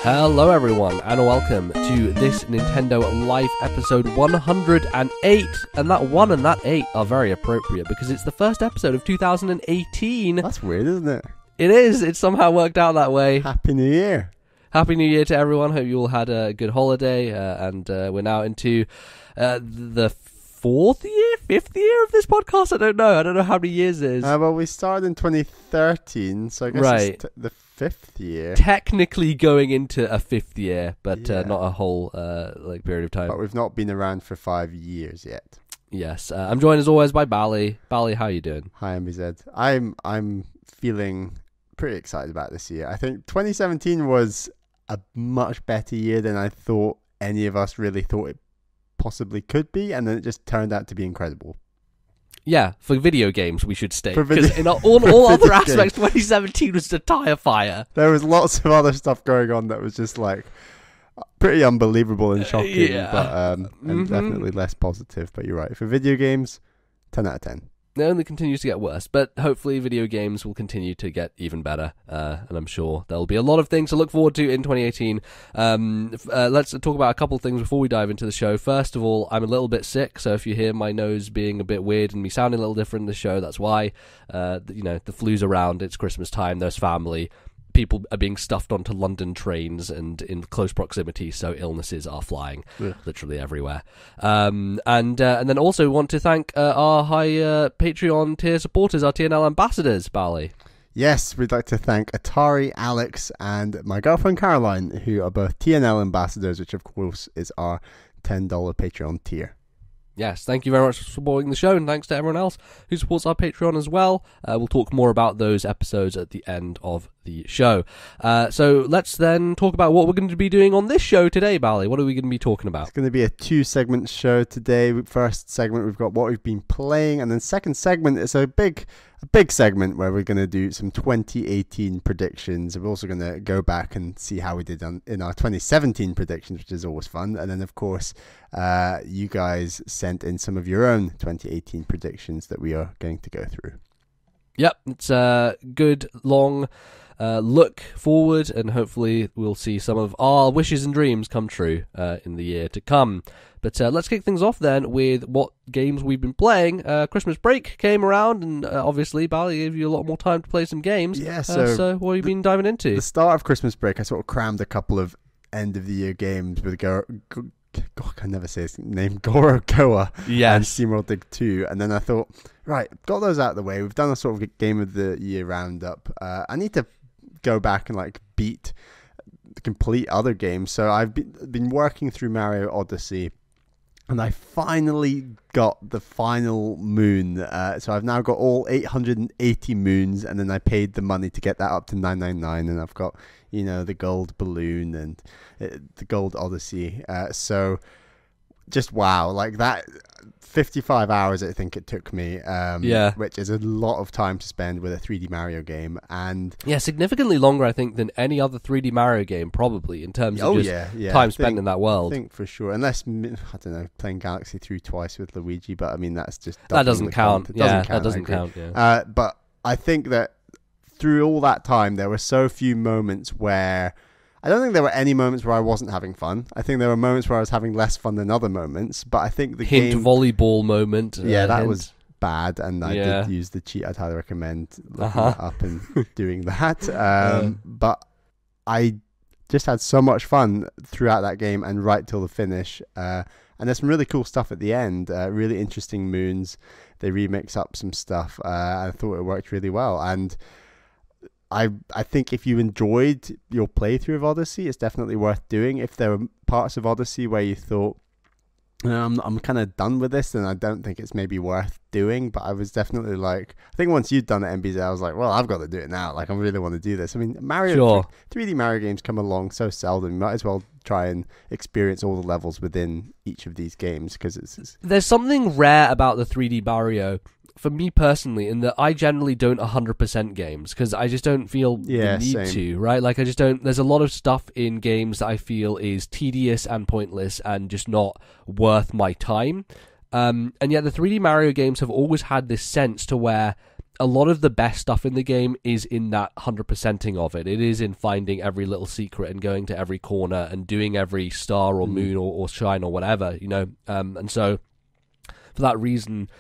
Hello everyone, and welcome to This Nintendo Life episode 108, and that 1 and that 8 are very appropriate because it's the first episode of 2018. That's weird, isn't it? It is, it somehow worked out that way. Happy New Year. Happy New Year to everyone, hope you all had a good holiday, and we're now into the fifth year of this podcast? I don't know how many years it is. Well, we started in 2013, so I guess it's the fifth year. Technically going into a fifth year, but not a whole period of time. But we've not been around for 5 years yet. Yes, I'm joined as always by Bally. Bally, how are you doing? Hi, MBZ. I'm feeling pretty excited about this year. I think 2017 was a much better year than I thought any of us really thought it possibly could be, and then it just turned out to be incredible. Yeah, for video games we should state, because in all other aspects 2017 was a tire fire. There was lots of other stuff going on that was just like pretty unbelievable and shocking, but and definitely less positive. But you're right, for video games, 10 out of 10. It only continues to get worse, but hopefully video games will continue to get even better, and I'm sure there'll be a lot of things to look forward to in 2018. Let's talk about a couple of things before we dive into the show. First of all, I'm a little bit sick, so if you hear my nose being a bit weird and me sounding a little different in the show, that's why. The flu's around, it's Christmas time, there's family. People are being stuffed onto London trains and in close proximity, so illnesses are flying literally everywhere. And then also want to thank our high Patreon tier supporters, our TNL ambassadors, Bally. Yes, we'd like to thank Atari, Alex, and my girlfriend Caroline, who are both TNL ambassadors, which of course is our $10 Patreon tier. Yes, thank you very much for supporting the show, and thanks to everyone else who supports our Patreon as well. We'll talk more about those episodes at the end of the show. So let's then talk about what we're going to be doing on this show today, Bally. What are we going to be talking about? It's going to be a 2-segment show today. First segment, we've got what we've been playing, and then second segment is a big segment where we're going to do some 2018 predictions. We're also going to go back and see how we did in our 2017 predictions, which is always fun. And then, of course, you guys sent in some of your own 2018 predictions that we are going to go through. Yep, it's a good, long look forward, and hopefully we'll see some of our wishes and dreams come true in the year to come. But let's kick things off then with what games we've been playing. Christmas break came around, and obviously Bally gave you a lot more time to play some games. Yeah, so what have you been diving into? The start of Christmas break, I sort of crammed a couple of end-of-the-year games with God, I can never say his name, Gorogoa and SteamWorld Dig 2. And then I thought, right, got those out of the way. We've done a sort of game of the year roundup. I need to go back and beat the complete other games. So I've been working through Mario Odyssey, and I finally got the final moon. So I've now got all 880 moons, and then I paid the money to get that up to 999, and I've got, the gold balloon and the gold Odyssey. So just wow, that 55 hours I think it took me, which is a lot of time to spend with a 3D Mario game. And significantly longer I think than any other 3D Mario game probably, in terms of time spent in that world. I think for sure, unless, I don't know, playing Galaxy through twice with Luigi, but I mean that's just that doesn't count. That doesn't count. But I think that through all that time there were so few moments where I don't think there were any moments where I wasn't having fun. I think there were moments where I was having less fun than other moments, but I think the hint volleyball moment. That was bad, and I did use the cheat. I'd highly recommend looking that up and doing that. But I just had so much fun throughout that game and right till the finish. And there's some really cool stuff at the end. Really interesting moons. They remix up some stuff. I thought it worked really well, and I think if you enjoyed your playthrough of Odyssey, it's definitely worth doing. If there were parts of Odyssey where you thought, I'm kind of done with this, then I don't think it's maybe worth doing. But I was definitely I think once you'd done it, MBZ, I was like, well, I've got to do it now. I really want to do this. I mean, 3D Mario games come along so seldom. You might as well try and experience all the levels within each of these games, because there's something rare about the 3D Mario. For me personally, in that I generally don't 100% games, because I just don't feel the need to, right? I just don't. There's a lot of stuff in games that I feel is tedious and pointless and just not worth my time. And yet the 3D Mario games have always had this sense to where a lot of the best stuff in the game is in that 100%ing of it. It is in finding every little secret and going to every corner and doing every star or moon or shine or whatever, and so for that reason,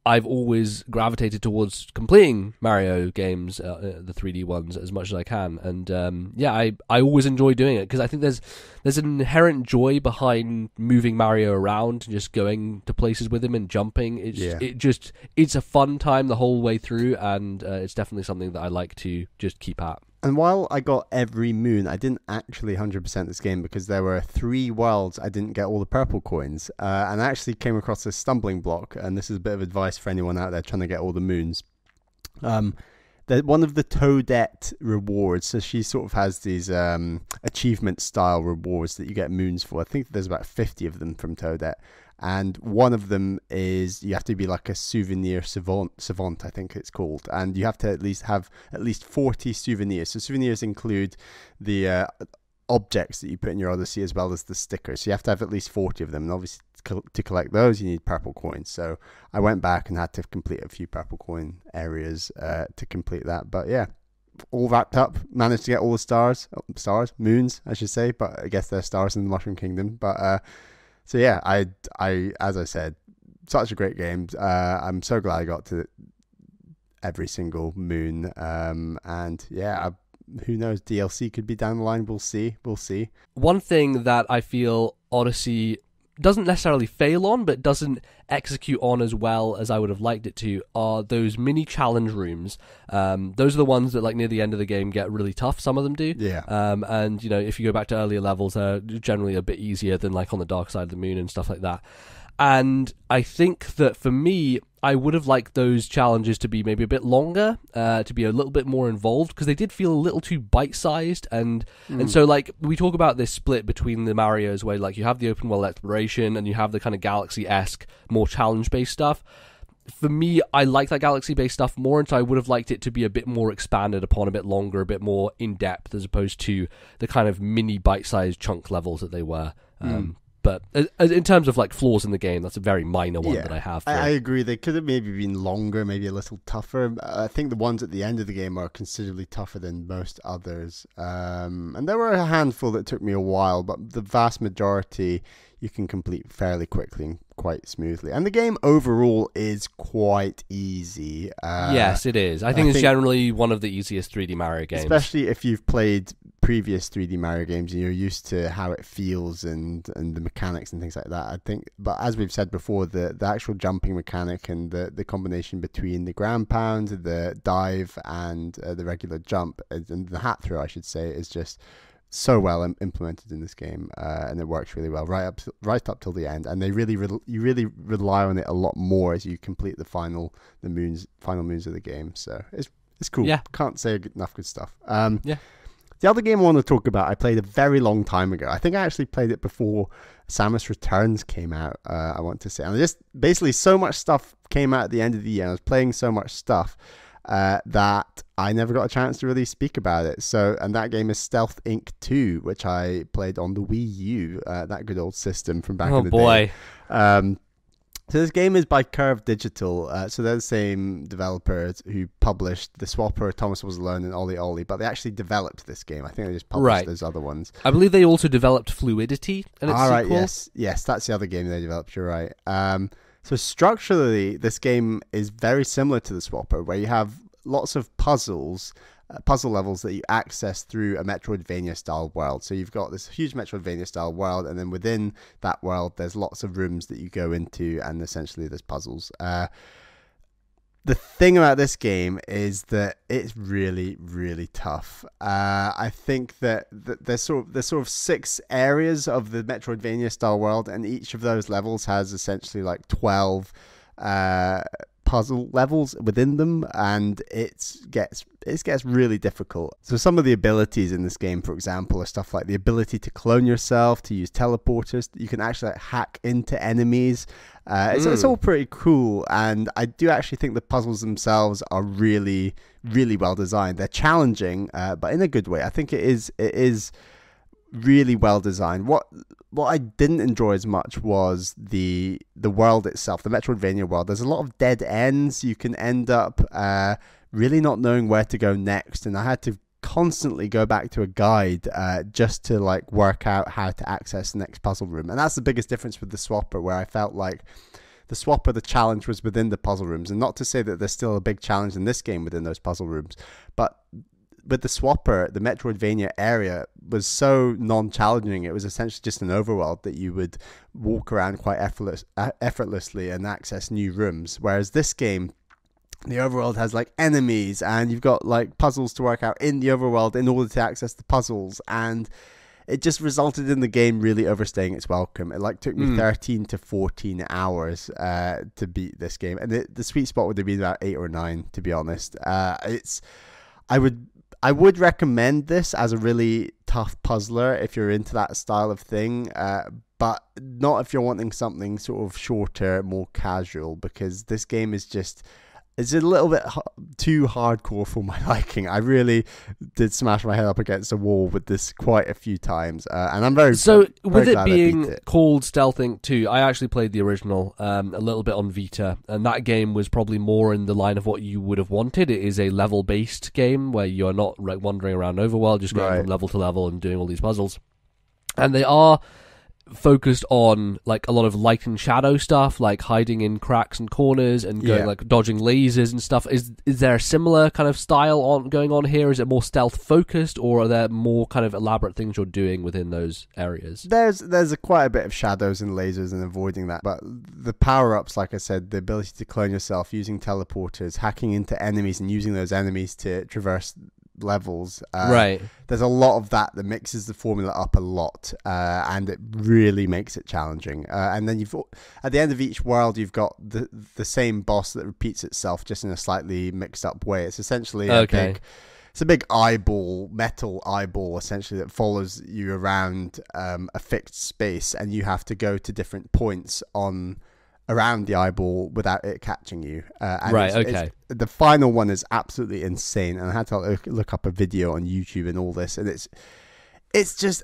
I've always gravitated towards completing Mario games, the 3D ones, as much as I can. And I always enjoy doing it because I think there's an inherent joy behind moving Mario around and just going to places with him and jumping. It's a fun time the whole way through, and it's definitely something that I like to just keep at. And while I got every moon, I didn't actually 100% this game because there were 3 worlds I didn't get all the purple coins. And I actually came across a stumbling block, and this is a bit of advice for anyone out there trying to get all the moons. One of the Toadette rewards, so she sort of has these achievement-style rewards that you get moons for. I think there's about 50 of them from Toadette. And one of them is you have to be like a souvenir savant, I think it's called, and you have to have at least 40 souvenirs. So souvenirs include the objects that you put in your Odyssey as well as the stickers. So you have to have at least 40 of them, and obviously to collect those you need purple coins. So I went back and had to complete a few purple coin areas to complete that. But yeah, all wrapped up, managed to get all the moons I should say, but I guess they're stars in the Mushroom Kingdom. But so yeah, I as I said, such a great game. I'm so glad I got to every single moon. And yeah, who knows? DLC could be down the line. We'll see. One thing that I feel Odyssey doesn't necessarily fail on, but doesn't execute on as well as I would have liked it to, are those mini challenge rooms. Those are the ones that, like, near the end of the game get really tough. Some of them do. Yeah. And, if you go back to earlier levels, they're generally a bit easier than, like, on the dark side of the moon and stuff like that. And I think that for me, I would have liked those challenges to be maybe a bit longer, to be a little bit more involved, because they did feel a little too bite-sized. And so, like, we talk about this split between the Marios where, like, you have the open world exploration and you have the kind of galaxy-esque, more challenge-based stuff. For me, I like that galaxy-based stuff more, and so I would have liked it to be a bit more expanded upon, a bit longer, a bit more in-depth, as opposed to the kind of mini bite-sized chunk levels that they were. But in terms of, like, flaws in the game, that's a very minor one that I have. I agree. They could have maybe been longer, maybe a little tougher. I think the ones at the end of the game are considerably tougher than most others. And there were a handful that took me a while, but the vast majority you can complete fairly quickly and quite smoothly. And the game overall is quite easy. Yes, it is. I think it's generally one of the easiest 3D Mario games. Especially if you've played previous 3D Mario games and you're used to how it feels and the mechanics and things like that, I think. But as we've said before, the actual jumping mechanic and the combination between the ground pound, the dive, and the regular jump, and the hat throw, I should say, is just so well implemented in this game, and it works really well right up till the end. And they you really rely on it a lot more as you complete the final moons of the game. So it's cool. Yeah, can't say enough good stuff. The other game I want to talk about, I played a very long time ago. I think I actually played it before Samus Returns came out, I want to say. And just basically so much stuff came out at the end of the year. I was playing so much stuff that I never got a chance to really speak about it. And that game is Stealth Inc. 2, which I played on the Wii U, that good old system from back in the day. So this game is by Curve Digital. So they're the same developers who published The Swapper, Thomas Was Alone, and Ollie Ollie, but they actually developed this game. I think they just published those other ones. I believe they also developed Fluidity and its sequel. Right, yes, that's the other game they developed. You're right. So structurally, this game is very similar to The Swapper, where you have lots of puzzle levels that you access through a Metroidvania-style world. So you've got this huge Metroidvania-style world, and then within that world, there's lots of rooms that you go into, and essentially there's puzzles. The thing about this game is that it's really, really tough. I think that there's sort of 6 areas of the Metroidvania-style world, and each of those levels has essentially like 12 puzzle levels within them, and it gets really difficult. So some of the abilities in this game, for example, are stuff like the ability to clone yourself, to use teleporters. You can actually hack into enemies. It's all pretty cool, and I do actually think the puzzles themselves are really, really well designed. They're challenging, but in a good way. I think it is really well designed. what I didn't enjoy as much was the world itself, the Metroidvania world. There's a lot of dead ends. You can end up really not knowing where to go next, and I had to constantly go back to a guide just to like work out how to access the next puzzle room. And that's the biggest difference with the Swapper, where I felt like the Swapper, the challenge was within the puzzle rooms. And not to say that there's still a big challenge in this game within those puzzle rooms, but with the Swapper, the Metroidvania area was so non-challenging. It was essentially just an overworld that you would walk around quite effortlessly and access new rooms. Whereas this game, the overworld has like enemies, and you've got like puzzles to work out in the overworld in order to access the puzzles, and it just resulted in the game really overstaying its welcome. It like took me 13 to 14 hours to beat this game, and the sweet spot would have been about 8 or 9, to be honest. I would recommend this as a really tough puzzler if you're into that style of thing, but not if you're wanting something sort of shorter, more casual, because this game is just, it's a little bit too hardcore for my liking. I really did smash my head up against a wall with this quite a few times, and I'm very with it being called Stealth Inc. 2, I actually played the original a little bit on Vita, and that game was probably more in the line of what you would have wanted. It is a level-based game where you're not wandering around overworld, just going from level to level and doing all these puzzles, and they are focused on like a lot of light and shadow stuff, like hiding in cracks and corners and going like dodging lasers and stuff. Is there a similar kind of style going on here? Is it more stealth focused, or are there more kind of elaborate things you're doing within those areas? There's quite a bit of shadows and lasers and avoiding that, but the power-ups, like I said, the ability to clone yourself using teleporters, hacking into enemies and using those enemies to traverse levels, there's a lot of that mixes the formula up a lot, and it really makes it challenging, and then at the end of each world you've got the same boss that repeats itself, just in a slightly mixed up way. It's essentially a big eyeball, metal eyeball, essentially, that follows you around a fixed space, and you have to go to different points around the eyeball without it catching you. The final one is absolutely insane, and I had to look up a video on YouTube and all this, and it's just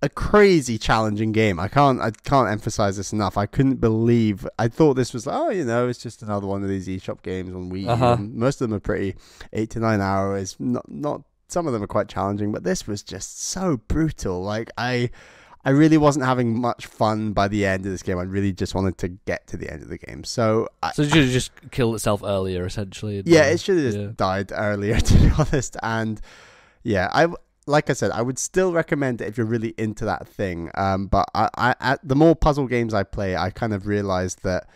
a crazy challenging game. I can't emphasize this enough. I couldn't believe, I thought this was it's just another one of these eShop games on Wii. Most of them are pretty 8 to 9 hours. Not some of them are quite challenging, but this was just so brutal. Like I really wasn't having much fun by the end of this game. I really just wanted to get to the end of the game. So it should have just killed itself earlier, essentially. It should have just died earlier, to be honest. And like I said, I would still recommend it if you're really into that thing. But the more puzzle games I play, I kind of realized that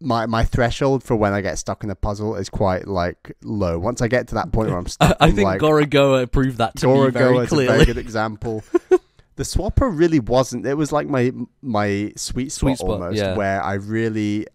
my threshold for when I get stuck in a puzzle is quite like low. Once I get to that point where I'm stuck, I think Gorogoa proved that to me very clearly. Is a very good example. The Swapper really wasn't. It was like my sweet spot almost, where did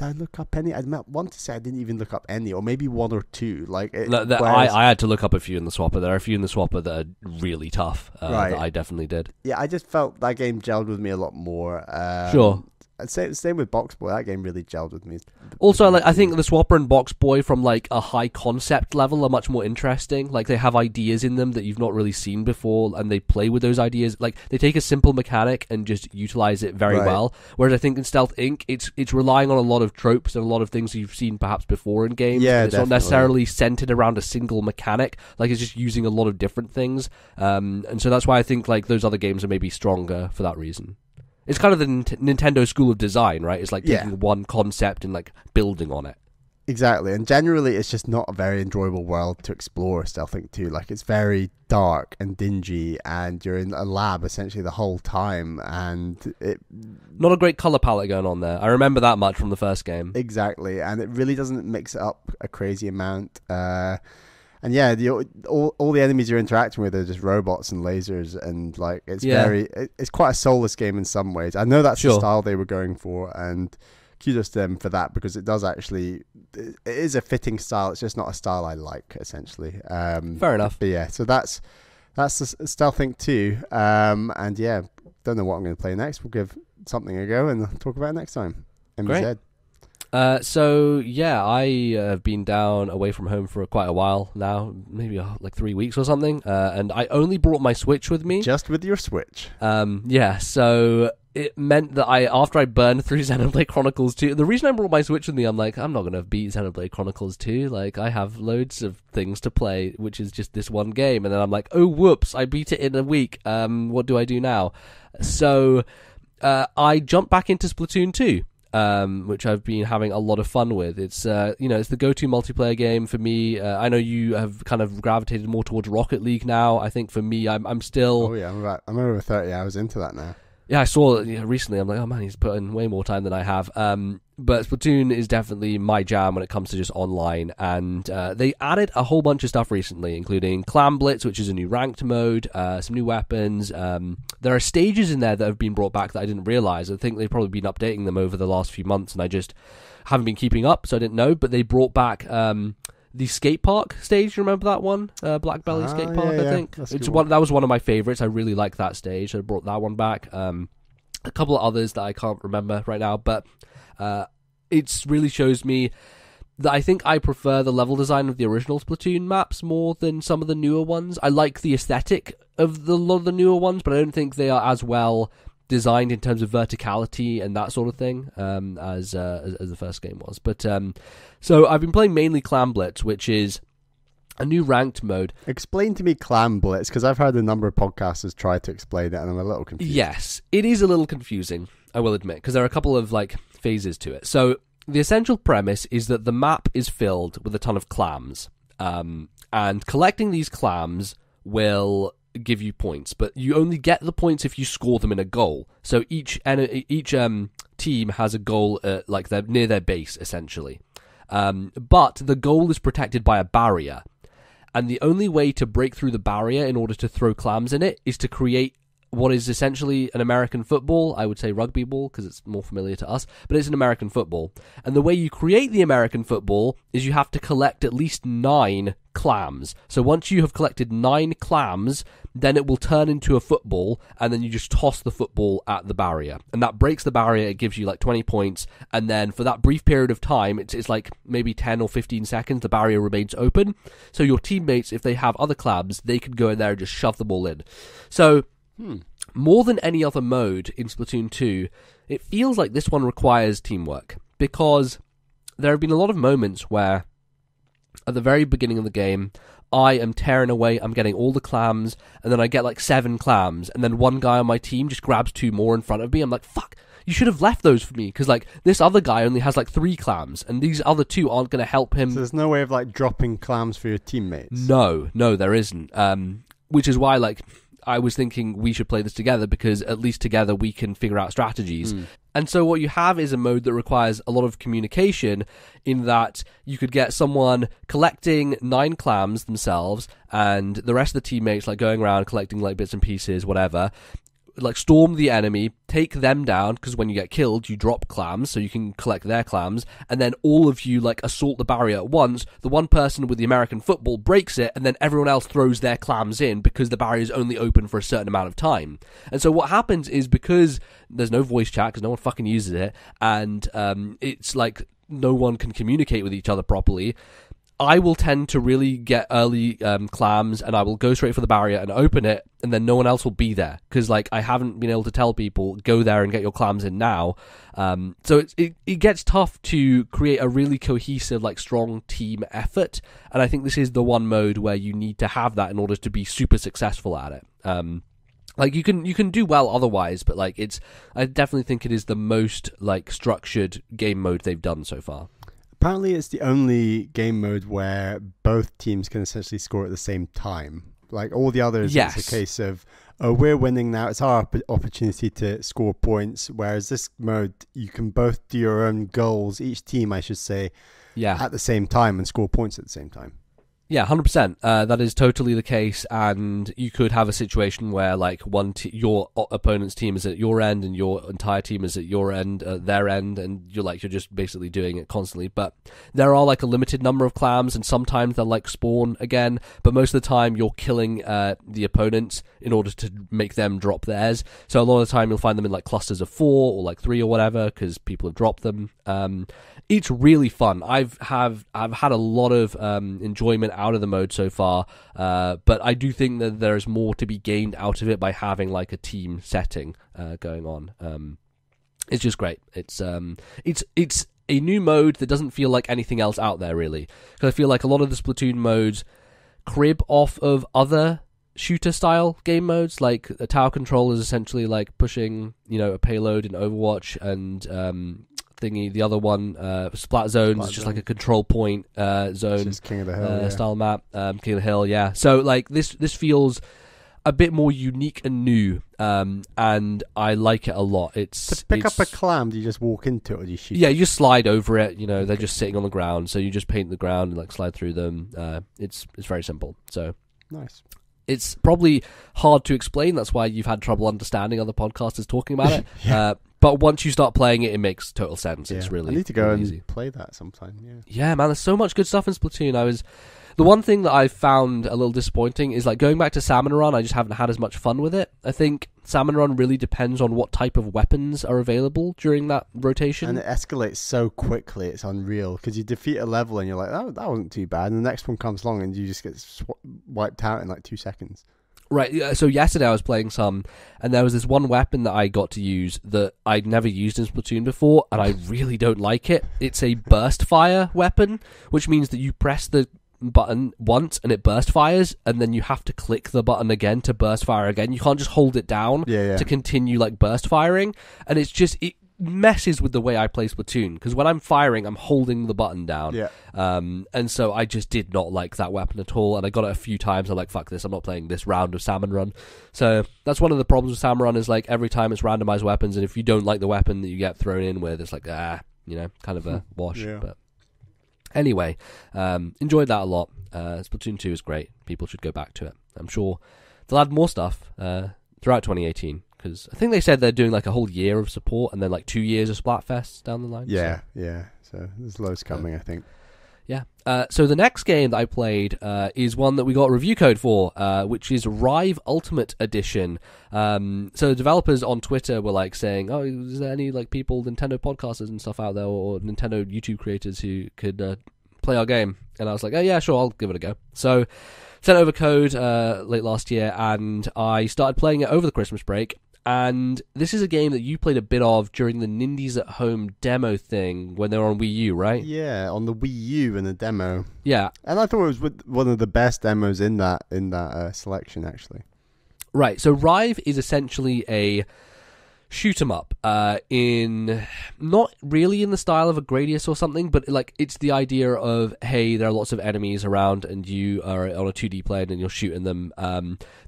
I look up any? I want to say I didn't even look up any, or maybe 1 or 2. I had to look up a few in the Swapper. There are a few in the Swapper that are really tough. That I definitely did. Yeah, I just felt that game gelled with me a lot more. Sure. Same with Box Boy. That game really gelled with me. Also, I think the Swapper and Box Boy, from like a high concept level, are much more interesting. Like, they have ideas in them that you've not really seen before, and they play with those ideas. Like, they take a simple mechanic and just utilize it very well. Whereas I think in Stealth Inc., it's relying on a lot of tropes and a lot of things you've seen perhaps before in games. Yeah, it's not necessarily centered around a single mechanic. Like, it's just using a lot of different things. And so that's why I think like those other games are maybe stronger for that reason. It's kind of the Nintendo school of design, right? It's like taking one concept and like building on it. Exactly, and generally it's just not a very enjoyable world to explore, Stealth Inc. 2. Like, it's very dark and dingy, and you're in a lab essentially the whole time, and not a great color palette going on there. I remember that much from the first game. Exactly, and it really doesn't mix it up a crazy amount. And all the enemies you're interacting with are just robots and lasers, and like it's quite a soulless game in some ways. I know that's the style they were going for, and kudos to them for that, because it is a fitting style. It's just not a style I like, essentially. Fair enough. But yeah, so that's the Stealth Inc. 2. And don't know what I'm going to play next. We'll give something a go and talk about it next time. MBZ. Great. So yeah, I have been down away from home for quite a while now, maybe like 3 weeks or something. And I only brought my Switch with me. Just with your Switch. Yeah. So it meant that after I burned through Xenoblade Chronicles 2, the reason I brought my Switch with me, I'm like, I'm not gonna beat Xenoblade Chronicles 2. Like, I have loads of things to play, which is just this one game. And then I'm like, oh whoops, I beat it in a week. What do I do now? So I jumped back into Splatoon 2. Which I've been having a lot of fun with. It's it's the go-to multiplayer game for me. I know you have kind of gravitated more towards Rocket League now. I think for me, I'm still. Oh yeah, I'm over 30 hours into that now. Yeah, I saw recently. I'm like, oh man, he's put in way more time than I have. But Splatoon is definitely my jam when it comes to just online. And they added a whole bunch of stuff recently, including Clan Blitz, which is a new ranked mode, some new weapons. There are stages in there that have been brought back that I didn't realize. I think they've probably been updating them over the last few months, and I just haven't been keeping up, so I didn't know. But they brought back the skate park stage. You remember that one? Black Bally skate park, I think. That was one of my favorites. I really like that stage. So I brought that one back. A couple of others that I can't remember right now, but it really shows me that I think I prefer the level design of the original Splatoon maps more than some of the newer ones. I like the aesthetic of a lot of the newer ones, but I don't think they are as well designed in terms of verticality and that sort of thing as the first game was. But so I've been playing mainly Clan Blitz, which is a new ranked mode. Explain to me Clan Blitz, because I've heard a number of podcasters try to explain it, and I'm a little confused. Yes, it is a little confusing, I will admit, because there are a couple of phases to it. So the essential premise is that the map is filled with a ton of clams, and collecting these clams will give you points, but you only get the points if you score them in a goal. So each team has a goal they're near their base, essentially. But the goal is protected by a barrier. And the only way to break through the barrier in order to throw clams in it is to create what is essentially an American football. I would say rugby ball because it's more familiar to us, but it's an American football. And the way you create the American football is you have to collect at least 9 clams. So once you have collected 9 clams, then it will turn into a football, and then you just toss the football at the barrier. And that breaks the barrier, it gives you 20 points, and then for that brief period of time, it's like maybe 10 or 15 seconds, the barrier remains open. So your teammates, if they have other clams, they can go in there and just shove the ball in. So more than any other mode in Splatoon 2, it feels like this one requires teamwork, because there have been a lot of moments where at the very beginning of the game, I am tearing away, I'm getting all the clams, and then I get 7 clams, and then one guy on my team just grabs 2 more in front of me. I'm like, fuck, you should have left those for me, because this other guy only has 3 clams, and these other 2 aren't going to help him. So there's no way of dropping clams for your teammates? No, there isn't. Which is why I was thinking we should play this together, because at least together we can figure out strategies. And so what you have is a mode that requires a lot of communication, in that you could get someone collecting 9 clams themselves, and the rest of the teammates going around collecting bits and pieces, whatever, storm the enemy, take them down, because when you get killed, you drop clams, so you can collect their clams, and then all of you assault the barrier at once. The one person with the American football breaks it, and then everyone else throws their clams in, because the barrier is only open for a certain amount of time. And so what happens is, because there's no voice chat, because no one fucking uses it, and it's no one can communicate with each other properly, I will tend to really get early clams, and I will go straight for the barrier and open it, and then no one else will be there, because I haven't been able to tell people, go there and get your clams in now. So it gets tough to create a really cohesive, strong team effort, and I think this is the one mode where you need to have that in order to be super successful at it. You can do well otherwise, but I definitely think it is the most structured game mode they've done so far. Apparently, it's the only game mode where both teams can essentially score at the same time. All the others, yes. It's a case of, oh, we're winning now, it's our opportunity to score points. Whereas this mode, you can both do your own goals, each team, I should say, at the same time, and score points at the same time. Yeah, 100%. That is totally the case, and you could have a situation where, like, your opponent's team is at your end, and your entire team is at your end, their end, and you're just basically doing it constantly. But there are, like, a limited number of clams, and sometimes they'll, like, spawn again, but most of the time you're killing the opponents in order to make them drop theirs. So a lot of the time you'll find them in, like, clusters of 4 or, like, 3 or whatever, because people have dropped them. It's really fun. I've had a lot of enjoyment out of the mode so far, but I do think that there is more to be gained out of it by having like a team setting going on. It's just great. It's a new mode that doesn't feel like anything else out there really, because I feel like a lot of the Splatoon modes crib off of other shooter style game modes. Like a tower control is essentially like pushing a payload in Overwatch, and the other one, Splat Zone, is just like a control point zone. Just King of the Hill style map. King of the Hill, yeah. So like this feels a bit more unique and new, and I like it a lot. To pick up a clam, do you just walk into it or do you shoot? Yeah, you just slide over it. They're just sitting on the ground, so you just paint the ground and like slide through them. It's very simple. So nice. It's probably hard to explain. That's why you've had trouble understanding other podcasters talking about it. Yeah. But once you start playing it, it makes total sense. Yeah. It's really I need to go really and easy. Play that sometime. Yeah. Yeah, man, there's so much good stuff in Splatoon. The one thing that I found a little disappointing is like going back to Salmon Run. I just haven't had as much fun with it. I think Salmon Run really depends on what type of weapons are available during that rotation. And it escalates so quickly, it's unreal. Because you defeat a level and you're like, oh, that wasn't too bad. And the next one comes along and you just get wiped out in like 2 seconds. Right, so yesterday I was playing some, and there was this one weapon that I got to use that I'd never used in Splatoon before, and I really don't like it. It's a burst fire weapon, which means that you press the button once and it burst fires, and then you have to click the button again to burst fire again. You can't just hold it down to continue like burst firing, and it messes with the way I play Splatoon, because when I'm firing, I'm holding the button down. Yeah. And so I just did not like that weapon at all, and I got it a few times. I'm like, fuck this, I'm not playing this round of Salmon Run. So that's one of the problems with Salmon Run, is like every time it's randomized weapons, and if you don't like the weapon that you get thrown in with, it's like, kind of a wash. Yeah. But anyway, enjoyed that a lot. Splatoon 2 is great. People should go back to it. I'm sure they'll add more stuff throughout 2018. Because I think they said they're doing like a whole year of support and then like 2 years of Splatfest down the line. Yeah. So there's loads coming, I think. Yeah. So the next game that I played is one that we got a review code for, which is Rive Ultimate Edition. So the developers on Twitter were like saying, "Oh, is there any like people, Nintendo podcasters and stuff out there, or Nintendo YouTube creators who could play our game?" And I was like, "Oh yeah, sure, I'll give it a go." So sent over code late last year, and I started playing it over the Christmas break. And this is a game that you played a bit of during the Nindies at Home demo thing when they were on Wii U, right? Yeah, on the Wii U in the demo. Yeah. And I thought it was one of the best demos in that selection, actually. Right, so Rive is essentially a shoot 'em up in not really in the style of a Gradius or something, but like it's the idea of, hey, there are lots of enemies around and you are on a 2D plane and you're shooting them.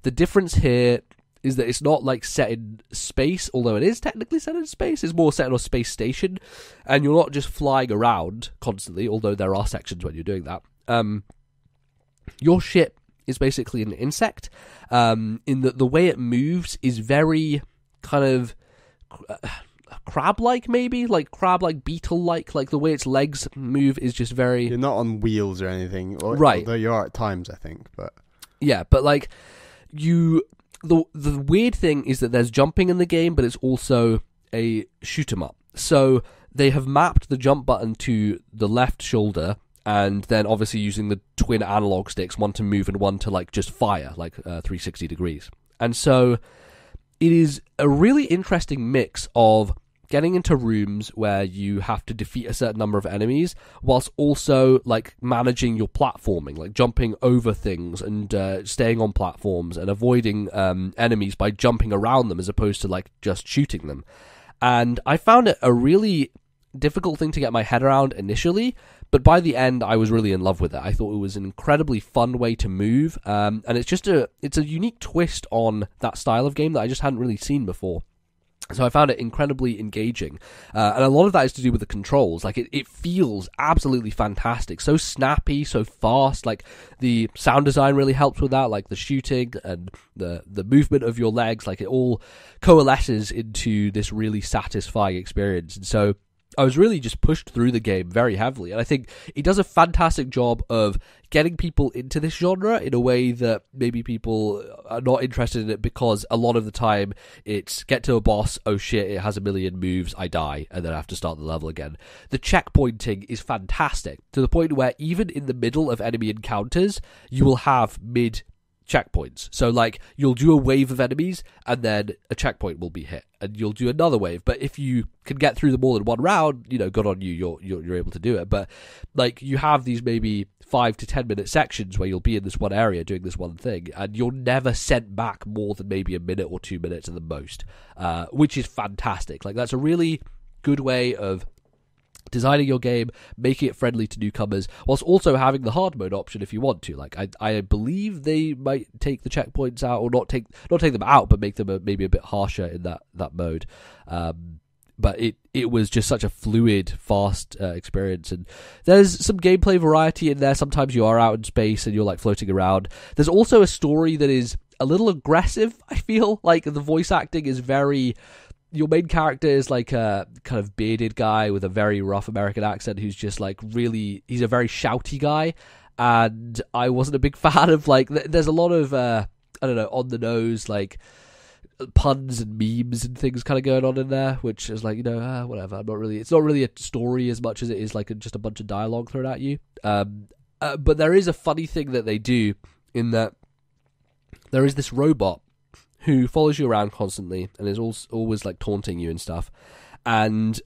The difference here is that it's not like set in space, although it is technically set in space. It's more set on a space station, and you're not just flying around constantly, although there are sections when you're doing that. Your ship is basically an insect, in that the way it moves is very kind of crab-like, maybe? Like crab-like, beetle-like. Like the way its legs move is just very... You're not on wheels or anything. Right. Although you are at times, I think. But yeah, but like The weird thing is that there's jumping in the game, but it's also a shoot 'em up. So they have mapped the jump button to the left shoulder, and then obviously using the twin analog sticks, one to move and one to like just fire, like 360 degrees. And so it is a really interesting mix of getting into rooms where you have to defeat a certain number of enemies, whilst also like managing your platforming, like jumping over things and staying on platforms and avoiding enemies by jumping around them as opposed to like just shooting them. And I found it a really difficult thing to get my head around initially, but by the end I was really in love with it. I thought it was an incredibly fun way to move, and it's a unique twist on that style of game that I just hadn't really seen before. So I found it incredibly engaging. And a lot of that is to do with the controls. Like, it feels absolutely fantastic. So snappy, so fast. Like, the sound design really helps with that. Like, the shooting and the movement of your legs. Like, it all coalesces into this really satisfying experience. And so I was really just pushed through the game very heavily, and I think it does a fantastic job of getting people into this genre in a way that maybe people are not interested in it, because a lot of the time it's get to a boss, oh shit, it has a million moves, I die, and then I have to start the level again. The checkpointing is fantastic, to the point where even in the middle of enemy encounters, you will have checkpoints. So, like, you'll do a wave of enemies and then a checkpoint will be hit, and you'll do another wave. But if you can get through them all in one round, good on you, you're able to do it. But, like, you have these maybe 5 to 10 minute sections where you'll be in this one area doing this one thing, and you're never sent back more than maybe a minute or 2 minutes at the most, which is fantastic. Like, that's a really good way of designing your game, making it friendly to newcomers, whilst also having the hard mode option if you want to. Like, I believe they might take the checkpoints out, or not take them out, but make them maybe a bit harsher in that mode. But it was just such a fluid, fast experience, and there's some gameplay variety in there. Sometimes you are out in space and you're like floating around. There's also a story that is a little aggressive, I feel. Like, the voice acting is very... Your main character is like a kind of bearded guy with a very rough American accent who's just like really... He's a very shouty guy, and I wasn't a big fan of, like... There's a lot of, I don't know, on the nose, like, puns and memes and things kind of going on in there, which is like, whatever. It's not really a story as much as it is like just a bunch of dialogue thrown at you. But there is a funny thing that they do, in that there is this robot who follows you around constantly and is always like taunting you and stuff. And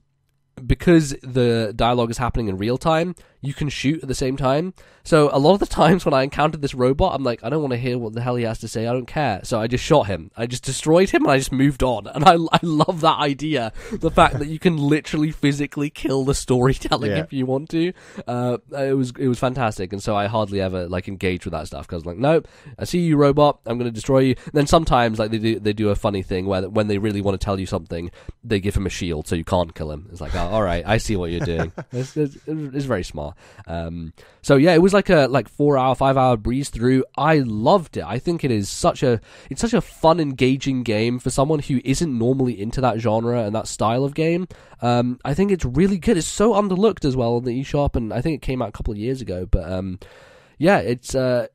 because the dialogue is happening in real time, you can shoot at the same time. So a lot of the times when I encountered this robot, I'm like, I don't want to hear what the hell he has to say. I don't care. So I just shot him. I just destroyed him, and I just moved on. And I love that idea. The fact that you can literally physically kill the storytelling if you want to. It was fantastic. And so I hardly ever like engage with that stuff, because I'm like, nope, I see you, robot, I'm going to destroy you. And then sometimes like they do a funny thing where when they really want to tell you something, they give him a shield so you can't kill him. It's like, oh, all right, I see what you're doing. It's very smart. So yeah, it was like a 5 hour breeze through. I loved it. I think it's such a fun, engaging game for someone who isn't normally into that genre and that style of game. I think it's really good. It's so underlooked as well in the eShop, and I think it came out a couple of years ago. But yeah, it's a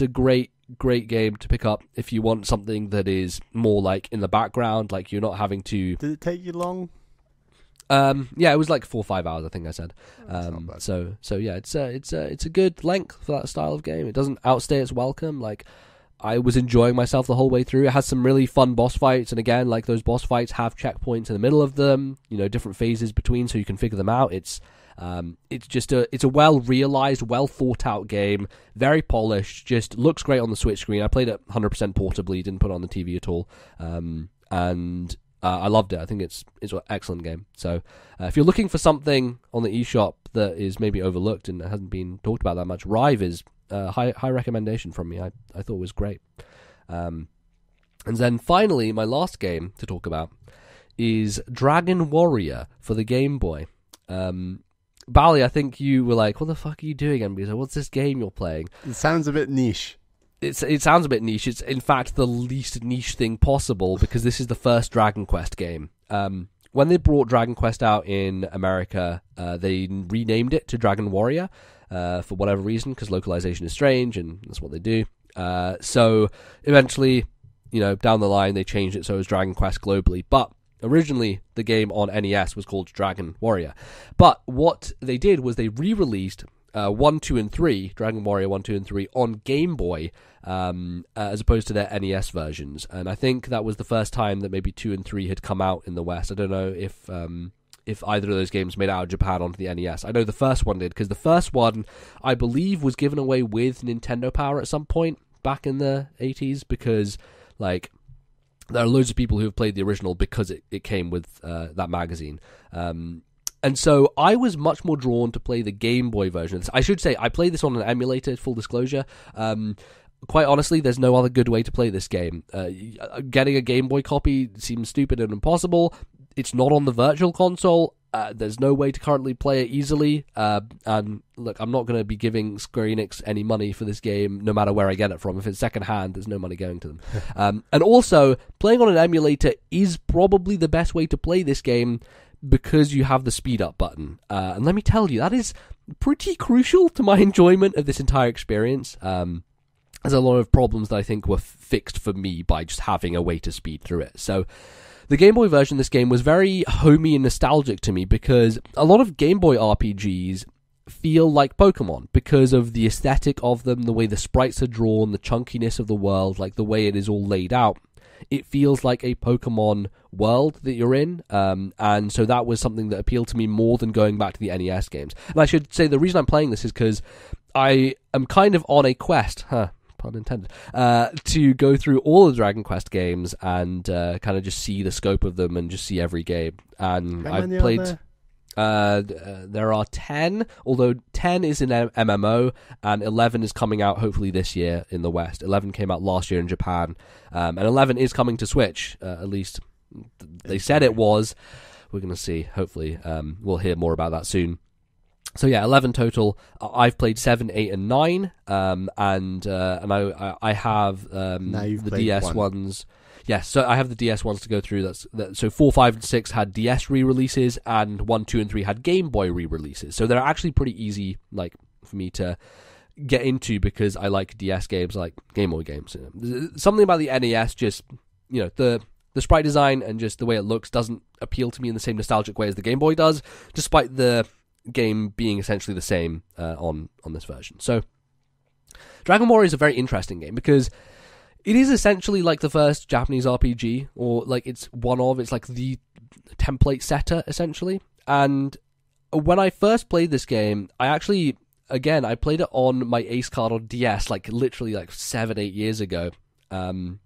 great game to pick up if you want something that is more like in the background, like you're not having to... Did it take you long? Yeah, it was like 4 or 5 hours, I think I said. So yeah, it's a good length for that style of game. It doesn't outstay its welcome. Like, I was enjoying myself the whole way through. It has some really fun boss fights, and again, like, those boss fights have checkpoints in the middle of them, different phases between, so you can figure them out. It's a well realized, well thought out game, very polished, just looks great on the Switch screen. I played it 100% portably, didn't put it on the TV at all, and I loved it. I think it's an excellent game. So if you're looking for something on the eShop that is maybe overlooked and hasn't been talked about that much, Rive is a high recommendation from me. I thought it was great. And then finally, my last game to talk about is Dragon Warrior for the Game Boy. Bally, I think you were like, what the fuck are you doing? And we said, what's this game you're playing? It sounds a bit niche. It sounds a bit niche. It's in fact the least niche thing possible, because this is the first Dragon Quest game. When they brought Dragon Quest out in America, they renamed it to Dragon Warrior for whatever reason, because localization is strange and that's what they do. So eventually, down the line, they changed it so it was Dragon Quest globally. But originally, the game on NES was called Dragon Warrior. But what they did was they re-released 1, 2, and 3, Dragon Warrior 1, 2, and 3 on Game Boy, as opposed to their NES versions. And I think that was the first time that maybe 2 and 3 had come out in the West. I don't know if either of those games made it out of Japan onto the NES. I know the first one did, because the first one, I believe, was given away with Nintendo Power at some point back in the 80s, because, like, there are loads of people who have played the original because it came with that magazine. And so I was much more drawn to play the Game Boy version. I should say I played this on an emulator, full disclosure. quite honestly, there's no other good way to play this game. Getting a Game Boy copy seems stupid and impossible. It's not on the Virtual Console. There's no way to currently play it easily. And look, I'm not going to be giving Square Enix any money for this game, no matter where I get it from. If it's secondhand, there's no money going to them. And also, playing on an emulator is probably the best way to play this game because you have the speed up button. And let me tell you, that is pretty crucial to my enjoyment of this entire experience. There's a lot of problems that I think were fixed for me by just having a way to speed through it. So the Game Boy version of this game was very homey and nostalgic to me because a lot of Game Boy RPGs feel like Pokemon because of the aesthetic of them, the way the sprites are drawn, the chunkiness of the world, like the way it is all laid out. It feels like a Pokemon world that you're in, and so that was something that appealed to me more than going back to the NES games. And I should say the reason I'm playing this is because I am kind of on a quest, pun intended, to go through all the Dragon Quest games and kind of just see the scope of them and just see every game. And I've played... there are 10, although 10 is an MMO, and 11 is coming out hopefully this year in the West. 11 came out last year in Japan, and 11 is coming to Switch, at least they said it was. We're going to see, hopefully. We'll hear more about that soon. So yeah, 11 total. I've played 7, 8, and 9, and I have the DS ones. Yes, so I have the DS ones to go through. So 4, 5, and 6 had DS re-releases, and 1, 2, and 3 had Game Boy re-releases. So they're actually pretty easy, like, for me to get into because I like DS games, I like Game Boy games. Something about the NES, just the sprite design and just the way it looks doesn't appeal to me in the same nostalgic way as the Game Boy does, despite the game being essentially the same on this version. So Dragon Warrior is a very interesting game because it is essentially like the first Japanese RPG, or like it's like the template setter essentially. And when I first played this game, I played it on my Ace card on DS, like literally like 7, 8 years ago.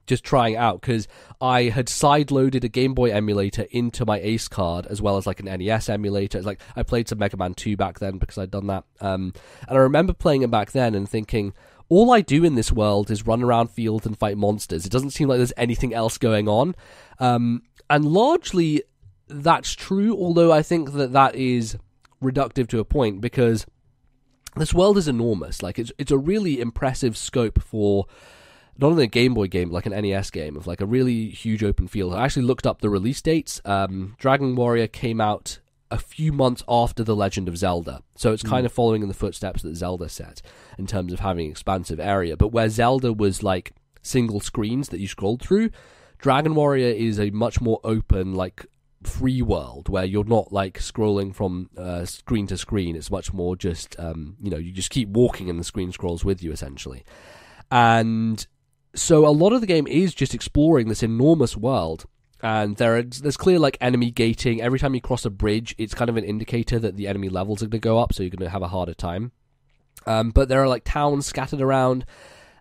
Just trying it out because I had sideloaded a Game Boy emulator into my Ace card as well as like an NES emulator. It's like I played some Mega Man 2 back then because I'd done that. And I remember playing it back then and thinking, all I do in this world is run around fields and fight monsters. It doesn't seem like there's anything else going on. And largely that's true, although I think that is reductive to a point because this world is enormous. Like it's a really impressive scope for not only a Game Boy game, like an NES game, of like a really huge open field. I actually looked up the release dates. Dragon Warrior came out a few months after The Legend of Zelda, so it's kind of following in the footsteps that Zelda set in terms of having expansive area. But where Zelda was like single screens that you scrolled through, Dragon Warrior is a much more open, like free world where you're not like scrolling from screen to screen. It's much more just you just keep walking and the screen scrolls with you essentially. And so a lot of the game is just exploring this enormous world, and there's clear like enemy gating. Every time you cross a bridge, it's kind of an indicator that the enemy levels are going to go up, so you're going to have a harder time. But there are like towns scattered around,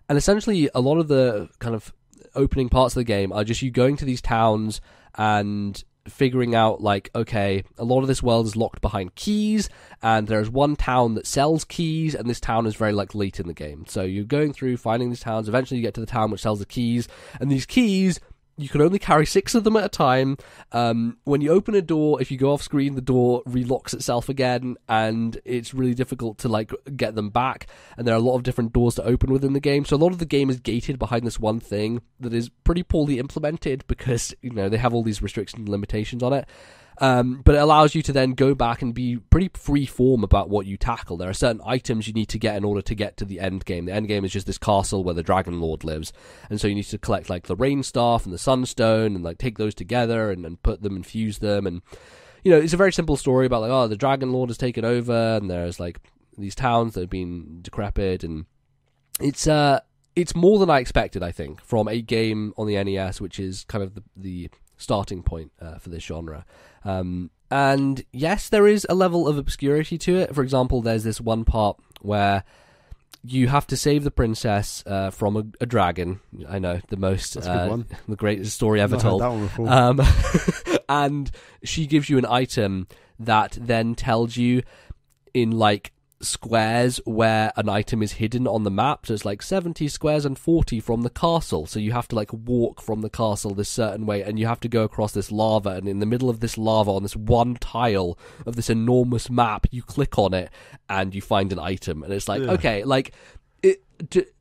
and essentially a lot of the kind of opening parts of the game are just you going to these towns and figuring out like, okay, a lot of this world is locked behind keys, and there's one town that sells keys, and this town is very like late in the game. So you're going through finding these towns. Eventually you get to the town which sells the keys, and these keys, you can only carry 6 of them at a time. When you open a door, if you go off screen, the door relocks itself again, and it's really difficult to like get them back. And there are a lot of different doors to open within the game. So a lot of the game is gated behind this one thing that is pretty poorly implemented because they have all these restrictions and limitations on it. But it allows you to then go back and be pretty free form about what you tackle. There are certain items you need to get in order to get to the end game. The end game is just this castle where the Dragon Lord lives, and so you need to collect like the Rain Staff and the Sunstone and like take those together and put them and fuse them. And it's a very simple story about like, the Dragon Lord has taken over, and there's like these towns that have been decrepit, and it's more than I expected, I think, from a game on the NES, which is kind of the starting point for this genre. And yes, there is a level of obscurity to it. For example, there's this one part where you have to save the princess from a dragon. I know, the most the greatest story ever told. And she gives you an item that then tells you in like squares where an item is hidden on the map. So it's like 70 squares and 40 from the castle. So you have to like walk from the castle this certain way, and you have to go across this lava, and in the middle of this lava on this one tile of this enormous map, you click on it and you find an item, and it's like, okay, like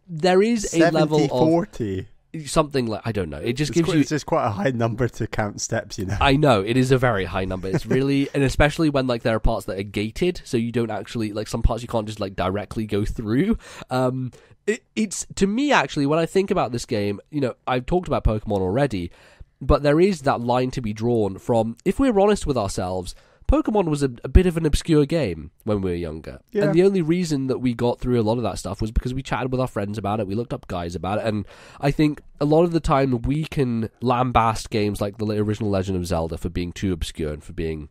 there is a level of 40. Something like, I don't know. It just gives you... It's just quite a high number to count steps, you know. I know, it is a very high number. It's really... And especially when, like, there are parts that are gated, so you don't actually... Like, some parts you can't just, like, directly go through. It's... To me, actually, when I think about this game, you know, I've talked about Pokemon already, but there is that line to be drawn from... If we're honest with ourselves... Pokemon was a bit of an obscure game when we were younger. Yeah. And the only reason that we got through a lot of that stuff was because we chatted with our friends about it, we looked up guys about it, and I think a lot of the time we can lambast games like the original Legend of Zelda for being too obscure and for being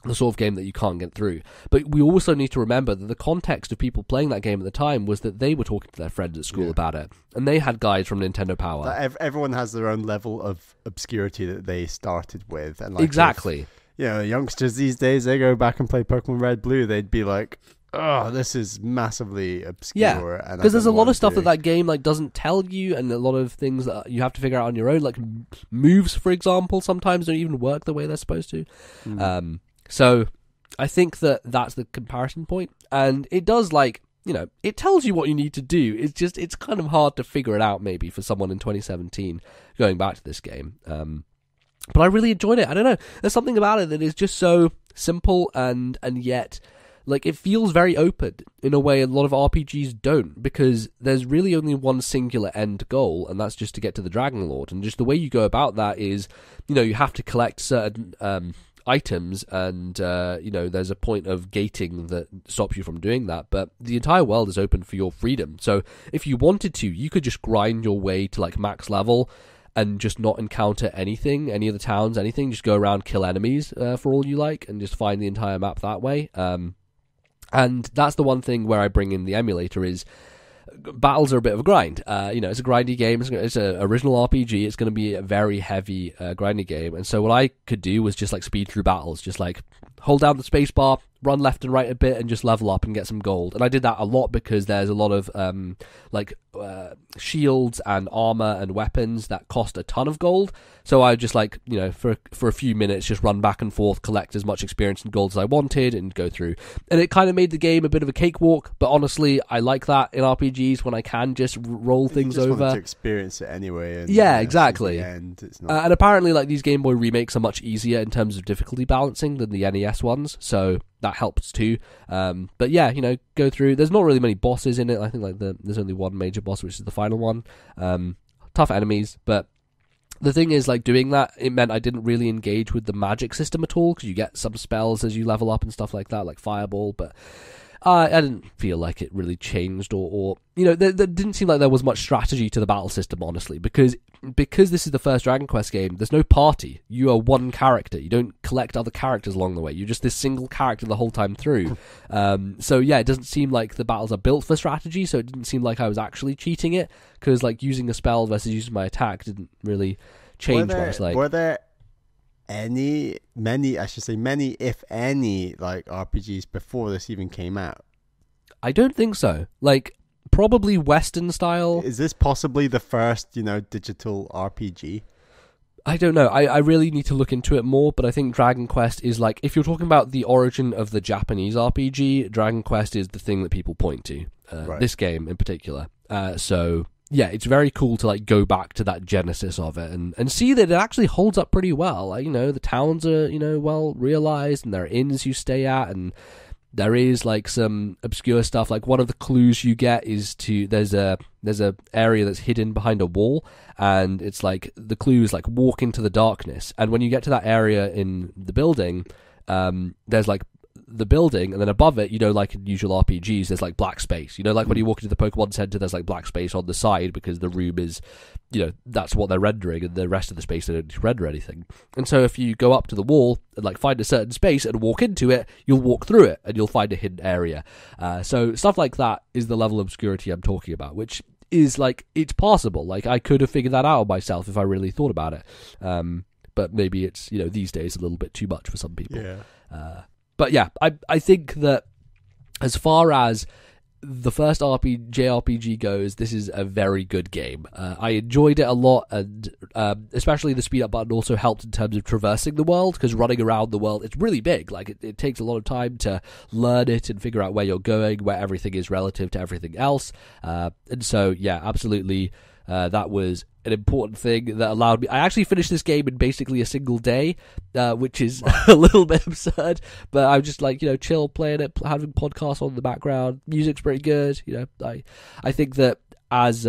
the sort of game that you can't get through. But we also need to remember that the context of people playing that game at the time was that they were talking to their friends at school about it, and they had guides from Nintendo Power. Everyone has their own level of obscurity that they started with. And like exactly. You know, youngsters these days, they go back and play Pokemon Red, Blue, they'd be like, oh, this is massively obscure. Yeah, because there's a lot of stuff that game like doesn't tell you, and a lot of things that you have to figure out on your own, like moves, for example, sometimes don't even work the way they're supposed to. So I think that's the comparison point, and it does, like, you know, it tells you what you need to do. It's just, it's kind of hard to figure it out maybe for someone in 2017 going back to this game. But I really enjoyed it. I don't know. There's something about it that is just so simple and yet, like, it feels very open in a way a lot of RPGs don't, because there's really only one singular end goal, and that's just to get to the Dragon Lord. And just the way you go about that is, you know, you have to collect certain items, and you know, there's a point of gating that stops you from doing that, but the entire world is open for your freedom. So if you wanted to, you could just grind your way to like max level and just not encounter anything, any of the towns, anything. Just go around, kill enemies for all you like, and just find the entire map that way. And that's the one thing where I bring in the emulator is battles are a bit of a grind. You know, it's a grindy game. It's an original RPG. It's going to be a very heavy grindy game. And so what I could do was just like speed through battles, just like hold down the space bar, run left and right a bit, and just level up and get some gold. And I did that a lot because there's a lot of shields and armor and weapons that cost a ton of gold. So I just, like, you know, for a few minutes just run back and forth, collect as much experience and gold as I wanted, and go through. And it kind of made the game a bit of a cakewalk. But honestly, I like that in RPGs when I can just roll things over. You just want to experience it anyway. And, yeah, exactly. It's not... and apparently, like, these Game Boy remakes are much easier in terms of difficulty balancing than the NES ones. So that helps too. But yeah, you know, go through. There's not really many bosses in it. I think like there's only one major boss, which is the final one. Tough enemies, but the thing is, like, doing that, it meant I didn't really engage with the magic system at all, because you get some spells as you level up and stuff like that, like Fireball, but I didn't feel like it really changed, or you know, there didn't seem like there was much strategy to the battle system, honestly, because this is the first Dragon Quest game, there's no party. You are one character. You don't collect other characters along the way. You're just this single character the whole time through. So yeah, it doesn't seem like the battles are built for strategy, so it didn't seem like I was actually cheating it, because like using a spell versus using my attack didn't really change what it's like. Were there many, if any, like RPGs before this even came out? I don't think so. Like, probably Western style. Is this possibly the first, you know, digital RPG? I don't know. I really need to look into it more, but I think Dragon Quest is like, if you're talking about the origin of the Japanese RPG, Dragon Quest is the thing that people point to. Right. This game in particular. So yeah, it's very cool to like go back to that genesis of it and see that it actually holds up pretty well. Like, you know, the towns are, you know, well realized, and there are inns you stay at, and there is like some obscure stuff. Like one of the clues you get is there's a area that's hidden behind a wall, and it's like the clue is like walk into the darkness. And when you get to that area in the building, there's like the building, and then above it, you know, like in usual RPGs, there's like black space. You know, like when you walk into the Pokemon Center, there's like black space on the side because the room is, you know, that's what they're rendering, and the rest of the space they don't render anything. And so if you go up to the wall and like find a certain space and walk into it, you'll walk through it and you'll find a hidden area. So stuff like that is the level of obscurity I'm talking about, which is like, it's possible. Like I could have figured that out myself if I really thought about it. But maybe it's, you know, these days a little bit too much for some people. Yeah. But yeah, I think that as far as the first JRPG goes, this is a very good game. I enjoyed it a lot, and especially the speed up button also helped in terms of traversing the world, because running around the world, it's really big. Like, it takes a lot of time to learn it and figure out where you're going, where everything is relative to everything else. And so, yeah, absolutely, that was an important thing that allowed me. I actually finished this game in basically a single day, which is a little bit absurd, but I was just like, chill, playing it, having podcasts on in the background. Music's pretty good. I think that as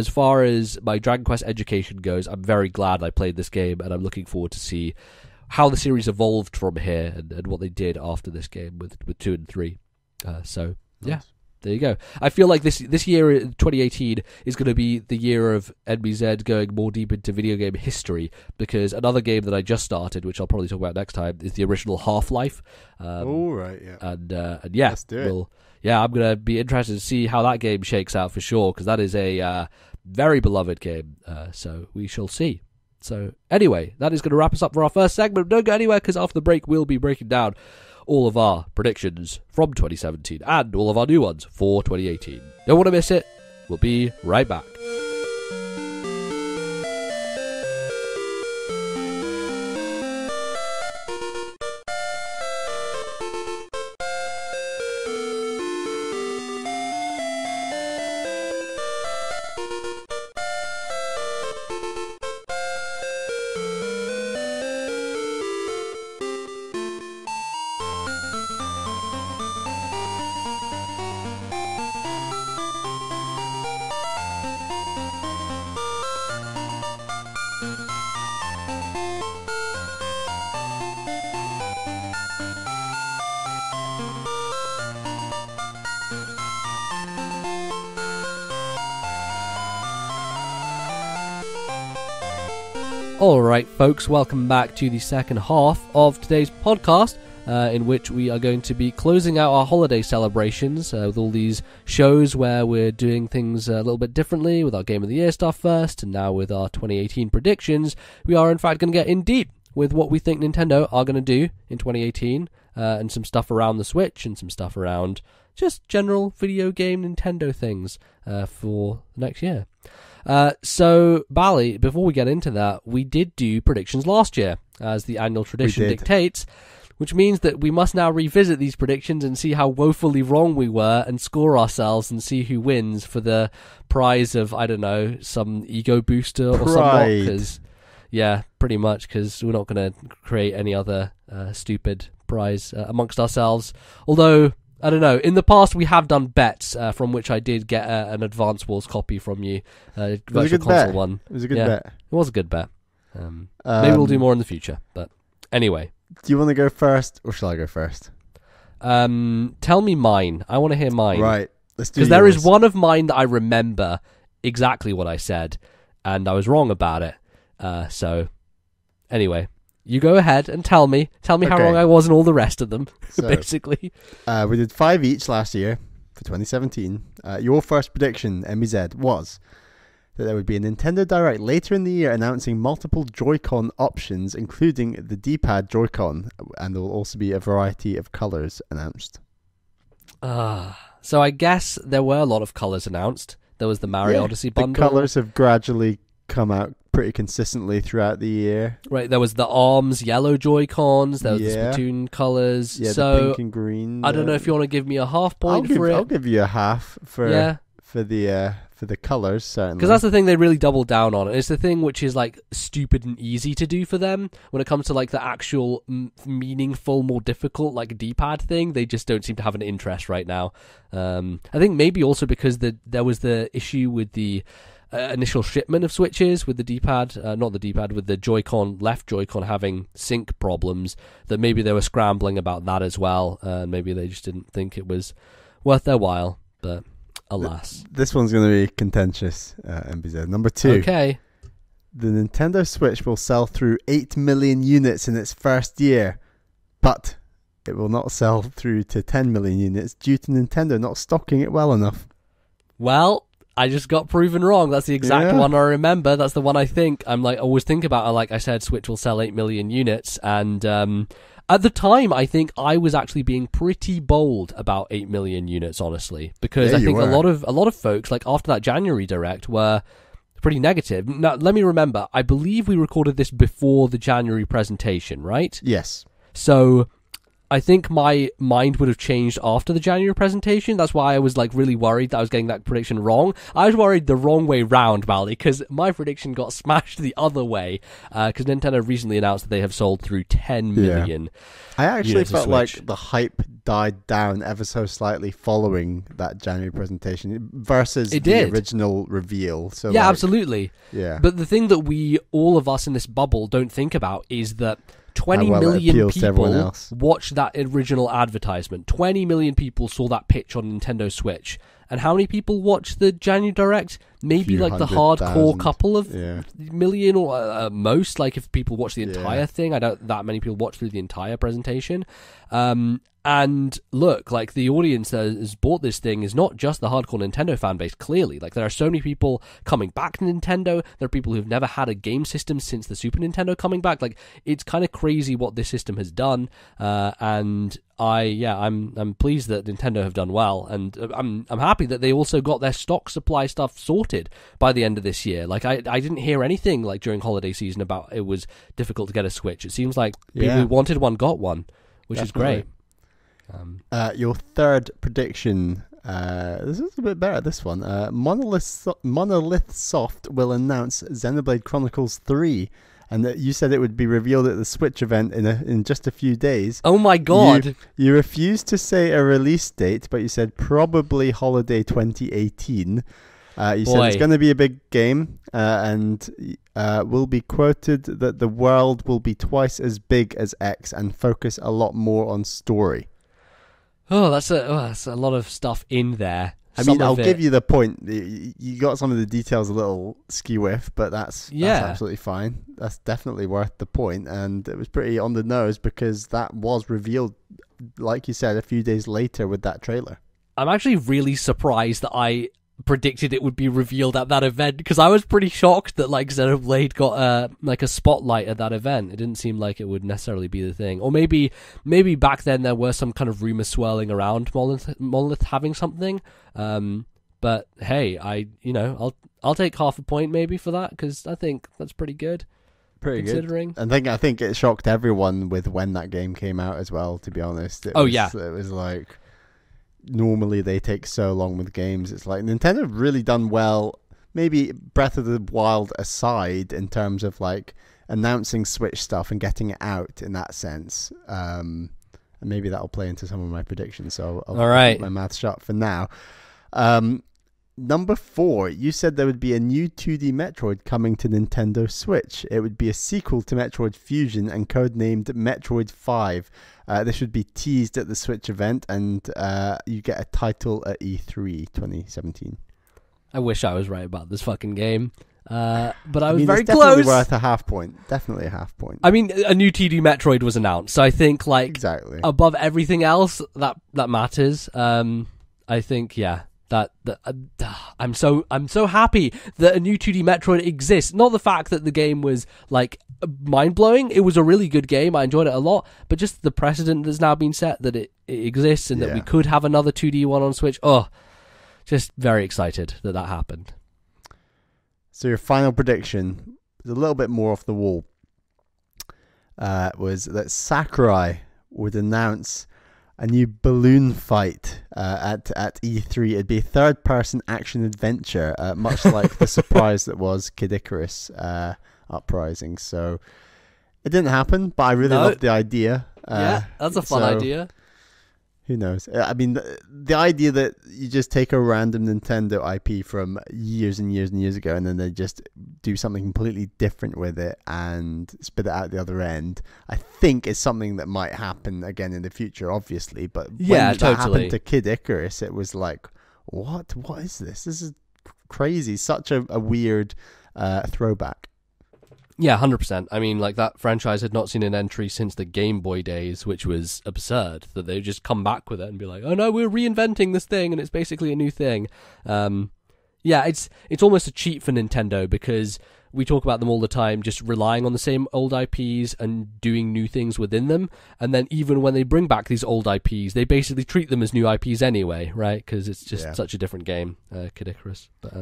far as my Dragon Quest education goes, I'm very glad I played this game, and I'm looking forward to see how the series evolved from here and what they did after this game with 2 and 3. So yeah. There you go. I feel like this year, 2018, is going to be the year of NBZ going more deep into video game history, because another game that I just started, which I'll probably talk about next time, is the original Half-Life. Right, yeah. And yeah, let's do it. I'm going to be interested to see how that game shakes out for sure, because that is a very beloved game. So we shall see. So anyway, that is going to wrap us up for our first segment. Don't go anywhere, because after the break, we'll be breaking down all of our predictions from 2017 and all of our new ones for 2018. Don't want to miss it. We'll be right back. Alright folks, welcome back to the second half of today's podcast, in which we are going to be closing out our holiday celebrations with all these shows where we're doing things a little bit differently with our Game of the Year stuff first, and now with our 2018 predictions. We are in fact going to get in deep with what we think Nintendo are going to do in 2018, and some stuff around the Switch and some stuff around just general video game Nintendo things for next year. So, Bally, before we get into that, we did do predictions last year, as the annual tradition dictates, which means that we must now revisit these predictions and see how woefully wrong we were and score ourselves and see who wins for the prize of, I don't know, some ego booster or something. Because, yeah, pretty much, because we're not going to create any other stupid prize amongst ourselves. Although, I don't know, in the past we have done bets from which I did get an Advance Wars copy from you. Virtual Console one. It was a good bet. It was a good bet. Maybe we'll do more in the future. But anyway. Do you want to go first, or shall I go first? Tell me mine. I want to hear mine. Right, let's do yours. Because there is one of mine that I remember exactly what I said, and I was wrong about it. So, anyway. You go ahead and tell me how wrong I was and all the rest of them, so, basically. We did 5 each last year for 2017. Your first prediction, MBZ, was that there would be a Nintendo Direct later in the year announcing multiple Joy-Con options, including the D-pad Joy-Con, and there will also be a variety of colours announced. So I guess there were a lot of colours announced. There was the Mario Odyssey bundle. The colours have gradually come out pretty consistently throughout the year. Right, there was the ARMS yellow Joy-Cons, there was the Splatoon colours. Yeah, so the pink and green. I don't know if you want to give me a half point for it. I'll give you a half for the colours, certainly. Because that's the thing they really doubled down on. It's the thing which is like stupid and easy to do for them. When it comes to like the actual meaningful, more difficult like D-pad thing, they just don't seem to have an interest right now. I think maybe also because there was the issue with the initial shipment of Switches with the D-pad, not the D-pad, with the Joy-Con, left Joy-Con having sync problems, that maybe they were scrambling about that as well, and maybe they just didn't think it was worth their while, but alas. This one's going to be contentious, MBZ. Number 2. Okay. The Nintendo Switch will sell through 8 million units in its first year, but it will not sell through to 10 million units due to Nintendo not stocking it well enough. Well, I just got proven wrong. That's the exact one I remember. That's the one I think. I'm like, always think about, like I said, Switch will sell 8 million units. And at the time, I think I was actually being pretty bold about 8 million units, honestly. Because I think a lot of folks, like after that January Direct, were pretty negative. Now, let me remember. I believe we recorded this before the January presentation, right? Yes. So I think my mind would have changed after the January presentation. That's why I was like really worried that I was getting that prediction wrong. I was worried the wrong way round, Bally, because my prediction got smashed the other way. Because Nintendo recently announced that they have sold through 10 million. I actually felt like the hype died down ever so slightly following that January presentation versus the original reveal. So yeah, absolutely. Yeah. But the thing that all of us in this bubble don't think about is that 20 million people watched that original advertisement. 20 million people saw that pitch on Nintendo Switch. And how many people watched the January Direct? Maybe like the hardcore couple of million or most. Like if people watch the entire thing, I doubt that many people watched through the entire presentation. And look, like the audience that has bought this thing is not just the hardcore Nintendo fan base, clearly. Like there are so many people coming back to Nintendo. There are people who've never had a game system since the Super Nintendo coming back. Like it's kind of crazy what this system has done. And I'm pleased that Nintendo have done well. And I'm happy that they also got their stock supply stuff sorted by the end of this year. Like I didn't hear anything like during holiday season about it was difficult to get a Switch. It seems like people who wanted one got one, which is great. Your third prediction, this is a bit better, this one. Monolith Soft will announce Xenoblade Chronicles 3, and that you said it would be revealed at the Switch event in just a few days. Oh my god! You refused to say a release date, but you said probably holiday 2018. You said it's going to be a big game, and will be quoted that the world will be twice as big as X and focus a lot more on story. Oh, that's a lot of stuff in there. I mean, I'll give you the point. You got some of the details a little skew-whiff, but that's absolutely fine. That's definitely worth the point, and it was pretty on the nose because that was revealed, like you said, a few days later with that trailer. I'm actually really surprised that I predicted it would be revealed at that event, because I was pretty shocked that like Xenoblade got like a spotlight at that event. It didn't seem like it would necessarily be the thing, or maybe back then there were some kind of rumor swirling around Monolith having something. But hey, I'll take half a point maybe for that, because I think that's pretty good. Considering. Good. I think it shocked everyone with when that game came out as well. To be honest, it was like. Normally they take so long with games. It's like Nintendo have really done well, maybe Breath of the Wild aside, in terms of like announcing Switch stuff and getting it out in that sense. And maybe that'll play into some of my predictions. So I'll keep my mouth shut for now. Number 4, you said there would be a new 2D Metroid coming to Nintendo Switch. It would be a sequel to Metroid Fusion and codenamed Metroid 5. This would be teased at the Switch event, and you get a title at E3 2017. I wish I was right about this fucking game. But I was very close. Definitely worth a half point. Definitely a half point. I mean, a new 2D Metroid was announced, so I think like above everything else that matters. I think that I'm so happy that a new 2D Metroid exists. Not the fact that the game was like mind-blowing. It was a really good game. I enjoyed it a lot, but just the precedent that's now been set that it exists and that we could have another 2D one on Switch. Oh, just very excited that happened. So your final prediction is a little bit more off the wall. Was that Sakurai would announce a new balloon fight at E3. It'd be a third-person action adventure, much like the surprise that was Kid Icarus Uprising. So it didn't happen, but I really loved the idea. That's a fun idea. Who knows? I mean, the idea that you just take a random Nintendo IP from years and years and years ago, and then they just do something completely different with it and spit it out the other end, I think is something that might happen again in the future, obviously. But when that happened to Kid Icarus, it was like, what? What is this? This is crazy. Such a weird throwback. Yeah, 100%. I mean, like, that franchise had not seen an entry since the Game Boy days, which was absurd, that they just come back with it and be like, oh no, we're reinventing this thing, and it's basically a new thing. Yeah, it's almost a cheat for Nintendo because we talk about them all the time, just relying on the same old IPs and doing new things within them. And then even when they bring back these old IPs, they basically treat them as new IPs anyway, right? Because it's just such a different game, Kid Icarus. But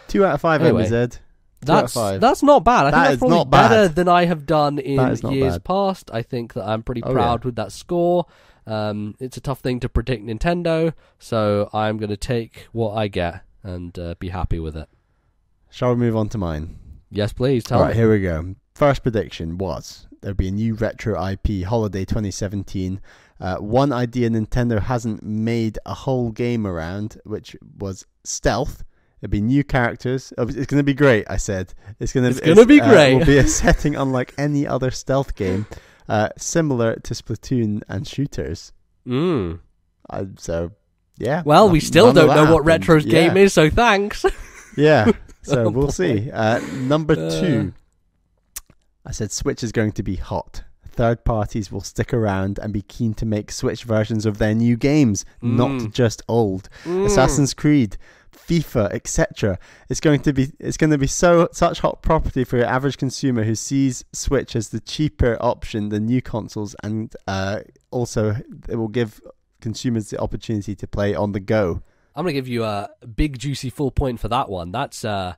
2 out of 5, anyway, MZ. That's not bad. I think that's probably better than I have done in years past. I think that I'm pretty proud with that score. It's a tough thing to predict Nintendo, so I'm going to take what I get and be happy with it. Shall we move on to mine? Yes, please. Tell me. Here we go. First prediction was there'd be a new retro IP, Holiday 2017. One idea Nintendo hasn't made a whole game around, which was stealth. There'd be new characters. It's going to be great, I said. It's going to be great. It will be a setting unlike any other stealth game, similar to Splatoon and shooters. So, yeah. Well, we still don't know what Retro's game is, so thanks. Yeah. So we'll see. Number 2, I said Switch is going to be hot. Third parties will stick around and be keen to make Switch versions of their new games, not just old. Assassin's Creed, FIFA, etc. It's going to be such hot property for your average consumer who sees Switch as the cheaper option than new consoles, and also it will give consumers the opportunity to play on the go. I'm going to give you a big, juicy full point for that one. That's, there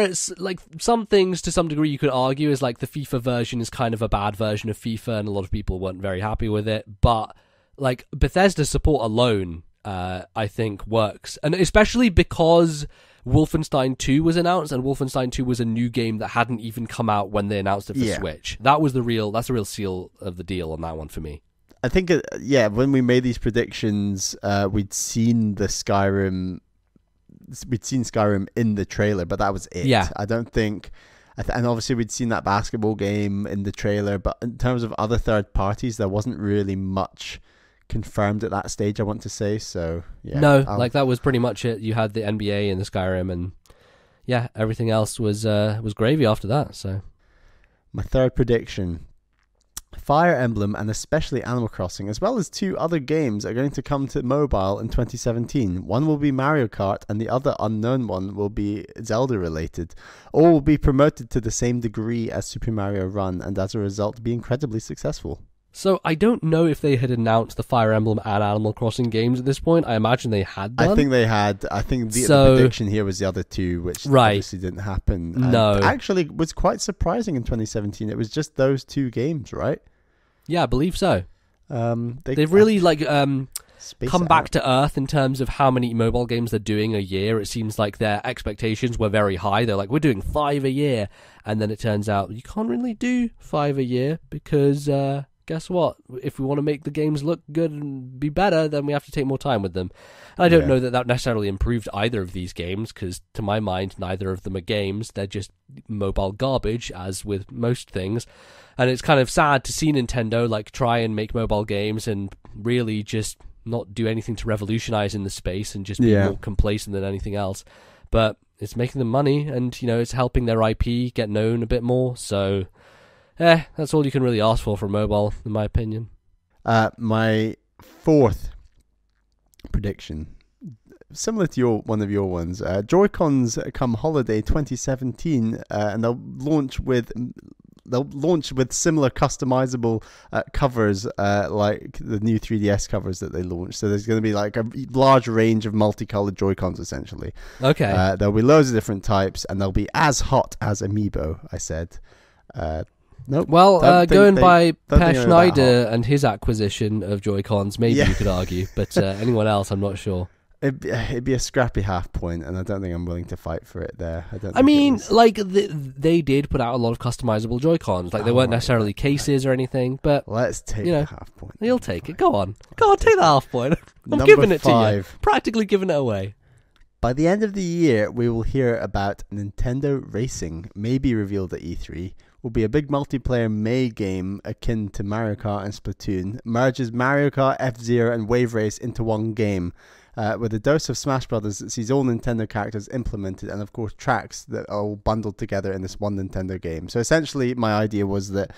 is, some things to some degree you could argue is, the FIFA version is kind of a bad version of FIFA, and a lot of people weren't very happy with it. But, Bethesda support alone, I think, works. And especially because Wolfenstein 2 was announced, and Wolfenstein 2 was a new game that hadn't even come out when they announced it for Switch. That's the real seal of the deal on that one for me. I think, when we made these predictions, we'd seen Skyrim in the trailer, but that was it. Yeah. I don't think, and obviously we'd seen that basketball game in the trailer, but in terms of other third parties, there wasn't really much confirmed at that stage, I want to say. So, yeah. No, that was pretty much it. You had the NBA and the Skyrim, and everything else was gravy after that. So, my third prediction: Fire Emblem and especially Animal Crossing, as well as 2 other games, are going to come to mobile in 2017. One will be Mario Kart and the other unknown one will be Zelda related. All will be promoted to the same degree as Super Mario Run and as a result be incredibly successful. So I don't know if they had announced the Fire Emblem and Animal Crossing games at this point. I imagine they had done. I think they had. I think the prediction here was the other 2, which obviously didn't happen. No. Actually, it was quite surprising in 2017. It was just those 2 games, right? Yeah, I believe so. They've really come back to earth in terms of how many mobile games they're doing a year. It seems like their expectations were very high. They're like, we're doing 5 a year. And then it turns out you can't really do 5 a year because guess what? If we want to make the games look good and be better, then we have to take more time with them. And I don't know that necessarily improved either of these games because to my mind, neither of them are games. They're just mobile garbage, as with most things. And it's kind of sad to see Nintendo try and make mobile games and really just not do anything to revolutionize in the space and just be more complacent than anything else. But it's making them money and, it's helping their IP get known a bit more. So, that's all you can really ask for mobile, in my opinion. My fourth prediction, similar to one of your ones, Joy-Cons come holiday 2017, and they'll launch with similar customizable covers like the new 3DS covers that they launched. So there's going to be a large range of multicolored Joy-Cons essentially. Okay. There'll be loads of different types and they'll be as hot as Amiibo, I said. Nope. Well, going by Per Schneider and his acquisition of Joy-Cons, maybe you could argue, but anyone else, I'm not sure. It'd be a scrappy half point, and I don't think I'm willing to fight for it there. They did put out a lot of customizable Joy-Cons. They weren't necessarily cases or anything, but let's take the half point. You'll take it. Go on, take the half point. I'm giving it to you. Practically giving it away. By the end of the year, we will hear about Nintendo Racing, maybe revealed at E3. Will be a big multiplayer May game akin to Mario Kart and Splatoon. Merges Mario Kart, F-Zero, and Wave Race into one game. With a dose of Smash Brothers that sees all Nintendo characters implemented and, of course, tracks that are all bundled together in this one Nintendo game. So essentially, my idea was that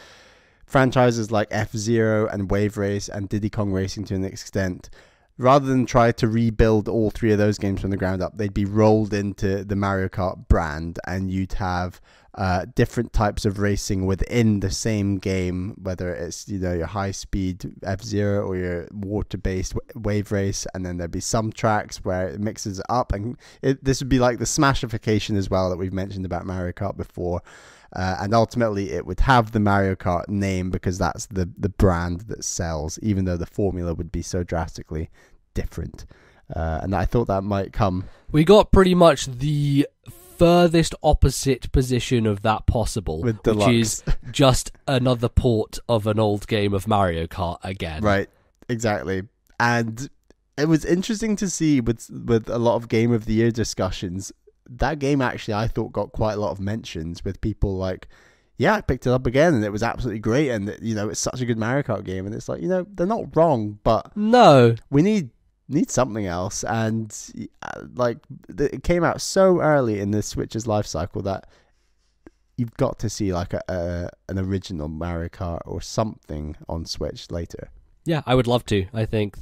franchises like F-Zero and Wave Race and Diddy Kong Racing to an extent rather than try to rebuild all three of those games from the ground up, they'd be rolled into the Mario Kart brand, and you'd have different types of racing within the same game, whether it's your high-speed F-Zero or your water-based wave race, and then there'd be some tracks where it mixes it up, and this would be like the Smashification as well that we've mentioned about Mario Kart before. And ultimately it would have the Mario Kart name because that's the brand that sells, even though the formula would be so drastically different. And I thought that might come. We got pretty much the furthest opposite position of that possible, with which is just another port of an old game of Mario Kart again. Right, exactly. And it was interesting to see with a lot of Game of the Year discussions, that game actually I thought got quite a lot of mentions, with people like, yeah, I picked it up again and it was absolutely great, and it's such a good Mario Kart game. And it's like, they're not wrong, but no, we need something else. And like, it came out so early in the Switch's life cycle that you've got to see like an original Mario Kart or something on Switch later. Yeah, I would love to. I think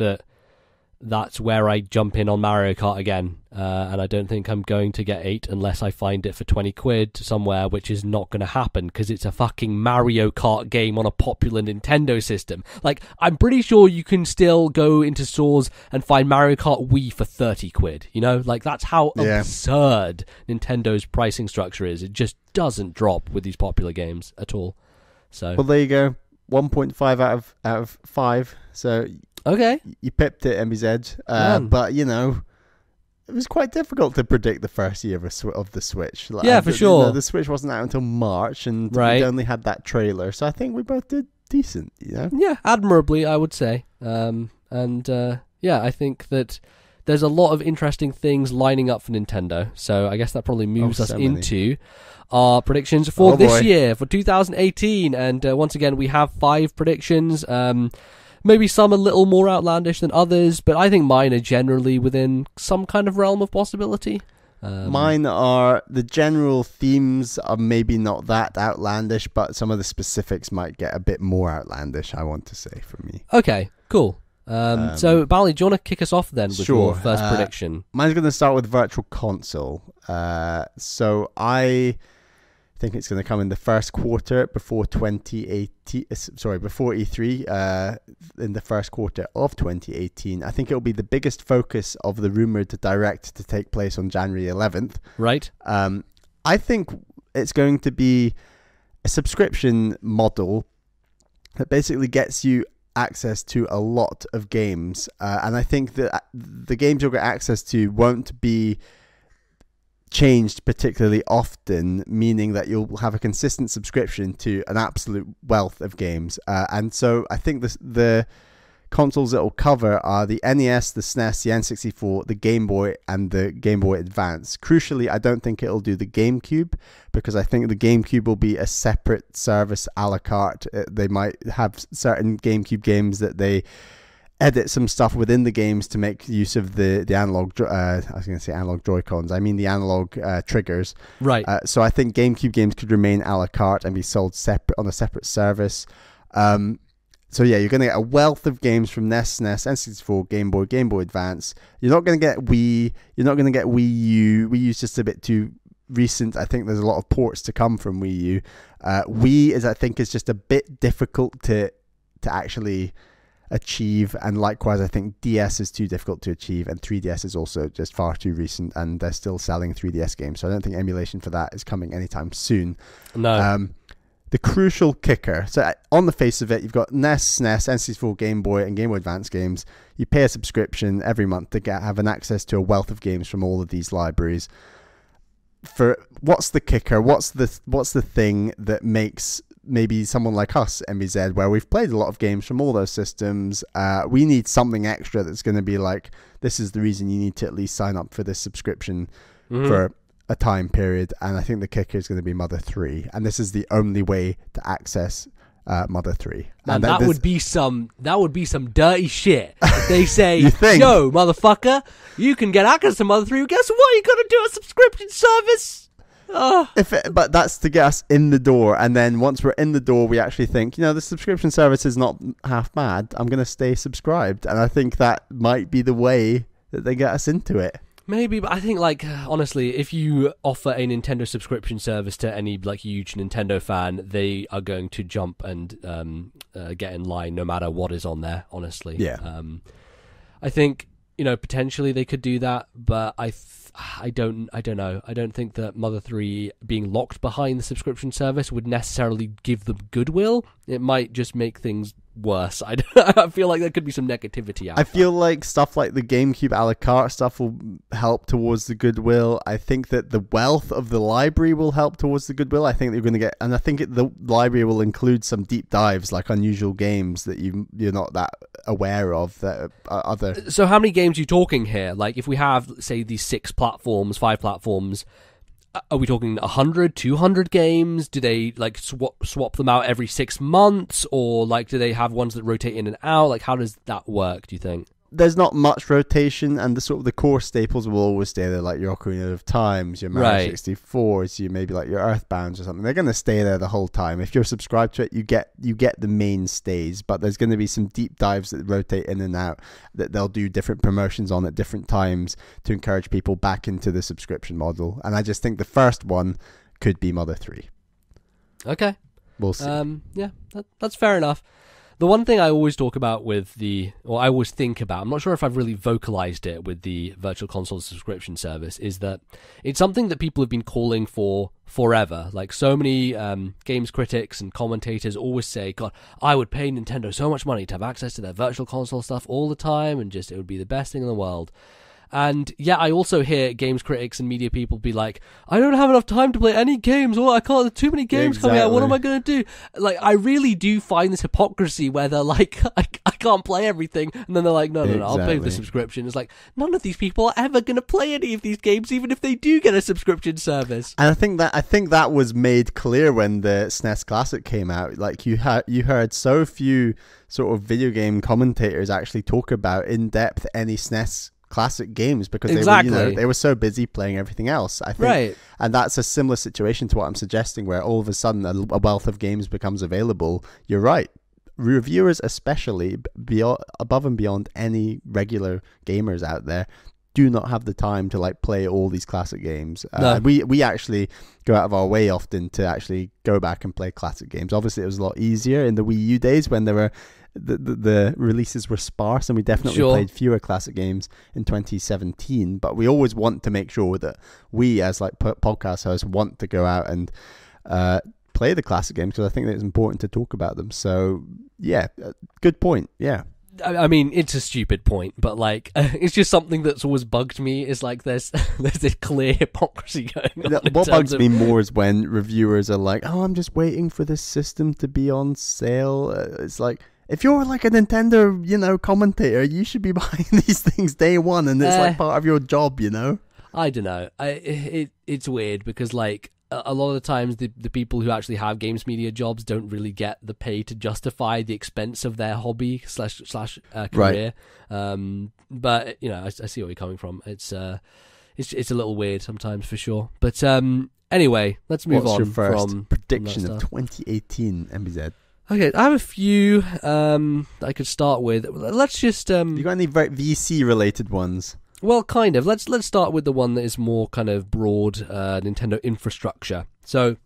that's where I jump in on Mario Kart again, and I don't think I'm going to get 8 unless I find it for 20 quid somewhere, which is not going to happen because it's a fucking Mario Kart game on a popular Nintendo system. Like, I'm pretty sure you can still go into stores and find Mario Kart Wii for 30 quid, like that's how absurd Nintendo's pricing structure is. It just doesn't drop with these popular games at all. So, well, there you go, 1.5 out of 5. So okay, you pipped it, MBZ, but it was quite difficult to predict the first year of the Switch. Yeah, for sure. The Switch wasn't out until March, and we only had that trailer, so I think we both did decent. Yeah, admirably, I would say. I think that there's a lot of interesting things lining up for Nintendo. So I guess that probably moves us into our predictions for this year, for 2018. And once again, we have 5 predictions. Maybe some a little more outlandish than others, but I think mine are generally within some kind of realm of possibility. Mine are, the general themes are maybe not that outlandish, but some of the specifics might get a bit more outlandish, I want to say, for me. Okay, cool. So, Bally, do you want to kick us off then with your first prediction? Mine's going to start with Virtual Console. So I think it's going to come in the first quarter before 2018. Before E3, in the first quarter of 2018. I think it'll be the biggest focus of the rumored direct to take place on January 11th. Right. I think it's going to be a subscription model that basically gets you access to a lot of games, and I think that the games you'll get access to won't be changed particularly often, meaning that you'll have a consistent subscription to an absolute wealth of games. And so I think the consoles that will cover are the NES, the SNES, the N64, the Game Boy, and the Game Boy Advance. Crucially, I don't think it'll do the GameCube, because I think the GameCube will be a separate service a la carte. They might have certain GameCube games that they edit some stuff within the games to make use of the analog, I was going to say analog Joy-Cons, I mean the analog triggers. Right. So I think GameCube games could remain a la carte and be sold separate on a separate service. So yeah, you're going to get a wealth of games from NES, SNES, N64, Game Boy, Game Boy Advance. You're not going to get Wii. You're not going to get Wii U. Wii U's just a bit too recent. I think there's a lot of ports to come from Wii U. Wii is just a bit difficult to actually achieve, and likewise I think DS is too difficult to achieve, and 3DS is also just far too recent, and they're still selling 3DS games, so I don't think emulation for that is coming anytime soon. No. The crucial kicker, so on the face of it, you've got NES, SNES, N64, Game Boy, and Game Boy Advance games. You pay a subscription every month to have an access to a wealth of games from all of these libraries. For what's the kicker? What's the thing that makes maybe someone like us, MBZ, where we've played a lot of games from all those systems, we need something extra that's going to be like, this is the reason you need to at least sign up for this subscription for a time period. And I think the kicker is going to be Mother 3, and this is the only way to access Mother 3. And that would be some dirty shit. If they say, You think? yo, motherfucker, you can get access to Mother 3. Guess what? You got to do a subscription service. But that's to get us in the door, and then once we're in the door, we actually think, the subscription service is not half bad. I'm going to stay subscribed, and I think that might be the way that they get us into it. Maybe, but I think, honestly, if you offer a Nintendo subscription service to any, huge Nintendo fan, they are going to jump and get in line no matter what is on there, honestly. Yeah. I think, potentially they could do that, but I don't know. I don't think that Mother 3 being locked behind the subscription service would necessarily give them goodwill. It might just make things worse. I feel like there could be some negativity out. I feel like stuff like the GameCube a la carte stuff will help towards the goodwill. I think that the wealth of the library will help towards the goodwill. I think they're going to get, and I think the library will include some deep dives, like unusual games that you're not that aware of that are other. So how many games are you talking here? Like if we have, say, these 5 platforms, are we talking 100, 200 games? Do they swap them out every 6 months, or do they have ones that rotate in and out? How does that work, do you think? There's not much rotation, and the core staples will always stay there, like your Ocarina of Times, your Mario 64s, you maybe your Earthbounds or something. They're going to stay there the whole time. If you're subscribed to it, you get the mainstays, but there's going to be some deep dives that rotate in and out, that they'll do different promotions on at different times to encourage people back into the subscription model. And I just think the first one could be Mother 3. Okay. We'll see. Yeah, that's fair enough. The one thing I always talk about I always think about, I'm not sure if I've really vocalized it with the Virtual Console subscription service, is that it's something that people have been calling for forever. So many games critics and commentators always say, God, I would pay Nintendo so much money to have access to their Virtual Console stuff all the time, and it would be the best thing in the world. And yeah, I also hear games critics and media people be like, I don't have enough time to play any games, or there's too many games coming out, what am I going to do? I really do find this hypocrisy where they're like, I can't play everything, and then they're like, no, I'll pay for the subscription. It's like, none of these people are ever going to play any of these games, even if they do get a subscription service. And I think that was made clear when the SNES Classic came out. You heard so few sort of video game commentators actually talk about in depth any SNES Classic games, because they were so busy playing everything else, I think. Right. And that's a similar situation to what I'm suggesting, where all of a sudden a wealth of games becomes available. You're right. Reviewers, especially above and beyond any regular gamers out there, do not have the time to play all these classic games. No. We actually go out of our way often to actually go back and play classic games. Obviously, it was a lot easier in the Wii U days when there were the releases were sparse, and we definitely played fewer classic games in 2017. But we always want to make sure that we, as podcast hosts, want to go out and play the classic games, because I think that it's important to talk about them. So yeah, good point. Yeah. I mean, it's a stupid point, but it's just something that's always bugged me. Is there's this clear hypocrisy going on. What bugs me more is when reviewers are like, "Oh, I'm just waiting for this system to be on sale." It's like, if you're a Nintendo, commentator, you should be buying these things day one, and it's part of your job, I don't know. It's weird because a lot of the times the people who actually have games media jobs don't really get the pay to justify the expense of their hobby slash career. Right. But I see where you're coming from. It's a little weird sometimes, for sure. But anyway, let's move on. What's your first prediction of 2018, MBZ? Okay, I have a few that I could start with. Let's just you got any VC related ones? Well, kind of. Let's start with the one that is more kind of broad Nintendo infrastructure. So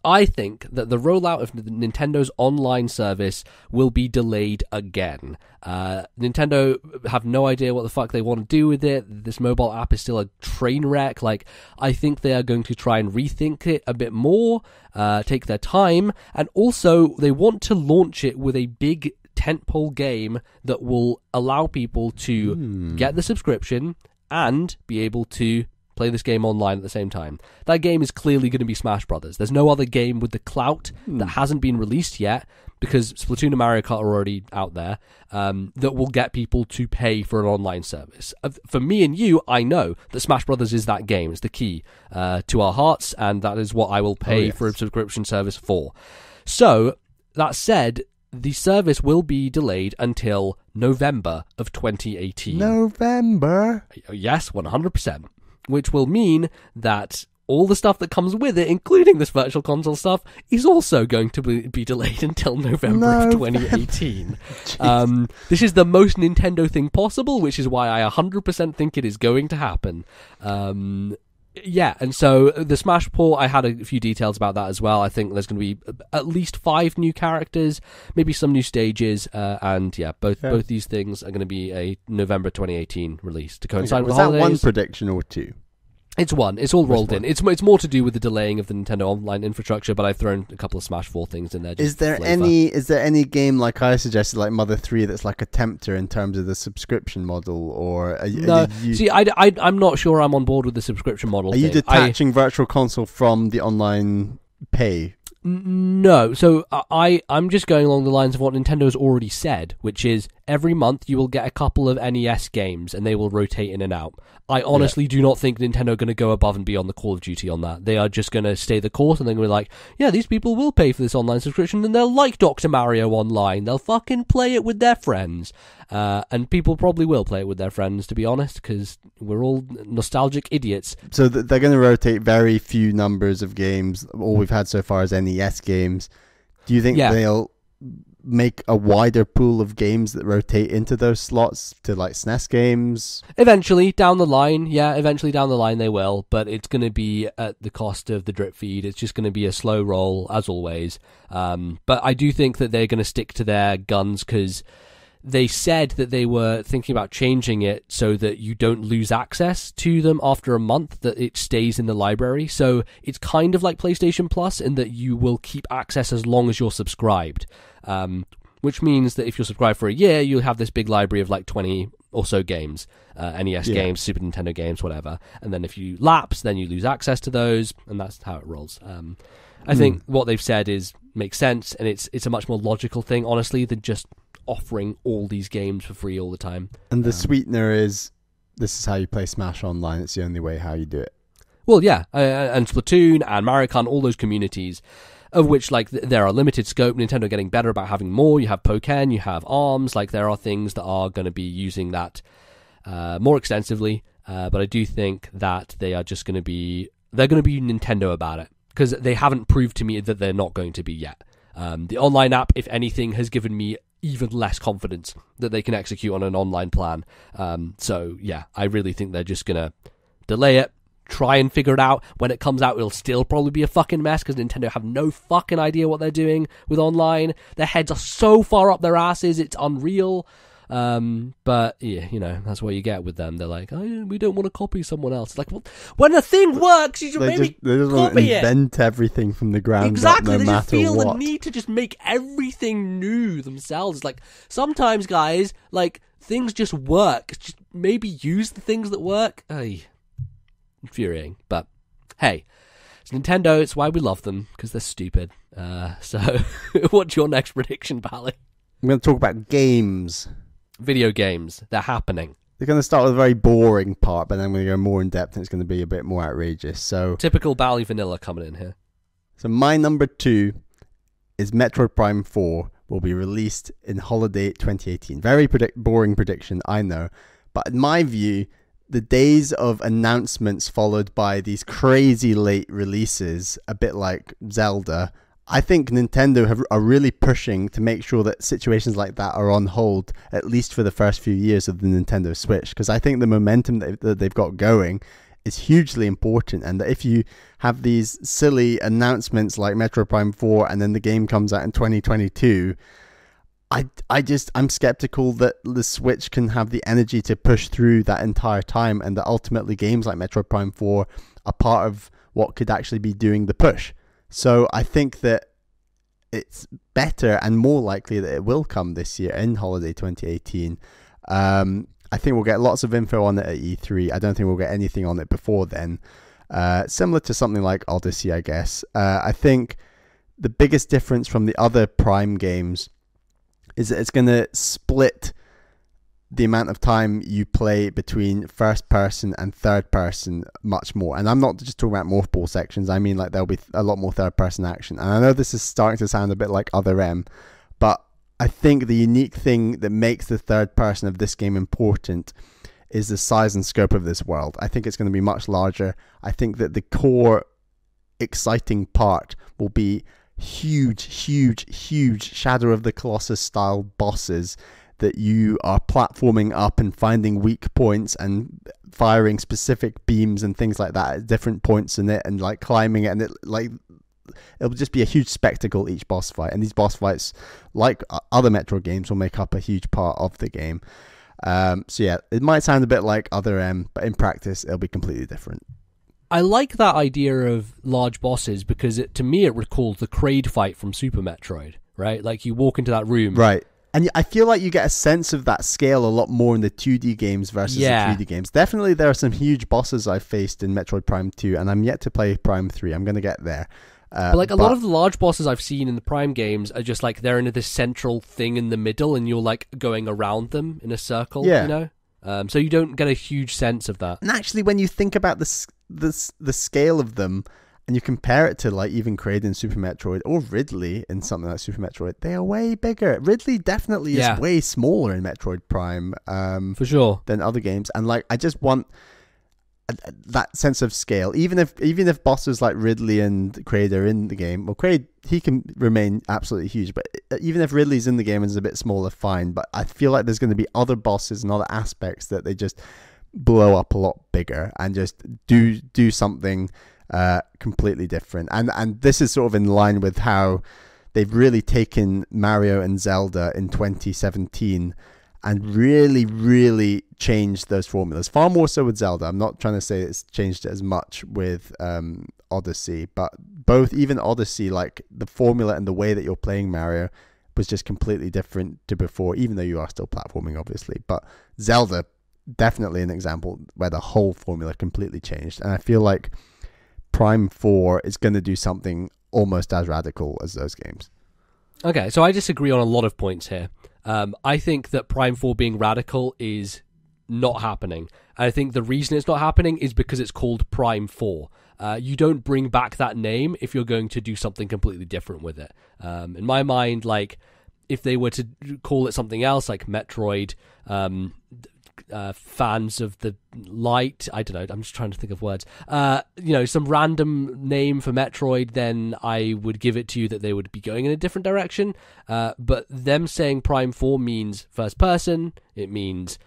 I think that the rollout of Nintendo's online service will be delayed again. Nintendo have no idea what the fuck they want to do with it. This mobile app is still a train wreck. I think they are going to try and rethink it a bit more, take their time, and also they want to launch it with a big tentpole game that will allow people to get the subscription and be able to play this game online at the same time. That game is clearly going to be Smash Brothers. There's no other game with the clout that hasn't been released yet, because Splatoon and Mario Kart are already out there, that will get people to pay for an online service. For me and you, I know that Smash Brothers is that game. It's the key to our hearts, and that is what I will pay for a subscription service for. So, that said, the service will be delayed until November of 2018. November? Yes, 100%. Which will mean that all the stuff that comes with it, including this Virtual Console stuff, is also going to be delayed until November of 2018. This is the most Nintendo thing possible, which is why I 100% think it is going to happen. Yeah, and so the Smash port, I had a few details about that as well. I think there's going to be at least 5 new characters, maybe some new stages, and yeah, both these things are going to be a November 2018 release to coincide with holidays. Was that one prediction or 2? It's one. It's all rolled in. It's more to do with the delaying of the Nintendo Online infrastructure, but I've thrown a couple of Smash 4 things in there. Is there any game like I suggested, like Mother 3, that's like a tempter in terms of the subscription model, or see, I'm not sure I'm on board with the subscription model. Are you detaching Virtual Console from the online pay? No, so I'm just going along the lines of what Nintendo's already said, which is every month you will get a couple of NES games and they will rotate in and out. I honestly do not think Nintendo are going to go above and beyond the Call of Duty on that. They are just going to stay the course, and they're going to be like, yeah, these people will pay for this online subscription, and they'll like Dr. Mario Online. They'll fucking play it with their friends. And people probably will play it with their friends, to be honest, because we're all nostalgic idiots. So they're going to rotate very few numbers of games. All we've had so far is NES games. Do you think they'll make a wider pool of games that rotate into those slots to like SNES games? Eventually down the line they will, but it's going to be at the cost of the drip feed. It's just going to be a slow roll as always. But I do think that they're going to stick to their guns, because they said that they were thinking about changing it so that you don't lose access to them after a month, that it stays in the library. So it's kind of like PlayStation Plus in that you will keep access as long as you're subscribed. Which means that if you're subscribed for a year, you'll have this big library of like 20 or so games, NES games, Super Nintendo games, whatever. And then if you lapse, then you lose access to those, and that's how it rolls. I think what they've said makes sense, and it's a much more logical thing, honestly, than just offering all these games for free all the time. And the sweetener is, this is how you play Smash Online. It's the only way how you do it. Well, yeah, and Splatoon and Mario Kart, all those communities, of which like there are limited scope. Nintendo getting better about having more. You have Pokken, you have ARMS. Like there are things that are going to be using that more extensively. But I do think that they're going to be Nintendo about it, because they haven't proved to me that they're not going to be yet. The online app, if anything, has given me even less confidence that they can execute on an online plan. So yeah, I really think they're just going to delay it, try and figure it out. When it comes out, it'll still probably be a fucking mess, because Nintendo have no fucking idea what they're doing with online. Their heads are so far up their asses, it's unreal. But yeah, that's what you get with them. They're like, oh, we don't want to copy someone else. It's like, well, when a thing works, you should maybe they just want to invent everything from the ground up, no matter what. Exactly, they just feel the need to just make everything new themselves. It's like, sometimes, guys, like, things just work. Just maybe use the things that work. Infuriating, but hey, it's Nintendo. It's why we love them, because they're stupid. So, what's your next prediction, Bally? I'm going to talk about games. Video games. They're happening. They're going to start with a very boring part, but then we're going to go more in depth, and it's going to be a bit more outrageous. So typical Bally vanilla coming in here. So my number 2 is Metroid Prime 4 will be released in holiday 2018. Very boring prediction, I know, but in my view, the days of announcements followed by these crazy late releases, a bit like Zelda, I think Nintendo are really pushing to make sure that situations like that are on hold, at least for the first few years of the Nintendo Switch, because I think the momentum that they've got going is hugely important, and that if you have these silly announcements like Metroid Prime 4 and then the game comes out in 2022, I'm skeptical that the Switch can have the energy to push through that entire time, and that ultimately games like Metroid Prime 4 are part of what could actually be doing the push. So I think that it's better and more likely that it will come this year in holiday 2018. I think we'll get lots of info on it at E3. I don't think we'll get anything on it before then. Similar to something like Odyssey, I guess. I think the biggest difference from the other Prime games is that it's going to split the amount of time you play between first person and third person much more. And I'm not just talking about multiple sections. I mean, like, there'll be a lot more third person action. And I know this is starting to sound a bit like Other M, but I think the unique thing that makes the third person of this game important is the size and scope of this world. I think it's going to be much larger. I think that the core exciting part will be huge Shadow of the Colossus style bosses that you are platforming up and finding weak points and firing specific beams and things like that at different points in it, and like climbing it, and it'll just be a huge spectacle each boss fight. And these boss fights, like other Metroid games, will make up a huge part of the game. So yeah, it might sound a bit like Other M, but in practice it'll be completely different. I like that idea of large bosses because to me it recalls the Kraid fight from Super Metroid, right? Like you walk into that room, right? And I feel like you get a sense of that scale a lot more in the 2D games versus the 3D games. Definitely there are some huge bosses I've faced in Metroid Prime 2, and I'm yet to play Prime 3. I'm going to get there. But like a lot of the large bosses I've seen in the Prime games are just like they're in this central thing in the middle and you're like going around them in a circle, you know? So you don't get a huge sense of that. And actually, when you think about the scale of them, and you compare it to like even Kraid in Super Metroid or Ridley in something like Super Metroid, they are way bigger. Ridley definitely is way smaller in Metroid Prime, for sure, than other games. And like, I just want that sense of scale. Even if bosses like Ridley and Kraid are in the game, well, Kraid, he can remain absolutely huge, but even if Ridley's in the game and is a bit smaller, fine. But I feel like there's going to be other bosses and other aspects that they just blow up a lot bigger and just do something completely different. And this is sort of in line with how they've really taken Mario and Zelda in 2017 and really changed those formulas, far more so with Zelda. I'm not trying to say it's changed it as much with Odyssey, but both, even Odyssey, like the formula and the way that you're playing Mario was just completely different to before, even though you are still platforming, obviously. But Zelda, definitely an example where the whole formula completely changed. And I feel like Prime 4 is going to do something almost as radical as those games. Okay, so I disagree on a lot of points here. I think that Prime 4 being radical is not happening. I think the reason it's not happening is because it's called Prime 4. You don't bring back that name if you're going to do something completely different with it. In my mind, like, if they were to call it something else, like Metroid, fans of the light, I don't know, I'm just trying to think of words, some random name for Metroid, then I would give it to you that they would be going in a different direction. But them saying Prime 4 means first person, it means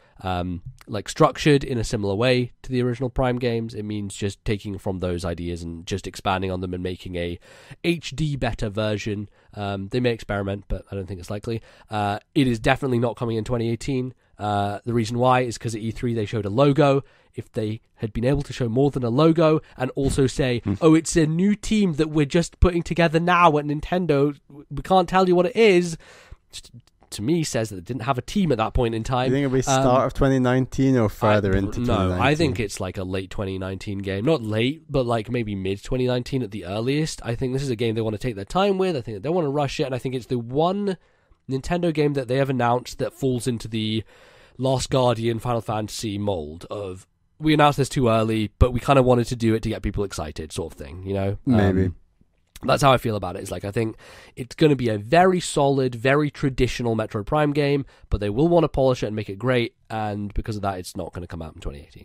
like structured in a similar way to the original Prime games. It means just taking from those ideas and just expanding on them and making a HD better version. They may experiment, but I don't think it's likely. It is definitely not coming in 2018. The reason why is because at E3 they showed a logo. If they had been able to show more than a logo and also say, oh, it's a new team that we're just putting together now at Nintendo, we can't tell you what it is, to me says that it didn't have a team at that point in time. Do you think it'll be start of 2019 or further into 2019? No, I think it's like a late 2019 game. Not late, but like maybe mid 2019 at the earliest. I think this is a game they want to take their time with. I think they don't want to rush it, and I think it's the one Nintendo game that they have announced that falls into the Last Guardian Final Fantasy mold of, we announced this too early, but we kind of wanted to do it to get people excited, sort of thing, you know? Maybe. That's how I feel about it. It's like, I think it's going to be a very solid, very traditional Metroid Prime game, but they will want to polish it and make it great, and because of that, it's not going to come out in 2018.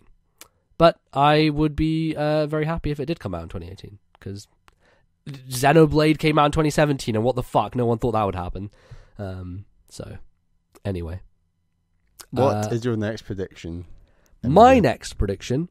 But I would be very happy if it did come out in 2018, because Xenoblade came out in 2017, and what the fuck, no one thought that would happen. So, anyway. What is your next prediction? My next prediction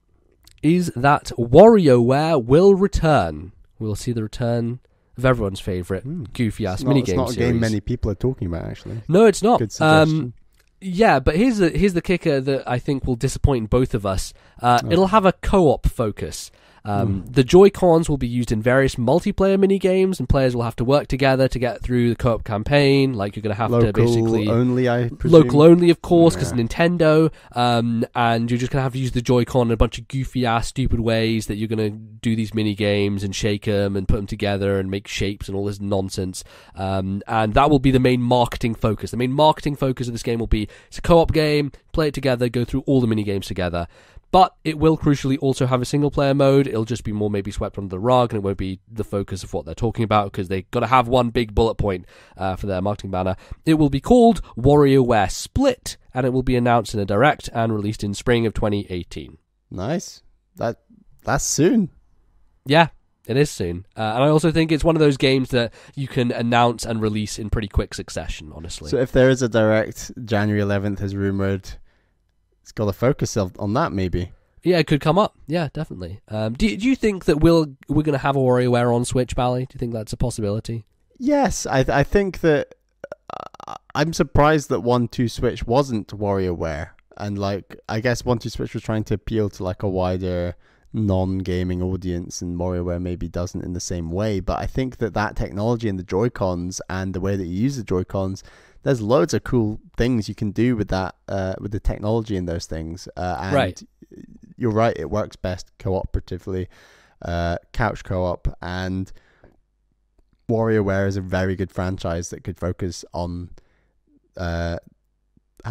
is that WarioWare will return. We'll see the return of everyone's favourite goofy-ass minigame series. It's not a game many people are talking about, actually. No, it's not. Good suggestion. Yeah, but here's the kicker that I think will disappoint both of us. It'll have a co-op focus. The Joy-Cons will be used in various multiplayer mini-games, and players will have to work together to get through the co-op campaign. Like, you're going to have to basically... Local only, I presume? Local only, of course, because Nintendo. And you're just going to have to use the Joy-Con in a bunch of goofy-ass, stupid ways that you're going to do these mini-games and shake them and put them together and make shapes and all this nonsense. And that will be the main marketing focus. The main marketing focus of this game will be, it's a co-op game, play it together, go through all the mini-games together. But it will crucially also have a single-player mode. It'll just be more maybe swept under the rug, and it won't be the focus of what they're talking about, because they've got to have one big bullet point for their marketing banner. It will be called WarioWare Split, and it will be announced in a direct and released in spring of 2018. Nice. That's soon. Yeah. It is soon. And I also think it's one of those games that you can announce and release in pretty quick succession, honestly. So if there is a direct, January 11th is rumoured, it's got to focus on that maybe. Yeah, it could come up. Yeah, definitely. Do you think that we're going to have a WarioWare on Switch, Bally? Do you think that's a possibility? Yes, I think that... I'm surprised that 1-2 Switch wasn't WarioWare. And I guess 1-2 Switch was trying to appeal to a wider... non-gaming audience, and WarioWare maybe doesn't in the same way, but I think that technology and the Joy-Cons and the way that you use the Joy-Cons, there's loads of cool things you can do with that, with the technology in those things, and right. You're right, it works best cooperatively, couch co-op, and WarioWare is a very good franchise that could focus on how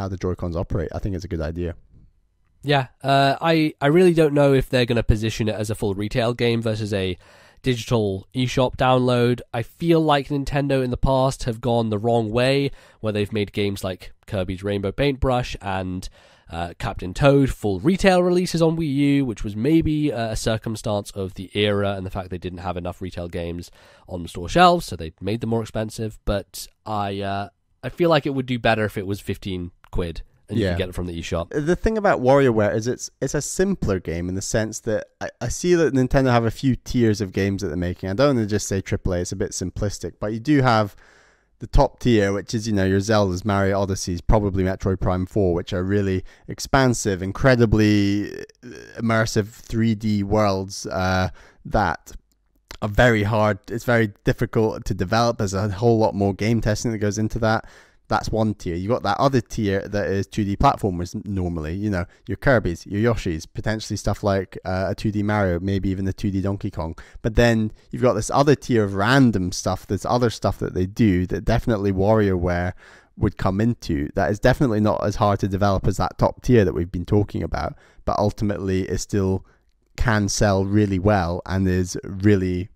the Joy-Cons operate. I think it's a good idea. Yeah, I really don't know if they're going to position it as a full retail game versus a digital eShop download. I feel like Nintendo in the past have gone the wrong way, where they've made games like Kirby's Rainbow Paintbrush and Captain Toad full retail releases on Wii U, which was maybe a circumstance of the era and the fact they didn't have enough retail games on the store shelves, so they made them more expensive. But I feel like it would do better if it was 15 quid. And you can get it from the eShop. The thing about WarioWare is it's a simpler game in the sense that I see that Nintendo have a few tiers of games that they're making. I don't want to just say AAA, it's a bit simplistic, but you do have the top tier, which is, your Zeldas, Mario Odysseys, probably Metroid Prime 4, which are really expansive, incredibly immersive 3D worlds that are very hard. It's very difficult to develop. There's a whole lot more game testing that goes into that. That's one tier. You got that other tier that is 2D platformers normally, your Kirby's, your Yoshi's, potentially stuff like a 2D Mario, maybe even a 2D Donkey Kong. But then you've got this other tier of random stuff, there's other stuff that they do that definitely WarioWare would come into, that is definitely not as hard to develop as that top tier that we've been talking about, but ultimately it still can sell really well and it's a really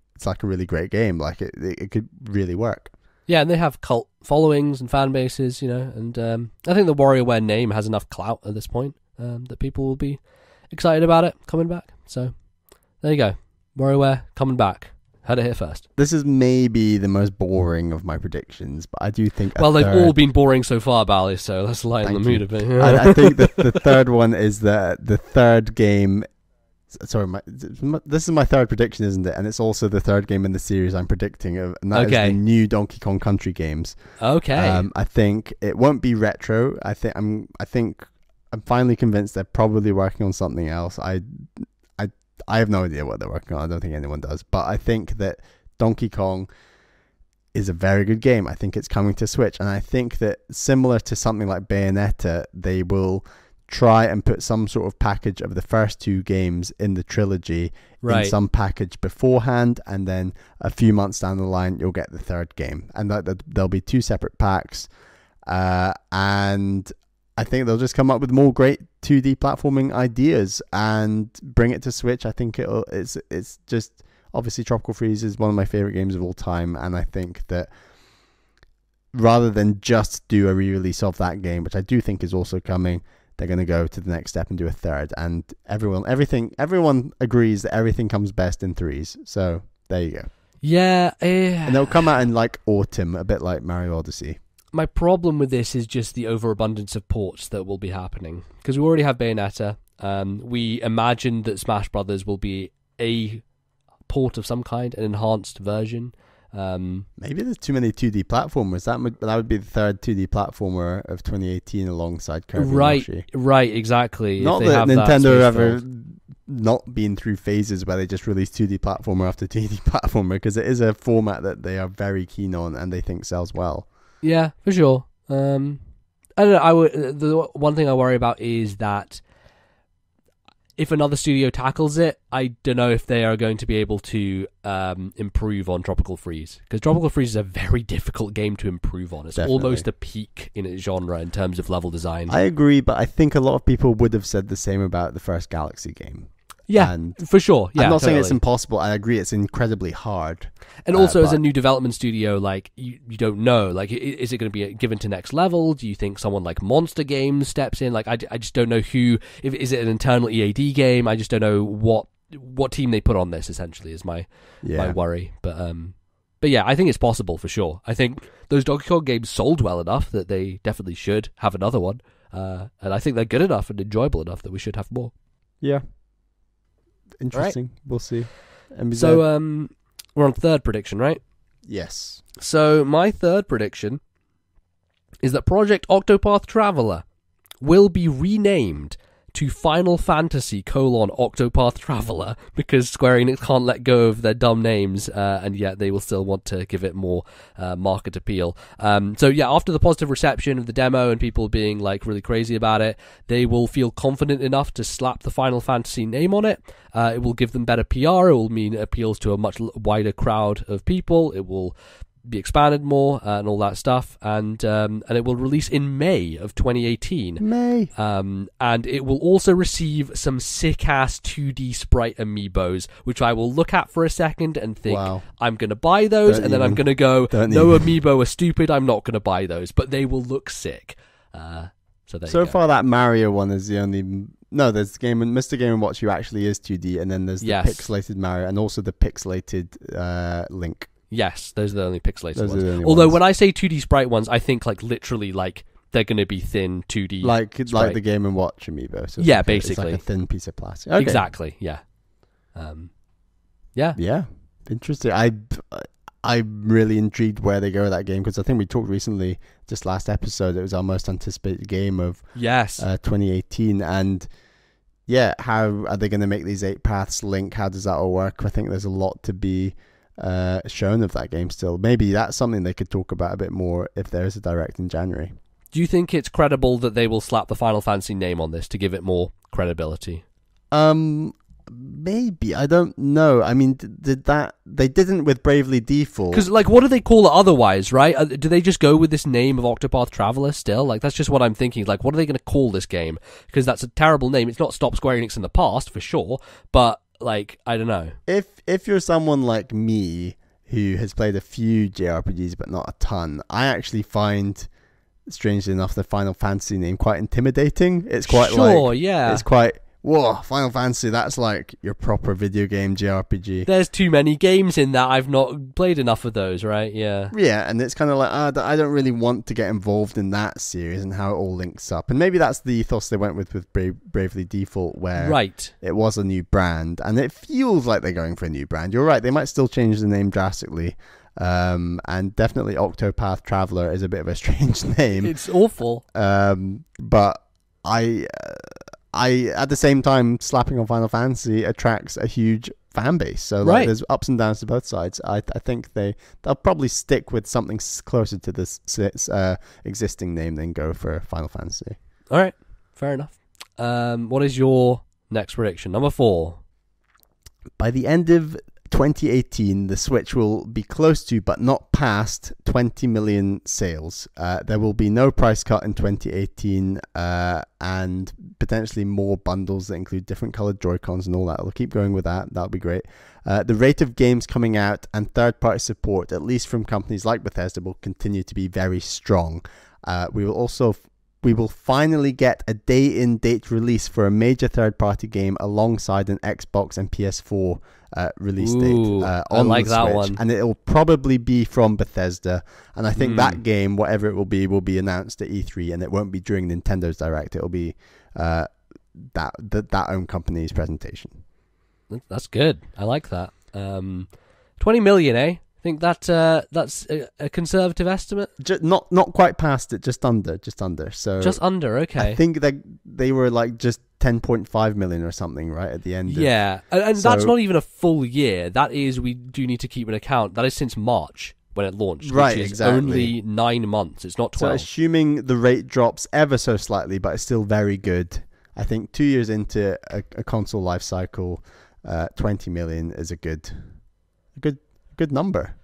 great game. It could really work. Yeah, and they have cult followings and fan bases, and I think the WarioWare name has enough clout at this point that people will be excited about it coming back. So, there you go. WarioWare coming back. Heard it here first. This is maybe the most boring of my predictions, but I do think... Well, they've all been boring so far, Bally, so let's lighten the mood a bit. I think the third one is the third game... Sorry, this is my third prediction, isn't it? And it's also the third game in the series I'm predicting, and that is the new Donkey Kong Country games. Okay. I think it won't be retro. I think I'm finally convinced they're probably working on something else. I have no idea what they're working on. I don't think anyone does. But I think that Donkey Kong is a very good game. I think it's coming to Switch, and I think that similar to something like Bayonetta, they will try and put some sort of package of the first two games in the trilogy in some package beforehand, and then a few months down the line you'll get the third game, and that there'll be two separate packs, and I think they'll just come up with more great 2D platforming ideas and bring it to Switch. I think it's just, obviously Tropical Freeze is one of my favorite games of all time, and I think that rather than just do a re-release of that game, which I do think is also coming, they're going to go to the next step and do a third. And everyone agrees that everything comes best in threes. So there you go. Yeah. And they'll come out in autumn, a bit like Mario Odyssey. My problem with this is just the overabundance of ports that will be happening. Because we already have Bayonetta. We imagine that Smash Brothers will be a port of some kind, an enhanced version. Maybe there's too many 2D platformers. That would be the third 2D platformer of 2018 alongside Kirby and Yoshi. Right, exactly. Not that Nintendo ever not been through phases where they just release 2D platformer after 2D platformer, because it is a format that they are very keen on and they think sells well. Yeah, for sure. I don't know. The one thing I worry about is that if another studio tackles it, I don't know if they are going to be able to improve on Tropical Freeze, because Tropical Freeze is a very difficult game to improve on. It's almost a peak in its genre in terms of level design. I agree, but I think a lot of people would have said the same about the first Galaxy game. Yeah, for sure. Yeah, I'm not saying it's impossible. I agree, it's incredibly hard. And also, as a new development studio, like you don't know. Like, is it going to be given to next level? Do you think someone like Monster Games steps in? Like, I just don't know who. Is it an internal EAD game? I just don't know what team they put on this. Essentially, is my worry. But yeah, I think it's possible for sure. I think those Donkey Kong games sold well enough that they definitely should have another one. And I think they're good enough and enjoyable enough that we should have more. Yeah. Interesting. Right. We'll see. So we're on third prediction, right? Yes. So my third prediction is that Project Octopath Traveler will be renamed to Final Fantasy: Octopath Traveler, because Square Enix can't let go of their dumb names, and yet they will still want to give it more market appeal. So yeah, after the positive reception of the demo and people being like really crazy about it, they will feel confident enough to slap the Final Fantasy name on it. It will give them better PR. It will mean it appeals to a much wider crowd of people. It will be expanded more and all that stuff, and it will release in May of 2018. And it will also receive some sick-ass 2D sprite amiibos, which I will look at for a second and think, wow, I'm going to buy those, and then I'm going to go, no, amiibo are stupid, I'm not going to buy those, but they will look sick. So far that Mario one is the only... No, there's Mr. Game & Watch who actually is 2D, and then there's the pixelated Mario, and also the pixelated Link. Yes, those are the only pixelated ones. Although when I say 2D sprite ones, I think like literally like they're going to be thin 2D like the Game & Watch amiibo. So yeah, basically. It's like a thin piece of plastic. Okay. Exactly, yeah. Yeah, interesting. I'm really intrigued where they go with that game, because I think we talked recently, just last episode, it was our most anticipated game of 2018, and yeah, how are they going to make these 8 paths link? How does that all work? I think there's a lot to be shown of that game still. Maybe that's something they could talk about a bit more if there is a direct in January. Do you think it's credible that they will slap the Final Fantasy name on this to give it more credibility? Maybe, I don't know. I mean, they didn't with Bravely Default, because like, what do they call it otherwise, right? Do they just go with this name of Octopath Traveler still? Like, that's just what I'm thinking. Like, what are they going to call this game? Because that's a terrible name. It's not stopped Square Enix in the past for sure, but like, I don't know. If you're someone like me who has played a few JRPGs but not a ton, I actually find, strangely enough, the Final Fantasy name quite intimidating. It's quite it's quite, whoa, Final Fantasy, that's like your proper video game JRPG. There's too many games in that. I've not played enough of those, right? Yeah, and it's kind of like, I don't really want to get involved in that series and how it all links up. And maybe that's the ethos they went with Bravely Default, where it was a new brand, and it feels like they're going for a new brand. You're right, they might still change the name drastically. And definitely Octopath Traveler is a bit of a strange name. It's awful. But I at the same time, slapping on Final Fantasy attracts a huge fan base. So like, there's ups and downs to both sides. I think they'll probably stick with something closer to this existing name than go for Final Fantasy. All right, fair enough. What is your next prediction? Number 4. By the end of 2018, the Switch will be close to, but not past, 20 million sales. There will be no price cut in 2018, and potentially more bundles that include different colored Joy-Cons and all that. We'll keep going with that. That'll be great. The rate of games coming out and third-party support, at least from companies like Bethesda, will continue to be very strong. We will finally get a day-in-date release for a major third-party game alongside an Xbox and PS4 release date on the Switch. One. And it'll probably be from Bethesda. And I think that game, whatever it will be announced at E3, and it won't be during Nintendo's Direct. It'll be that own company's presentation. That's good. I like that. 20 million, eh? I think that's a conservative estimate. Not quite past it, just under. So just under, okay. I think that they were like just 10.5 million or something, right, at the end. Yeah, and that's not even a full year. That is, we do need to keep an account. That is since March when it launched, right? Which is exactly. Only 9 months. It's not 12. So assuming the rate drops ever so slightly, but it's still very good. I think 2 years into a console life cycle, 20 million is a good number.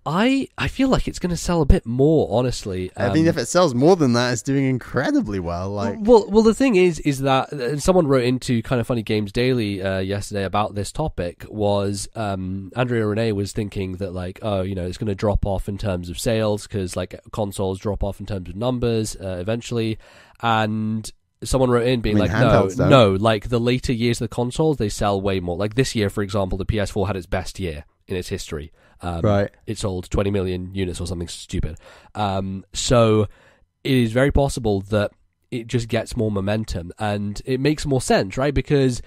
I feel like it's going to sell a bit more, honestly. I mean, if it sells more than that, it's doing incredibly well. Like, well, the thing is that someone wrote into Kind of Funny Games Daily yesterday about this topic. Was Andrea Renee was thinking that like, oh, you know, it's going to drop off in terms of sales because like consoles drop off in terms of numbers eventually, and someone wrote in being like, no, like the later years of the consoles, they sell way more. Like this year, for example, the PS4 had its best year in its history. Right. It sold 20 million units or something stupid. So it is very possible that it just gets more momentum, and it makes more sense, right? Because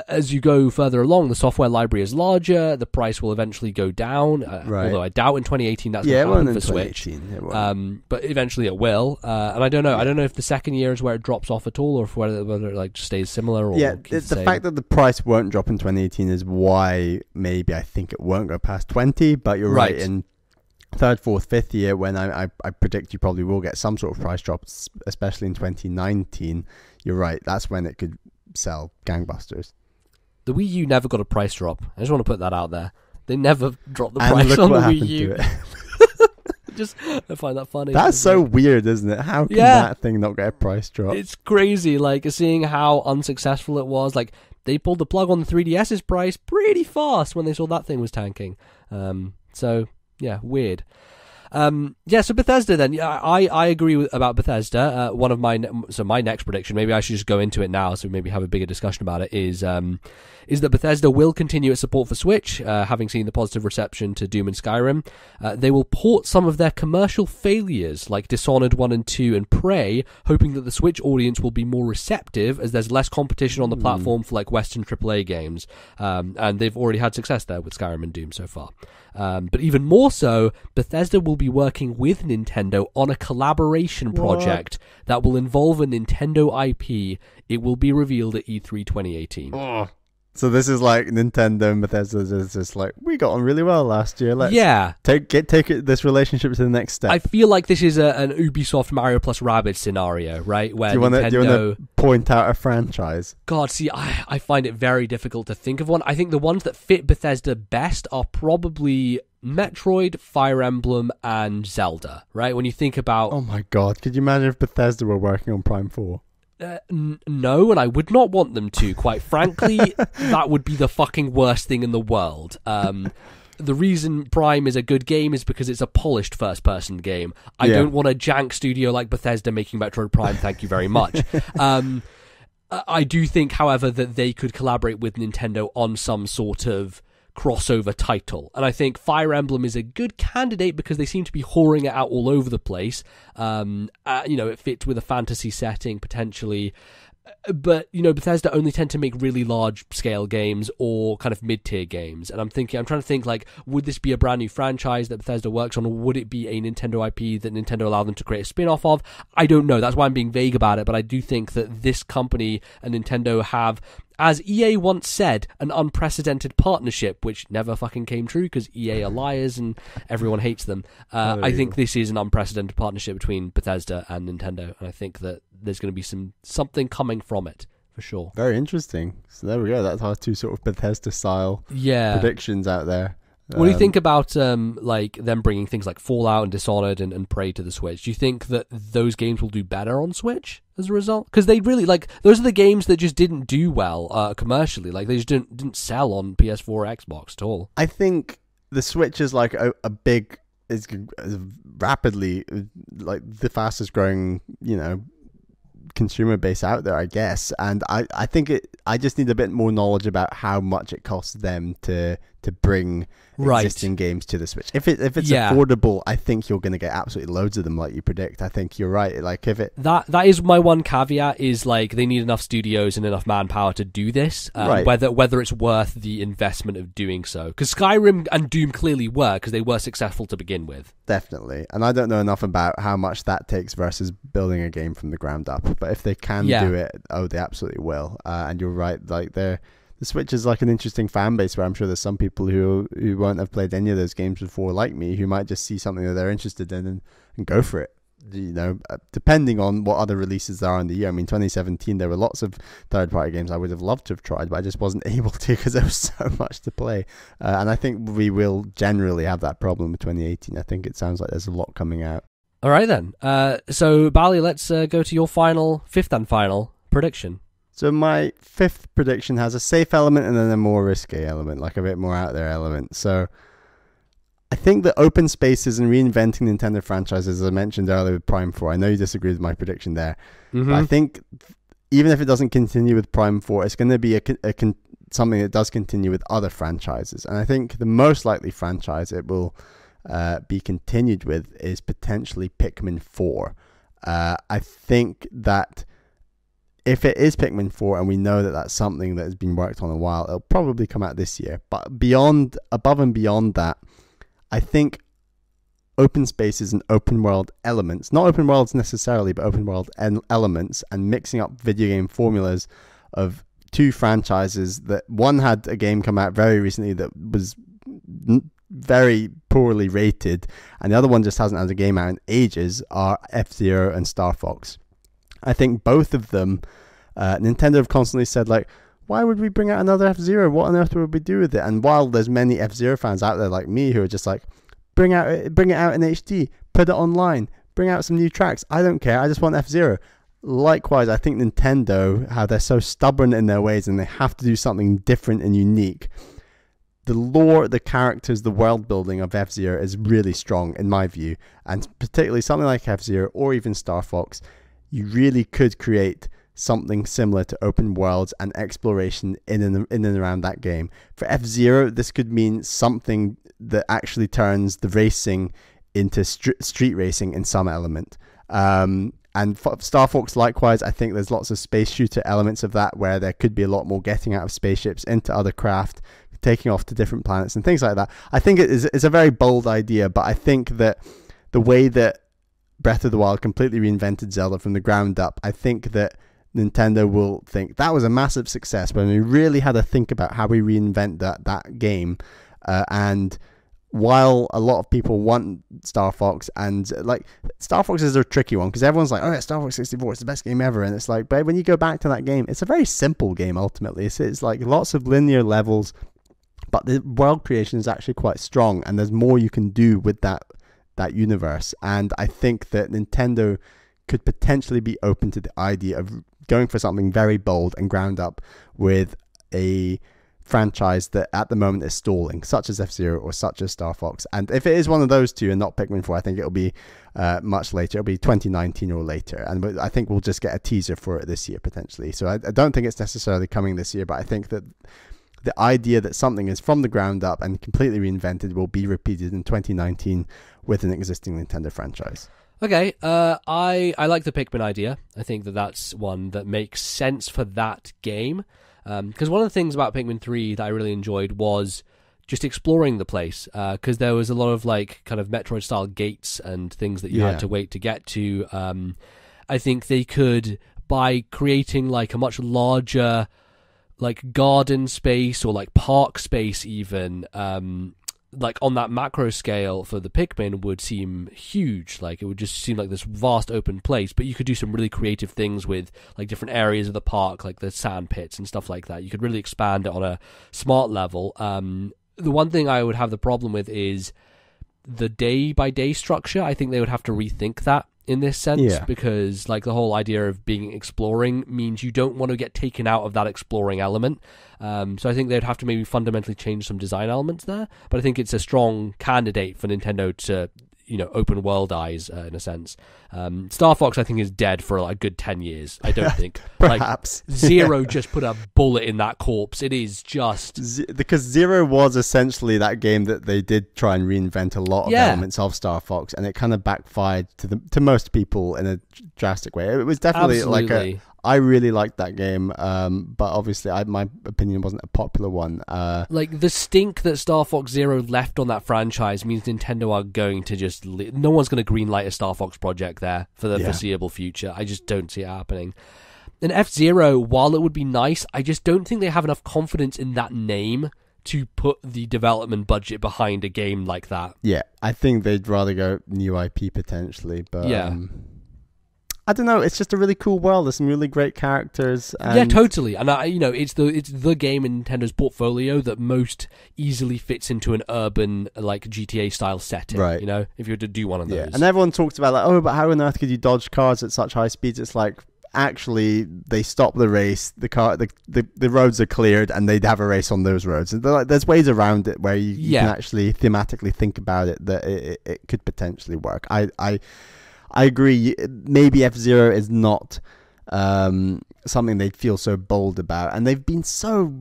as you go further along, the software library is larger, the price will eventually go down, right. Although I doubt in 2018 that's going to happen for Switch. But eventually it will, and I don't know. I don't know if the second year is where it drops off at all, or if whether it like stays similar. Or the fact that the price won't drop in 2018 is why maybe I think it won't go past 20. But you're right. In third, fourth, fifth year, when I predict you probably will get some sort of price drops, especially in 2019. You're right. That's when it could sell gangbusters. The Wii U never got a price drop. I just want to put that out there. They never dropped the price on the Wii U. Just, I find that funny. That's so weird, isn't it? How can that thing not get a price drop? It's crazy, like, seeing how unsuccessful it was. Like, they pulled the plug on the 3DS's price pretty fast when they saw that thing was tanking. So, yeah, weird. So Bethesda then. I agree about Bethesda. One of my next prediction, maybe I should just go into it now, so maybe have a bigger discussion about it, is that Bethesda will continue its support for Switch, having seen the positive reception to Doom and Skyrim. They will port some of their commercial failures, like Dishonored 1 and 2 and Prey, hoping that the Switch audience will be more receptive, as there's less competition on the platform for like Western AAA games. And they've already had success there with Skyrim and Doom so far. But even more so, Bethesda will be working with Nintendo on a collaboration project that will involve a Nintendo IP. It will be revealed at E3 2018. Oh. So this is like Nintendo and Bethesda is just like, we got on really well last year. Let's take this relationship to the next step. I feel like this is an Ubisoft Mario plus Rabbids scenario, right? Where do you want to point out a franchise? God, see, I find it very difficult to think of one. I think the ones that fit Bethesda best are probably Metroid, Fire Emblem, and Zelda, right? When you think about... Oh my God, could you imagine if Bethesda were working on Prime 4? No, and I would not want them to. Quite frankly, that would be the fucking worst thing in the world. The reason Prime is a good game is because it's a polished first-person game. I don't want a jank studio like Bethesda making Metroid Prime, thank you very much. I do think, however, that they could collaborate with Nintendo on some sort of crossover title, and I think Fire Emblem is a good candidate because they seem to be whoring it out all over the place. It fits with a fantasy setting potentially, but Bethesda only tend to make really large scale games or kind of mid-tier games, and I'm trying to think, like, would this be a brand new franchise that Bethesda works on, or would it be a Nintendo IP that Nintendo allow them to create a spin-off of? I don't know. That's why I'm being vague about it, but I do think that this company and Nintendo have, as EA once said, an unprecedented partnership, which never fucking came true because EA are liars and everyone hates them. I think this is an unprecedented partnership between Bethesda and Nintendo, and I think that there's going to be something coming from it, for sure. Very interesting. So there we go. That's our two sort of Bethesda-style predictions out there. What do you think about like them bringing things like Fallout and Dishonored and Prey to the Switch? Do you think that those games will do better on Switch as a result? Because they really, like, those are the games that just didn't do well commercially. Like, they just didn't sell on PS4 or Xbox at all. I think the Switch is like is rapidly like the fastest growing, consumer base out there, I guess. And I think I just need a bit more knowledge about how much it costs them to bring existing games to the Switch. If it's affordable, I think you're going to get absolutely loads of them, like you predict. I think you're right. Like, if it that is my one caveat, is like they need enough studios and enough manpower to do this. Whether it's worth the investment of doing so, because Skyrim and Doom clearly were, because they were successful to begin with. Definitely. And I don't know enough about how much that takes versus building a game from the ground up. But if they can do it, they absolutely will. And you're right. Like, the Switch is like an interesting fan base where I'm sure there's some people who won't have played any of those games before, like me, who might just see something that they're interested in and go for it. depending on what other releases there are in the year. I mean, 2017, there were lots of third-party games I would have loved to have tried, but I just wasn't able to because there was so much to play. And I think we will generally have that problem with 2018. I think it sounds like there's a lot coming out. All right, then. So, Bally, let's go to your fifth and final prediction. So my fifth prediction has a safe element and then a more risky element, like a bit more out there element. So I think that open spaces and reinventing Nintendo franchises, as I mentioned earlier with Prime 4, I know you disagree with my prediction there, but I think even if it doesn't continue with Prime 4, it's going to be something that does continue with other franchises. And I think the most likely franchise it will be continued with is potentially Pikmin 4. I think that if it is Pikmin 4, and we know that that's something that has been worked on a while, it'll probably come out this year. But above and beyond that, I think open spaces and open world elements, not open worlds necessarily, but open world elements, and mixing up video game formulas of two franchises that one had a game come out very recently that was very poorly rated, and the other one just hasn't had a game out in ages, are F-Zero and Star Fox. I think both of them, Nintendo have constantly said, like, why would we bring out another F-Zero? What on earth would we do with it? And while there's many F-Zero fans out there like me who are just like, bring it out in HD, put it online, bring out some new tracks. I don't care. I just want F-Zero. Likewise, I think Nintendo, how they're so stubborn in their ways and they have to do something different and unique. The lore, the characters, the world building of F-Zero is really strong in my view. And particularly something like F-Zero or even Star Fox, you really could create something similar to open worlds and exploration in and around that game. For F-Zero, this could mean something that actually turns the racing into street racing in some element. And for Star Fox, likewise, I think there's lots of space shooter elements of that where there could be a lot more getting out of spaceships into other craft, taking off to different planets and things like that. I think it's a very bold idea, but I think that the way that Breath of the Wild completely reinvented Zelda from the ground up, I think that Nintendo will think that was a massive success when we really had to think about how we reinvent that game. And while a lot of people want Star Fox, and like Star Fox is a tricky one because everyone's like, oh yeah, Star Fox 64, it's the best game ever, and it's like, but when you go back to that game, it's a very simple game ultimately. It's like lots of linear levels, but the world creation is actually quite strong, and there's more you can do with that universe. And I think that Nintendo could potentially be open to the idea of going for something very bold and ground up with a franchise that at the moment is stalling, such as F-Zero or such as Star Fox. And if it is one of those two and not Pikmin 4, I think it'll be much later. It'll be 2019 or later, and I think we'll just get a teaser for it this year potentially. So I don't think it's necessarily coming this year, but I think that the idea that something is from the ground up and completely reinvented will be repeated in 2019 with an existing Nintendo franchise. Okay, I like the Pikmin idea. I think that that's one that makes sense for that game. Because one of the things about Pikmin 3 that I really enjoyed was just exploring the place. Because there was a lot of like kind of Metroid-style gates and things that you had to wait to get to. I think they could, by creating like a much larger like garden space or like park space even, like on that macro scale for the Pikmin would seem huge. Like it would just seem like this vast open place, but you could do some really creative things with like different areas of the park, like the sand pits and stuff like that. You could really expand it on a smart level. The one thing I would have the problem with is the day by day structure. I think they would have to rethink that in this sense, because like the whole idea of being exploring means you don't want to get taken out of that exploring element. So I think they'd have to maybe fundamentally change some design elements there, but I think it's a strong candidate for Nintendo to, you know, open world eyes in a sense. Star Fox I think is dead for like a good 10 years. I don't think perhaps like Zero just put a bullet in that corpse. It is just because Zero was essentially that game that they did try and reinvent a lot of elements of Star Fox, and it kind of backfired to most people in a drastic way. It was definitely like I really liked that game, but obviously my opinion wasn't a popular one. Like the stink that Star Fox Zero left on that franchise means Nintendo are going to just no one's going to greenlight a Star Fox project there for the foreseeable future. I just don't see it happening. And F-Zero, while it would be nice, I just don't think they have enough confidence in that name to put the development budget behind a game like that. Yeah, I think they'd rather go new IP potentially, but yeah. I don't know. It's just a really cool world. There's some really great characters. And yeah, totally. And it's the game in Nintendo's portfolio that most easily fits into an urban like GTA style setting. Right. You know, if you were to do one of those. Yeah. And everyone talks about like, oh, but how on earth could you dodge cars at such high speeds? It's like, actually, they stop the race. The roads are cleared, and they'd have a race on those roads. And there's ways around it where you can actually thematically think about it that it could potentially work. I agree. Maybe F-Zero is not something they'd feel so bold about, and they've been so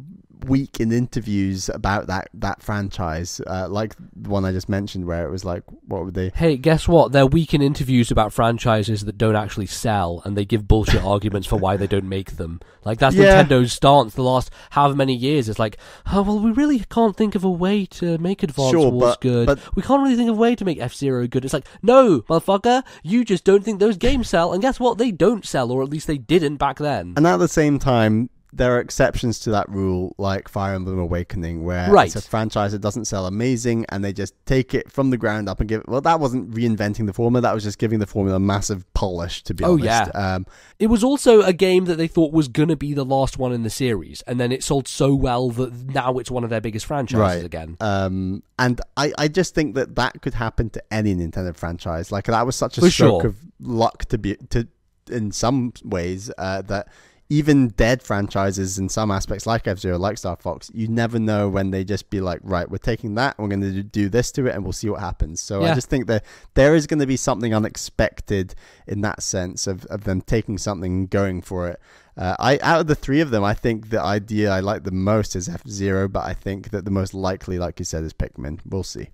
weak in interviews about that franchise, like the one I just mentioned, where it was like, what would they? Hey, guess what? They're weak in interviews about franchises that don't actually sell, and they give bullshit arguments for why they don't make them. Like, that's Nintendo's stance the last however many years. It's like, oh, well, we really can't think of a way to make Advance Wars good. But we can't really think of a way to make F-Zero good. It's like, no, motherfucker, you just don't think those games sell, and guess what? They don't sell, or at least they didn't back then. And at the same time, there are exceptions to that rule, like Fire Emblem Awakening, where it's a franchise that doesn't sell amazing, and they just take it from the ground up and give it... Well, that wasn't reinventing the formula, that was just giving the formula a massive polish, to be honest. Yeah. It was also a game that they thought was going to be the last one in the series, and then it sold so well that now it's one of their biggest franchises again. And I just think that could happen to any Nintendo franchise. Like, that was such a stroke of luck to in some ways, that... Even dead franchises in some aspects, like F-Zero, like Star Fox, you never know when they just be like, right, we're taking that, we're going to do this to it, and we'll see what happens. So I just think that there is going to be something unexpected in that sense of them taking something and going for it. Out of the three of them, I think the idea I like the most is F-Zero, but I think that the most likely, like you said, is Pikmin. We'll see.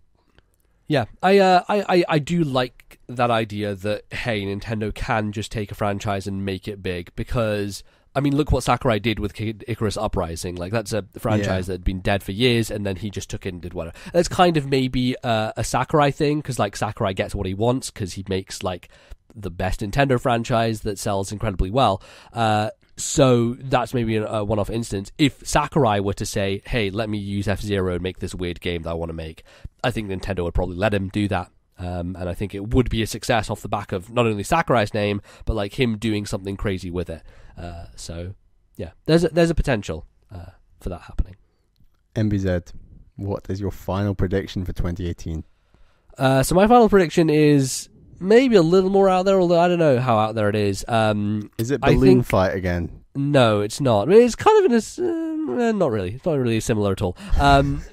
Yeah, I do like that idea that, hey, Nintendo can just take a franchise and make it big, because... I mean, look what Sakurai did with Kid Icarus Uprising. Like, that's a franchise that had been dead for years, and then he just took it and did whatever. That's kind of maybe a Sakurai thing, because, like, Sakurai gets what he wants, because he makes, like, the best Nintendo franchise that sells incredibly well. So that's maybe a one-off instance. If Sakurai were to say, hey, let me use F-Zero and make this weird game that I want to make, I think Nintendo would probably let him do that. And I think it would be a success off the back of not only Sakurai's name, but like him doing something crazy with it. So yeah, there's a potential for that happening. MBZ, what is your final prediction for 2018? So my final prediction is maybe a little more out there, although I don't know how out there it is. Is it Balloon Fight again? No, it's not. It's kind of in a... not really. It's not really similar at all.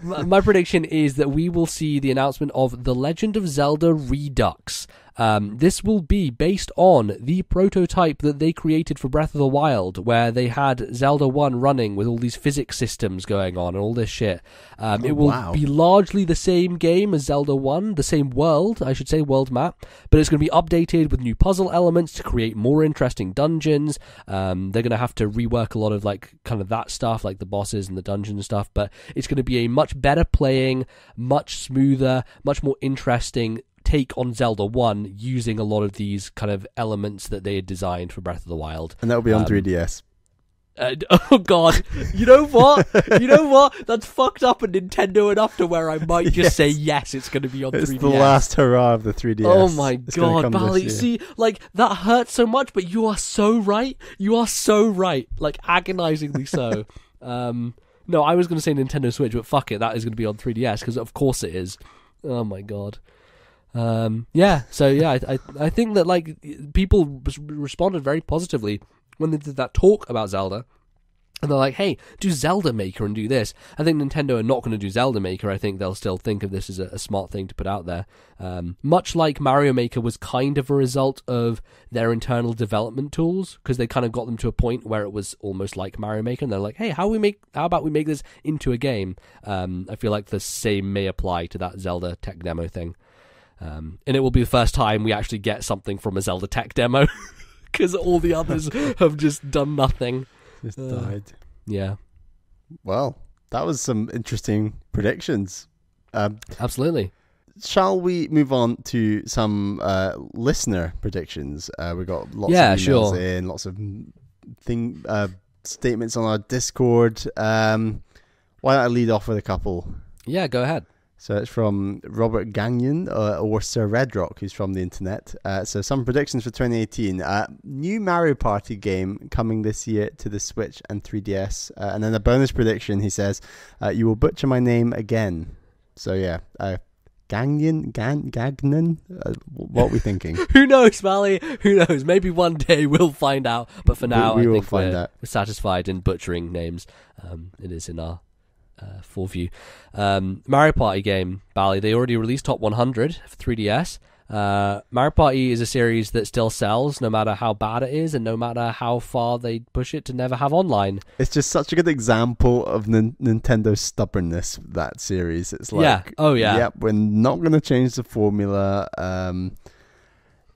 My prediction is that we will see the announcement of The Legend of Zelda Redux. This will be based on the prototype that they created for Breath of the Wild, where they had Zelda 1 running with all these physics systems going on and all this shit. It will be largely the same game as Zelda 1, the same world, I should say, world map, but it's going to be updated with new puzzle elements to create more interesting dungeons. They're going to have to rework a lot of like kind of that stuff, like the bosses and the dungeon stuff, but it's going to be a much better playing, much smoother, much more interesting take on Zelda 1, using a lot of these kind of elements that they had designed for Breath of the Wild. And that'll be on 3DS. Oh god, you know what? That's fucked up at Nintendo enough to where I might just say yes, it's going to be on 3DS. It's the last hurrah of the 3DS. Oh my god, Bally, see, like, that hurts so much, but you are so right. You are so right. Like, agonizingly so. No, I was going to say Nintendo Switch, but fuck it, that is going to be on 3DS, because of course it is. Oh my god. I think that like people responded very positively when they did that talk about Zelda, and they're like, hey, do Zelda Maker and do this. I think Nintendo are not going to do Zelda Maker. I think they'll still think of this as a smart thing to put out there, much like Mario Maker was kind of a result of their internal development tools, because they kind of got them to a point where it was almost like Mario Maker, and they're like, hey, how about we make this into a game. I feel like the same may apply to that Zelda tech demo thing. And it will be the first time we actually get something from a Zelda tech demo, because all the others have just done nothing. Just died. Yeah. Well, that was some interesting predictions. Absolutely. Shall we move on to some listener predictions? We got lots of emails in, lots of statements on our Discord. Why don't I lead off with a couple? Yeah, go ahead. So it's from Robert Gagnon, or Sir Redrock, who's from the internet. So some predictions for 2018. New Mario Party game coming this year to the Switch and 3DS. And then a bonus prediction, he says, you will butcher my name again. So yeah, Gagnon? What are we thinking? Who knows, Bally? Who knows? Maybe one day we'll find out. But for now, I think we're satisfied in butchering names. It is in our foreview. Mario Party game, Bally, they already released Top 100 for 3DS. Mario Party is a series that still sells no matter how bad it is and no matter how far they push it to never have online. It's just such a good example of Nintendo's stubbornness, that series. It's like, yep, we're not going to change the formula.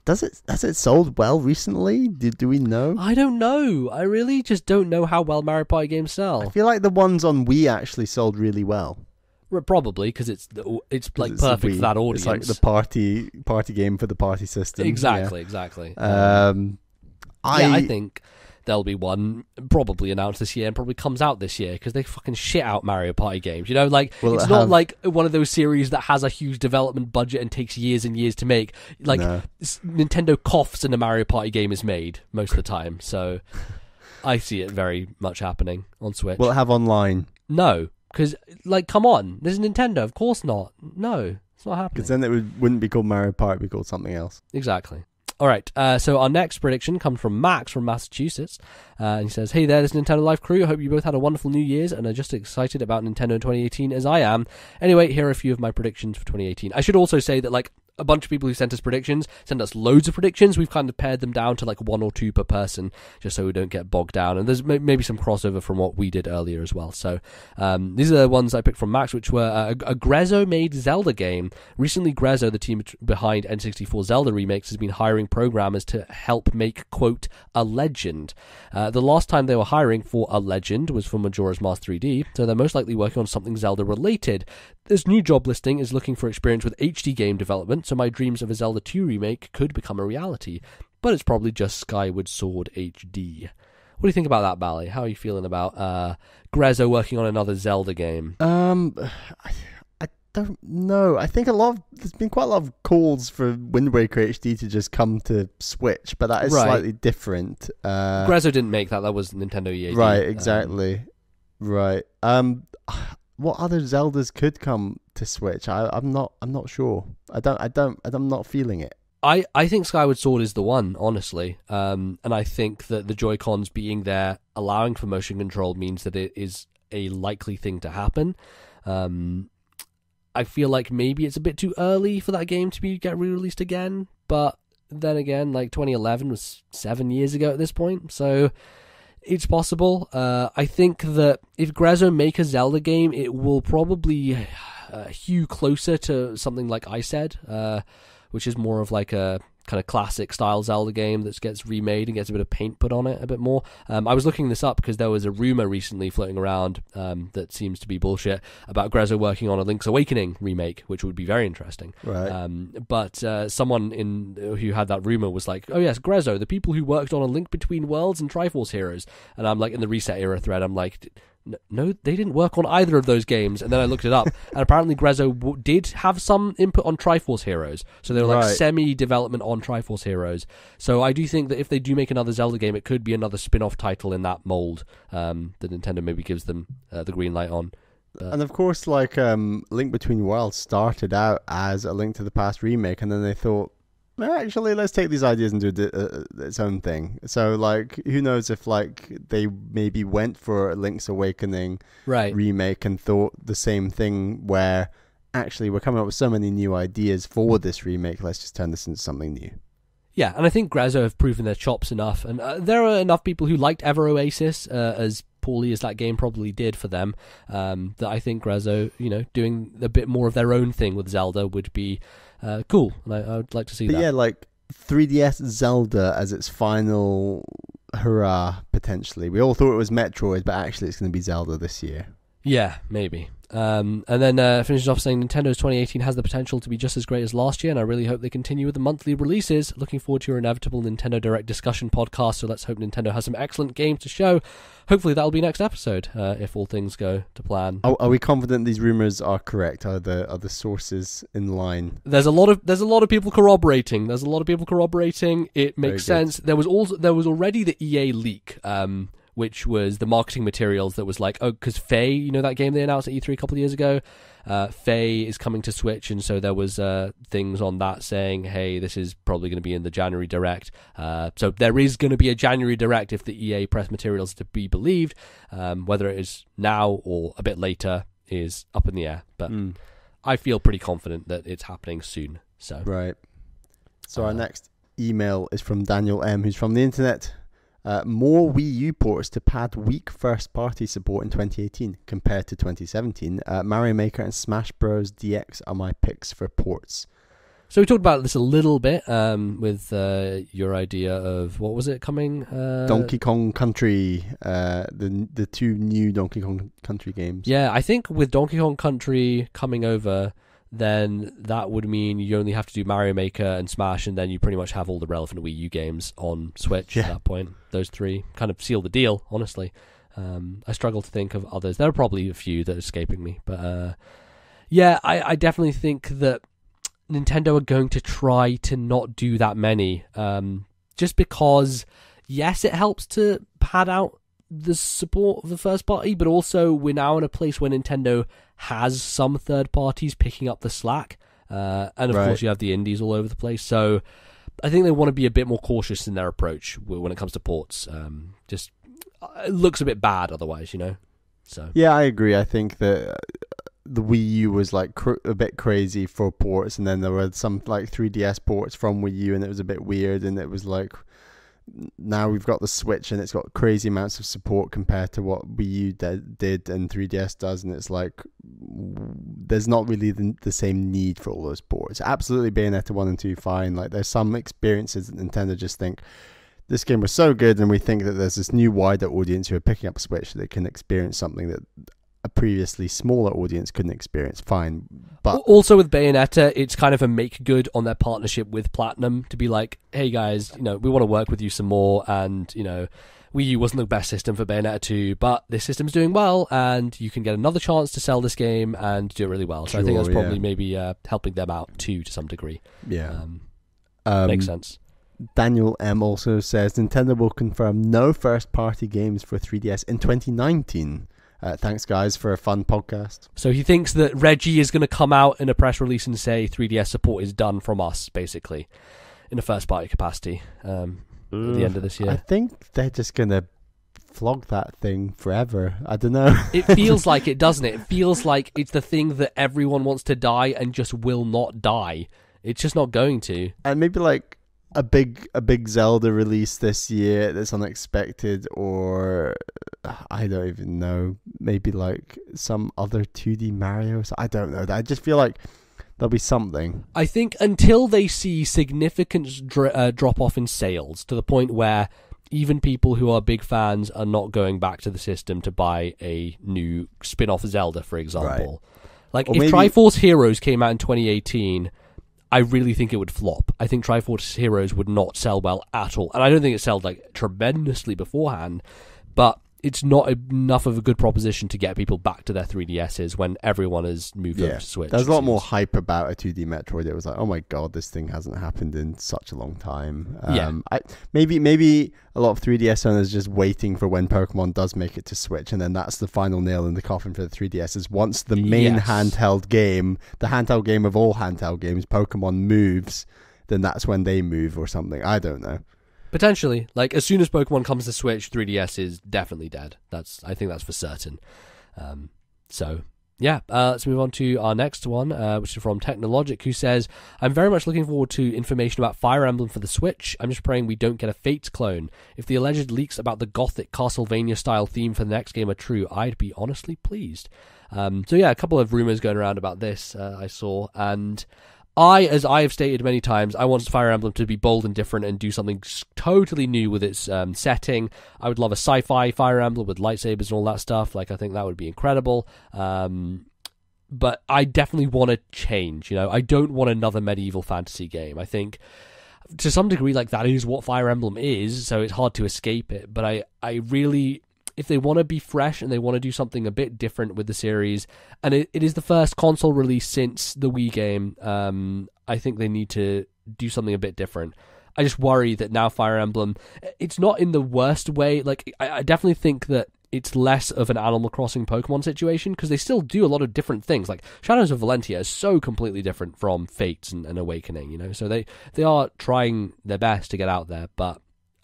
Has it sold well recently? Do we know? I don't know. I really just don't know how well Mario Party games sell. I feel like the ones on Wii actually sold really well. Probably because it's like perfect for that audience. It's like the party game for the party system. Exactly. I think there'll be one probably announced this year and probably comes out this year because they fucking shit out Mario Party games. You know, like it's not like one of those series that has a huge development budget and takes years and years to make. Like Nintendo coughs and a Mario Party game is made most of the time. So I see it very much happening on Switch. Will it have online? No. Because, like, come on, this is Nintendo. Of course not. No, it's not happening. Because then it wouldn't be called Mario Party, it'd be called something else. Exactly. All right, so our next prediction comes from Max from Massachusetts. And he says, hey there, this Nintendo Life crew. I hope you both had a wonderful New Year's and are just as excited about Nintendo in 2018 as I am. Anyway, here are a few of my predictions for 2018. I should also say that, like, a bunch of people who sent us predictions send us loads of predictions. We've kind of pared them down to like 1 or 2 per person just so we don't get bogged down, and there's maybe some crossover from what we did earlier as well. So these are the ones I picked from Max, which were a Grezzo made Zelda game. Recently Grezzo, the team behind N64 Zelda remakes, has been hiring programmers to help make, quote, a legend. The last time they were hiring for a legend was for Majora's Mask 3D, so they're most likely working on something Zelda related. This new job listing is looking for experience with HD game development, so my dreams of a Zelda 2 remake could become a reality, but it's probably just Skyward Sword HD. What do you think about that, Bally? How are you feeling about Grezzo working on another Zelda game? I don't know. I think there's been quite a lot of calls for Wind Waker HD to just come to Switch, but that is slightly different. Grezzo didn't make that. That was Nintendo EAD. Right, exactly. Right. What other Zeldas could come to Switch? I'm not sure. I'm not feeling it. I think Skyward Sword is the one, honestly. And I think that the Joy-Cons being there, allowing for motion control, means that it is a likely thing to happen. I feel like maybe it's a bit too early for that game to get re-released again, but then again, like 2011 was 7 years ago at this point, so it's possible. I think that if Grezzo make a Zelda game, it will probably hew closer to something like I said, which is more of like a kind of classic style Zelda game that gets remade and gets a bit of paint put on it a bit more. I was looking this up because there was a rumor recently floating around that seems to be bullshit about Grezzo working on a Link's Awakening remake, which would be very interesting. Right. But someone who had that rumor was like, oh yes, Grezzo, the people who worked on A Link Between Worlds and Triforce Heroes. And I'm like, in the Reset Era thread, I'm like, no, they didn't work on either of those games. And then I looked it up, and apparently Grezzo did have some input on Triforce Heroes. So they were like semi-development on Triforce Heroes. So I do think that if they do make another Zelda game, it could be another spin-off title in that mold that Nintendo maybe gives them the green light on. And of course, like Link Between Worlds started out as a Link to the Past remake, and then they thought, actually, let's take these ideas and do its own thing. So, like, who knows if, like, they maybe went for a Link's Awakening remake and thought the same thing, where actually we're coming up with so many new ideas for this remake, let's just turn this into something new. Yeah, and I think Grezzo have proven their chops enough, and there are enough people who liked Ever Oasis as poorly as that game probably did for them, that I think Grezzo, doing a bit more of their own thing with Zelda would be cool, and I would like to see that. But yeah, like 3DS Zelda as its final hurrah, potentially. We all thought it was Metroid, but actually it's going to be Zelda this year. Yeah, maybe. And then finishes off saying Nintendo's 2018 has the potential to be just as great as last year, and I really hope they continue with the monthly releases. Looking forward to your inevitable Nintendo Direct discussion podcast, so let's hope Nintendo has some excellent games to show. Hopefully that'll be next episode, if all things go to plan. Are we confident these rumors are correct? Are the sources in line? There's a lot of people corroborating. It makes sense. There was already the EA leak, which was the marketing materials that was like, oh, because Faye, you know that game they announced at E3 a couple of years ago? Faye is coming to Switch, and so there was things on that saying, hey, this is probably going to be in the January Direct. So there is going to be a January Direct if the EA press materials are to be believed. Whether it is now or a bit later is up in the air. But I feel pretty confident that it's happening soon. So right. So our next email is from Daniel M., who's from the internet. More Wii U ports to pad weak first-party support in 2018 compared to 2017. Mario Maker and Smash Bros. DX are my picks for ports. So we talked about this a little bit with your idea of, what was it coming? Donkey Kong Country, the two new Donkey Kong Country games. Yeah, I think with Donkey Kong Country coming over, then that would mean you only have to do Mario Maker and Smash, and then you pretty much have all the relevant Wii U games on Switch at that point. Those three kind of seal the deal, honestly. I struggle to think of others. There are probably a few that are escaping me. But I definitely think that Nintendo are going to try to not do that many. Just because, yes, it helps to pad out the support of the first party, but also we're now in a place where Nintendo has some third parties picking up the slack, and of course you have the indies all over the place. So I think they want to be a bit more cautious in their approach when it comes to ports. Just it looks a bit bad otherwise, you know. So yeah, I agree. I think that the Wii U was like a bit crazy for ports, and then there were some like 3DS ports from Wii U, and it was a bit weird, and it was like, now we've got the Switch and it's got crazy amounts of support compared to what Wii U did and 3DS does, and it's like there's not really the same need for all those ports. Absolutely, Bayonetta 1 and 2 fine. Like there's some experiences that Nintendo just think this game was so good, and we think that there's this new wider audience who are picking up a Switch that can experience something that a previously smaller audience couldn't experience. Fine. But also with Bayonetta, it's kind of a make good on their partnership with Platinum to be like, hey guys, you know, we want to work with you some more, and you know, Wii U wasn't the best system for Bayonetta 2, but this system's doing well, and you can get another chance to sell this game and do it really well. So I think that's probably maybe helping them out too, to some degree. Yeah. Makes sense. Daniel M. also says Nintendo will confirm no first-party games for 3DS in 2019. Thanks, guys, for a fun podcast. So he thinks that Reggie is going to come out in a press release and say 3DS support is done from us, basically, in a first-party capacity at the end of this year. I think they're just going to flog that thing forever. I don't know. It feels like it, doesn't it? It feels like it's the thing that everyone wants to die and just will not die. It's just not going to. And maybe like a big Zelda release this year that's unexpected, or I don't even know, maybe like some other 2D Marios. I don't know. I just feel like there'll be something. I think until they see significant drop off in sales to the point where even people who are big fans are not going back to the system to buy a new spin-off Zelda, for example. Like or if Triforce Heroes came out in 2018, I really think it would flop. I think Triforce Heroes would not sell well at all. And I don't think it sold like tremendously beforehand, but it's not enough of a good proposition to get people back to their 3DSs when everyone has moved over to Switch. There's a lot more hype about a 2D Metroid. It was like, oh my god, this thing hasn't happened in such a long time. Maybe a lot of 3DS owners just waiting for when Pokemon does make it to Switch, and then that's the final nail in the coffin for the 3DSs. Once the main handheld game, the handheld game of all handheld games, Pokemon moves, then that's when they move or something. I don't know. Potentially. Like, as soon as Pokemon comes to Switch, 3DS is definitely dead. I think that's for certain. Let's move on to our next one, which is from Technologic, who says, I'm very much looking forward to information about Fire Emblem for the Switch. I'm just praying we don't get a Fates clone. If the alleged leaks about the gothic Castlevania-style theme for the next game are true, I'd be honestly pleased. A couple of rumors going around about this I saw, and as I have stated many times, I want Fire Emblem to be bold and different and do something totally new with its setting. I would love a sci-fi Fire Emblem with lightsabers and all that stuff. Like, I think that would be incredible. but I definitely want to change. I don't want another medieval fantasy game. I think to some degree, like, that is what Fire Emblem is, so it's hard to escape it. But I really, if they want to be fresh and they want to do something a bit different with the series, and it is the first console release since the Wii game, I think they need to do something a bit different. I just worry that now Fire Emblem, it's not in the worst way. Like, I definitely think that it's less of an Animal Crossing Pokemon situation, because they still do a lot of different things. Like, Shadows of Valentia is so completely different from Fates and Awakening, so they are trying their best to get out there. But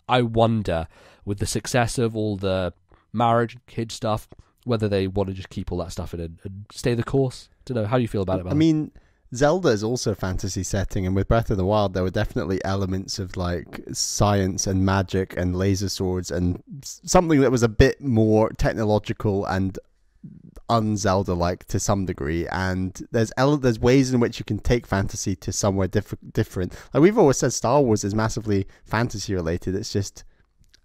I wonder, with the success of all the marriage, kid stuff, whether they want to just keep all that stuff in and stay the course. I don't know. How do you feel about it, Bally? I mean, Zelda is also a fantasy setting, and with Breath of the Wild there were definitely elements of like science and magic and laser swords and something that was a bit more technological and un-Zelda like to some degree. And there's ways in which you can take fantasy to somewhere different. Like, we've always said Star Wars is massively fantasy related. It's just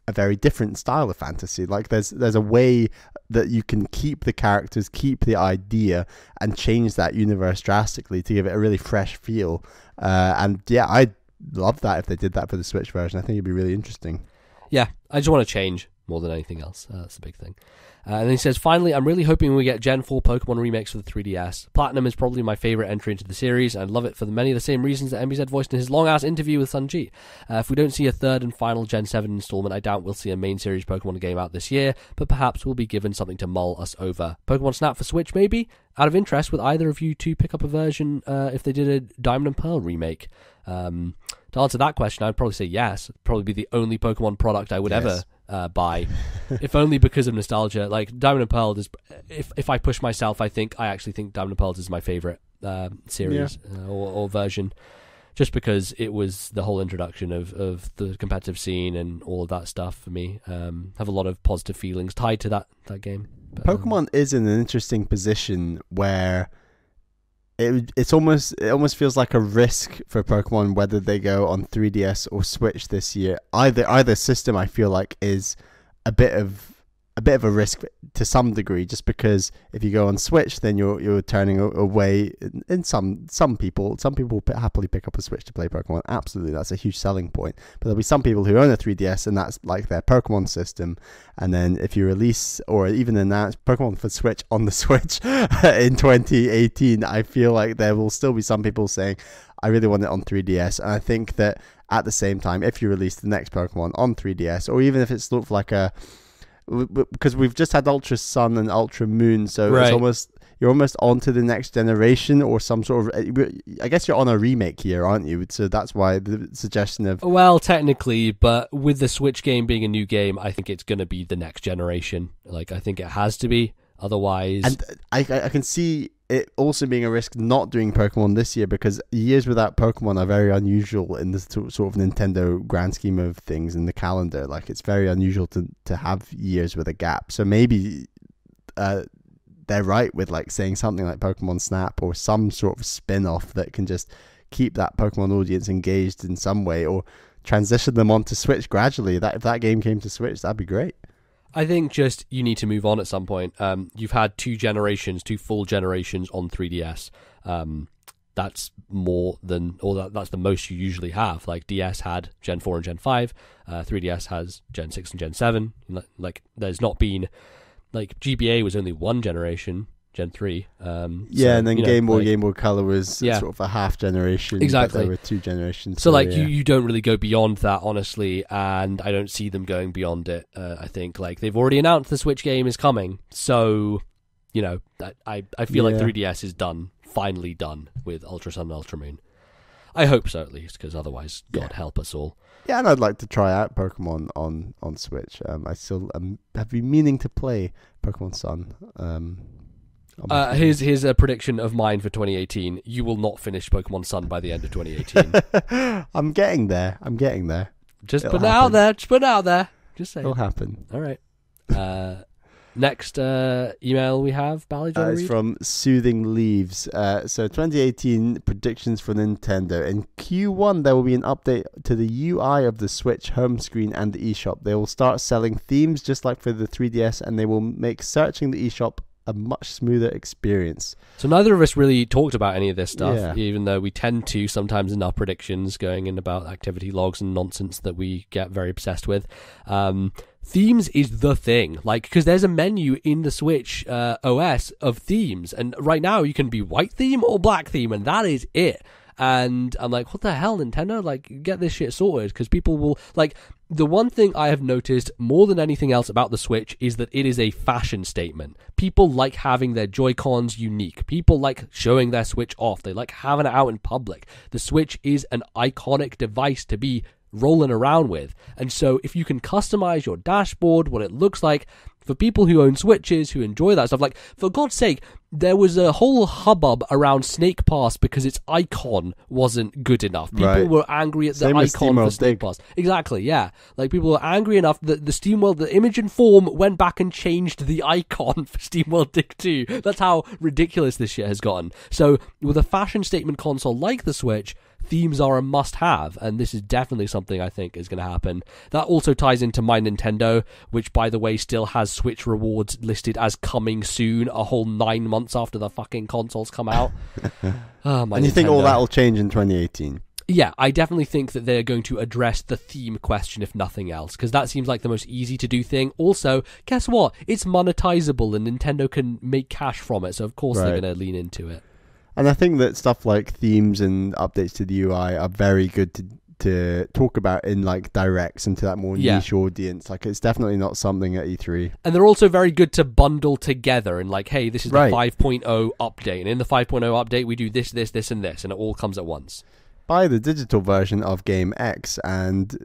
a very different style of fantasy. Like, there's a way that you can keep the characters, keep the idea, and change that universe drastically to give it a really fresh feel. And yeah, I'd love that if they did that for the Switch version. I think it'd be really interesting. Yeah, I just want to change more than anything else. That's the big thing. And then he says, finally, I'm really hoping we get Gen 4 Pokemon remakes for the 3DS. Platinum is probably my favourite entry into the series, and I love it for many of the same reasons that MBZ voiced in his long-ass interview with Sun-Ji. If we don't see a third and final Gen 7 installment, I doubt we'll see a main series Pokemon game out this year, but perhaps we'll be given something to mull us over. Pokemon Snap for Switch, maybe? Out of interest, would either of you two pick up a version if they did a Diamond and Pearl remake? To answer that question, I'd probably say yes. It'd probably be the only Pokemon product I would ever buy, if only because of nostalgia. Like, Diamond and Pearl is, if I push myself, I actually think Diamond and Pearl is my favorite series or version, just because it was the whole introduction of the competitive scene and all of that stuff for me. Have a lot of positive feelings tied to that game. But, Pokemon is in an interesting position where it almost feels like a risk for Pokemon whether they go on 3DS or Switch this year. Either system, I feel like, is a bit of a risk to some degree, just because if you go on Switch, then you're turning away. In some people happily pick up a Switch to play Pokemon. Absolutely, that's a huge selling point. But there'll be some people who own a 3DS and that's like their Pokemon system. And then if you release or even announce Pokemon for Switch on the Switch in 2018, I feel like there will still be some people saying, I really want it on 3DS. And I think that at the same time, if you release the next Pokemon on 3DS, or even if it's sort of like because we've just had Ultra Sun and Ultra Moon, so it's you're almost on to the next generation or some sort of, I guess you're on a remake here, aren't you? So that's why the suggestion of, well, technically, but with the Switch game being a new game, I think it's going to be the next generation. Like, I think it has to be, otherwise. And I can see it also being a risk not doing Pokemon this year, because years without Pokemon are very unusual in the sort of Nintendo grand scheme of things in the calendar. Like, it's very unusual to have years with a gap. So maybe they're right with like saying something like Pokemon Snap or some sort of spin-off that can just keep that Pokemon audience engaged in some way, or transition them onto Switch gradually. If that game came to Switch, that'd be great. I think just you need to move on at some point. You've had two full generations on 3DS. That's more than, or that's the most you usually have. Like, DS had Gen 4 and Gen 5. 3DS has Gen 6 and Gen 7. Like, there's not been, like, GBA was only one generation, Gen 3. And then Game Boy Color was sort of a half generation. Exactly. But there were two generations. So you don't really go beyond that, honestly, and I don't see them going beyond it. I think, like, they've already announced the Switch game is coming, so, I feel like 3DS is finally done with Ultra Sun and Ultra Moon. I hope so, at least, because otherwise, God help us all. Yeah, and I'd like to try out Pokemon on Switch. I still have been meaning to play Pokemon Sun. Here's a prediction of mine for 2018. You will not finish Pokemon Sun by the end of 2018. I'm getting there. Just put it out there. Just say it'll happen. All right. Next email we have, Bally, do you want to read? It's from Soothing Leaves. So 2018 predictions for Nintendo. In Q1, there will be an update to the UI of the Switch home screen and the eShop. They will start selling themes just like for the 3DS, and they will make searching the eShop a much smoother experience. So neither of us really talked about any of this stuff, even though we tend to sometimes in our predictions going in about activity logs and nonsense that we get very obsessed with. Themes is the thing, like, because there's a menu in the Switch OS of themes, and right now you can be white theme or black theme, and that is it. And I'm like, what the hell, Nintendo? Like, get this shit sorted, because people will, like, the one thing I have noticed more than anything else about the Switch is that it is a fashion statement. People like having their Joy-Cons unique. People like showing their Switch off. They like having it out in public. The Switch is an iconic device to be rolling around with. And so if you can customize your dashboard, what it looks like, for people who own Switches, who enjoy that stuff, like, for God's sake, there was a whole hubbub around Snake Pass because its icon wasn't good enough. People were angry at the icon for Snake Pass. Exactly, yeah. Like, people were angry enough that the SteamWorld, the Image and Form, went back and changed the icon for SteamWorld Dig 2. That's how ridiculous this shit has gotten. So, with a fashion statement console like the Switch, themes are a must-have, and this is definitely something I think is going to happen. That also ties into My Nintendo, which, by the way, still has Switch rewards listed as coming soon, a whole 9 months after the fucking consoles come out. And you think all that will change in 2018? Yeah, I definitely think that they're going to address the theme question, if nothing else, because that seems like the most easy to do thing. Also, guess what? It's monetizable, and Nintendo can make cash from it, so of course they're going to lean into it. And I think that stuff like themes and updates to the UI are very good to talk about in like directs and to that more niche audience. Like, it's definitely not something at E3. And they're also very good to bundle together and like, hey, this is the 5.0 update, and in the 5.0 update we do this, this, this, and this, and it all comes at once. Buy the digital version of Game X, and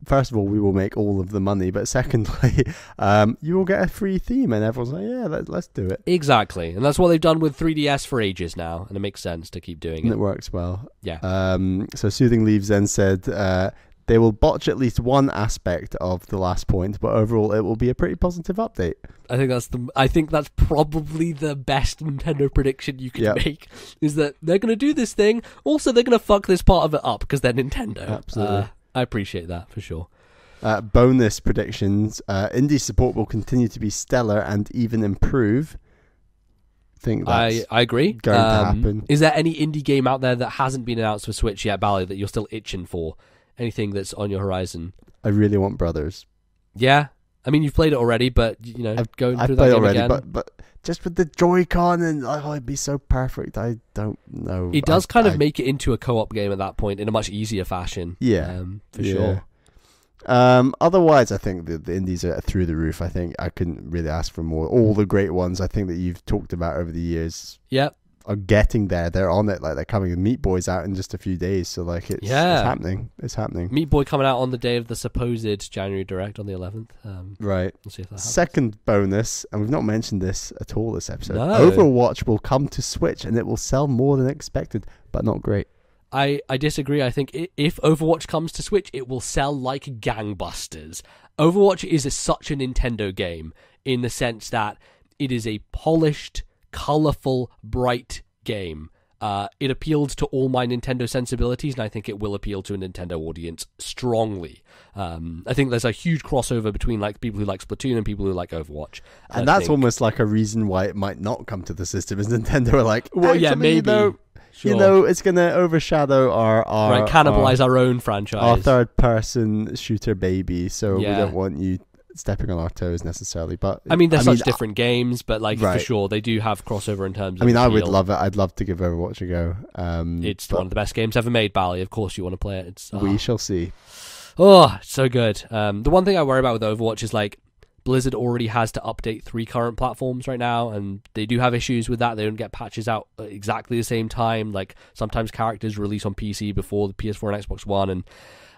first of all, we will make all of the money, but secondly, you will get a free theme, and everyone's like, yeah, let's do it. Exactly, and that's what they've done with 3DS for ages now, and it makes sense to keep doing it. And it works well. Yeah. So Soothing Leaves then said they will botch at least one aspect of the last point, but overall it will be a pretty positive update. I think that's probably the best Nintendo prediction you can make, is that they're going to do this thing, also they're going to fuck this part of it up, because they're Nintendo. Absolutely. I appreciate that, for sure. Bonus predictions. Indie support will continue to be stellar and even improve. I think that's I agree. Going to happen. Is there any indie game out there that hasn't been announced for Switch yet, Bally, that you're still itching for? Anything that's on your horizon? I really want Brothers. Yeah? I mean, you've played it already, but, you know, going through that game already, again. But just with the Joy-Con, and it'd be so perfect. I don't know. It does kind of make it into a co-op game at that point in a much easier fashion. Yeah. For sure. Otherwise, I think the indies are through the roof. I think I couldn't really ask for more. All the great ones I think that you've talked about over the years are getting there. They're on it. Like, they're coming. Meat Boy's out in just a few days, so like it's happening. It's happening. Meat Boy coming out on the day of the supposed January Direct on the 11th. Right. We'll see if that happens. Second bonus, and we've not mentioned this at all this episode. No. Overwatch will come to Switch, and it will sell more than expected, but not great. I disagree. I think if Overwatch comes to Switch, it will sell like gangbusters. Overwatch is such a Nintendo game in the sense that it is a polished, colourful, bright game. It appealed to all my Nintendo sensibilities, and I think it will appeal to a Nintendo audience strongly. I think there's a huge crossover between like people who like Splatoon and people who like Overwatch. And that's almost like a reason why it might not come to the system, is Nintendo are like, well, yeah, maybe. You know, it's going to overshadow our cannibalize our own franchise, our third-person shooter baby. So we don't want you stepping on our toes necessarily. But I mean, they're such different games, but like for sure they do have crossover in terms of. I mean, I would love it. I'd love to give Overwatch a go. It's one of the best games ever made, Bally. Of course, you want to play it. We shall see. Oh, it's so good. The one thing I worry about with Overwatch is like, Blizzard already has to update 3 current platforms right now, and they do have issues with that. They don't get patches out at exactly the same time. Like, sometimes characters release on PC before the PS4 and Xbox One,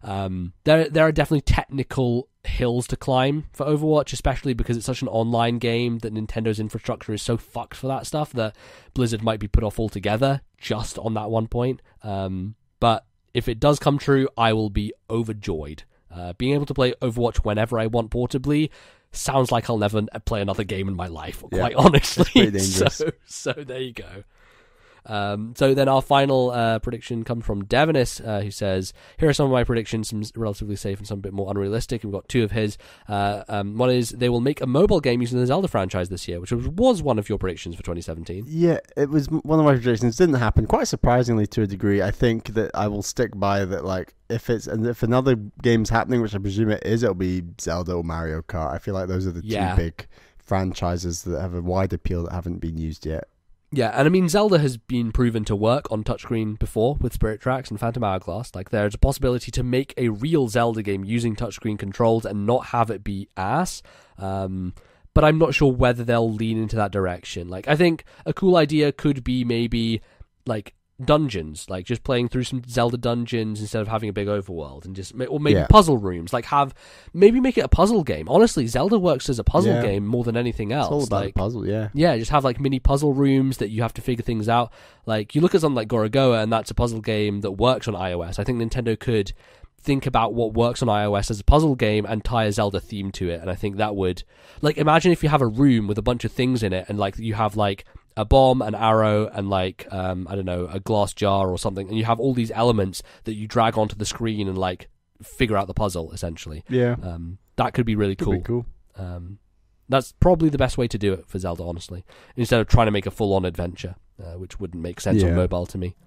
and there are definitely technical hills to climb for Overwatch, especially because it's such an online game that Nintendo's infrastructure is so fucked for that stuff that Blizzard might be put off altogether just on that one point. But if it does come true, I will be overjoyed. Being able to play Overwatch whenever I want portably sounds like I'll never play another game in my life, quite honestly. Pretty dangerous. So there you go. So then our final prediction comes from Devanis, who says, here are some of my predictions, some relatively safe and some a bit more unrealistic. We've got two of his. One is they will make a mobile game using the Zelda franchise this year, which was one of your predictions for 2017. Yeah, it was one of my predictions. It didn't happen, quite surprisingly to a degree. I think that I will stick by that, like, if another game's happening, which I presume it is, it'll be Zelda or Mario Kart. I feel like those are the two big franchises that have a wide appeal that haven't been used yet. Yeah, and I mean, Zelda has been proven to work on touchscreen before with Spirit Tracks and Phantom Hourglass. Like, there's a possibility to make a real Zelda game using touchscreen controls and not have it be ass. But I'm not sure whether they'll lean into that direction. Like, I think a cool idea could be maybe, like, dungeons, like just playing through some Zelda dungeons instead of having a big overworld, and or maybe puzzle rooms, like maybe make it a puzzle game. Honestly, Zelda works as a puzzle game more than anything else. It's all about like puzzle, just have like mini puzzle rooms that you have to figure things out. Like, you look at something like Gorogoa, and that's a puzzle game that works on iOS. I think Nintendo could think about what works on iOS as a puzzle game and tie a Zelda theme to it. And I think that would, like, imagine if you have a room with a bunch of things in it, and like you have like a bomb, an arrow, and like I don't know, a glass jar or something, and you have all these elements that you drag onto the screen and like figure out the puzzle essentially. That could be really cool. That's probably the best way to do it for Zelda, honestly, instead of trying to make a full-on adventure, which wouldn't make sense on mobile to me.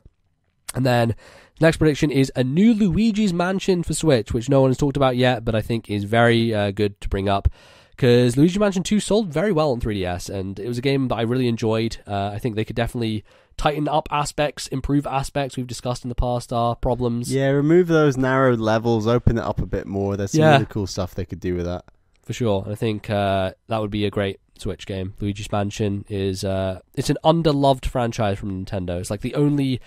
And then next prediction is a new Luigi's Mansion for Switch, which no one has talked about yet, but I think is very good to bring up, because Luigi Mansion 2 sold very well on 3DS, and it was a game that I really enjoyed. I think they could definitely tighten up aspects, improve aspects we've discussed in the past are problems. Yeah, remove those narrow levels, open it up a bit more. There's some really cool stuff they could do with that. For sure. And I think that would be a great Switch game. Luigi's Mansion is it's an underloved franchise from Nintendo. It's like the only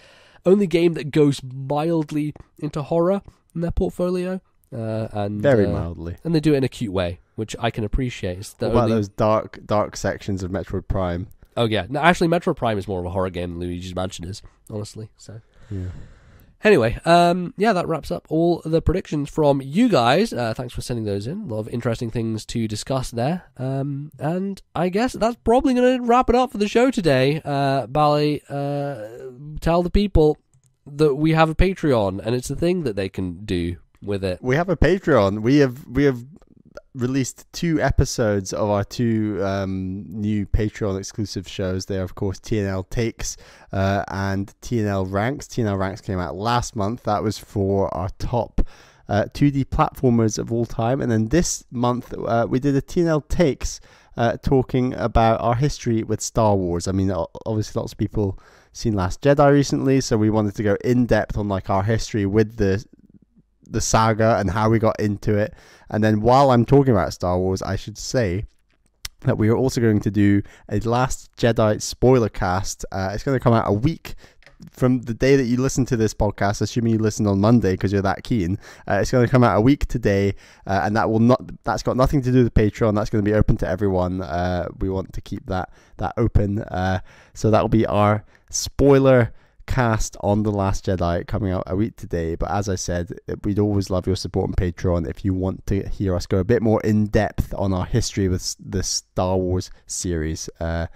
game that goes mildly into horror in their portfolio. And very mildly. And they do it in a cute way, which I can appreciate. It's what about those dark sections of Metroid Prime? Oh, yeah. No, actually, Metroid Prime is more of a horror game than Luigi's Mansion is, honestly. So, Anyway, that wraps up all the predictions from you guys. Thanks for sending those in. A lot of interesting things to discuss there. And I guess that's probably going to wrap it up for the show today. Bally, tell the people that we have a Patreon, and it's a thing that they can do with it. We have a Patreon. We have released 2 episodes of our 2 new Patreon exclusive shows. They are, of course, TNL Takes and TNL Ranks. TNL Ranks came out last month. That was for our top 2D platformers of all time. And then this month we did a TNL Takes talking about our history with Star Wars. I mean, obviously lots of people seen Last Jedi recently, so we wanted to go in depth on like our history with the saga and how we got into it. And then while I'm talking about Star Wars, I should say that we are also going to do a Last Jedi spoiler cast. It's going to come out a week from the day that you listen to this podcast, assuming you listened on Monday because you're that keen. It's going to come out a week today, and that's got nothing to do with Patreon. That's going to be open to everyone. We want to keep that open. So that will be our spoiler cast on The Last Jedi, coming out a week today. But as I said, we'd always love your support on Patreon if you want to hear us go a bit more in depth on our history with the Star Wars series. So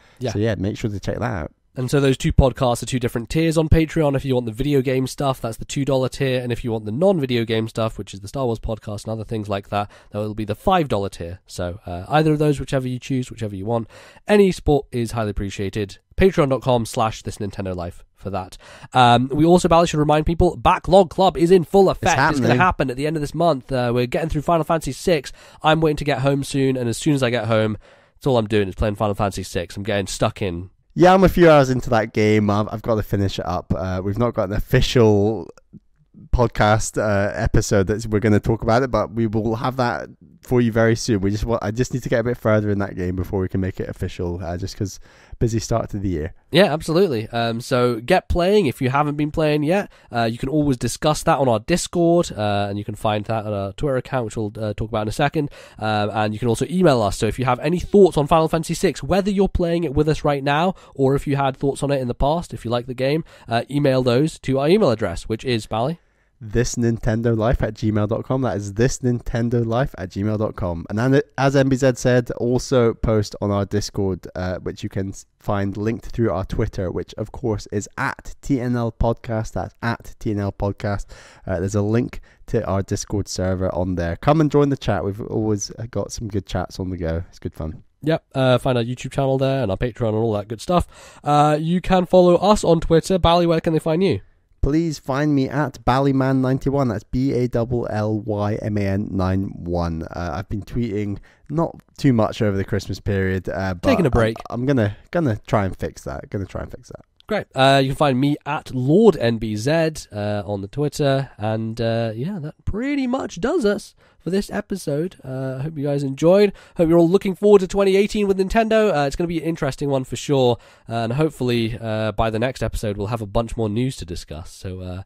make sure to check that out. And so those 2 podcasts are 2 different tiers on Patreon. If you want the video game stuff, that's the $2 tier. And if you want the non-video game stuff, which is the Star Wars podcast and other things like that, that will be the $5 tier. So either of those, whichever you choose, whichever you want. Any support is highly appreciated. Patreon.com/ThisNintendoLife for that. We also, Bally, should remind people, Backlog Club is in full effect. It's going to happen at the end of this month. We're getting through Final Fantasy VI. I'm waiting to get home soon. And as soon as I get home, that's all I'm doing is playing Final Fantasy VI. I'm getting stuck in. Yeah, I'm a few hours into that game. I've got to finish it up. We've not got an official podcast episode that we're going to talk about it, but we will have that for you very soon. I just need to get a bit further in that game before we can make it official, just because busy start to the year. Yeah, absolutely. So get playing if you haven't been playing yet. You can always discuss that on our Discord, and you can find that on our Twitter account, which we'll talk about in a second. And you can also email us. So if you have any thoughts on Final Fantasy VI, whether you're playing it with us right now or if you had thoughts on it in the past, if you like the game, email those to our email address, which is, Bally? ThisNintendoLife@gmail.com. That is ThisNintendoLife@gmail.com. And then, as MBZ said, also post on our Discord, which you can find linked through our Twitter, which of course is at TNL Podcast. That's at TNL Podcast. There's a link to our Discord server on there. Come and join the chat. We've always got some good chats on the go. It's good fun. Yep, find our YouTube channel there and our Patreon and all that good stuff. You can follow us on Twitter. Bally, where can they find you? Please find me at Ballyman91. That's BALLYMAN 91. I've been tweeting not too much over the Christmas period. But taking a break. I'm gonna try and fix that. Great. You can find me at LordNBZ on the Twitter. And yeah, that pretty much does us for this episode. I hope you guys enjoyed. Hope you're all looking forward to 2018 with Nintendo. It's going to be an interesting one for sure. And hopefully by the next episode, we'll have a bunch more news to discuss. So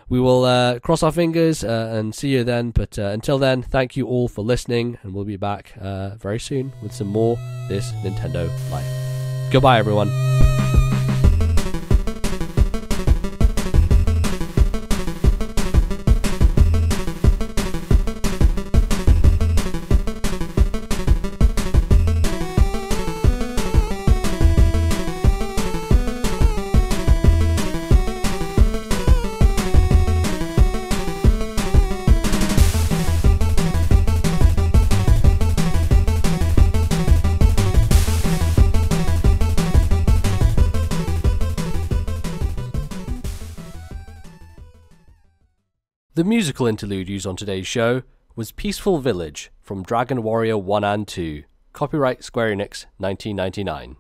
we will cross our fingers and see you then. But until then, thank you all for listening. And we'll be back very soon with some more This Nintendo Life. Goodbye, everyone. The musical interlude used on today's show was Peaceful Village from Dragon Warrior 1 and 2, copyright Square Enix 1999.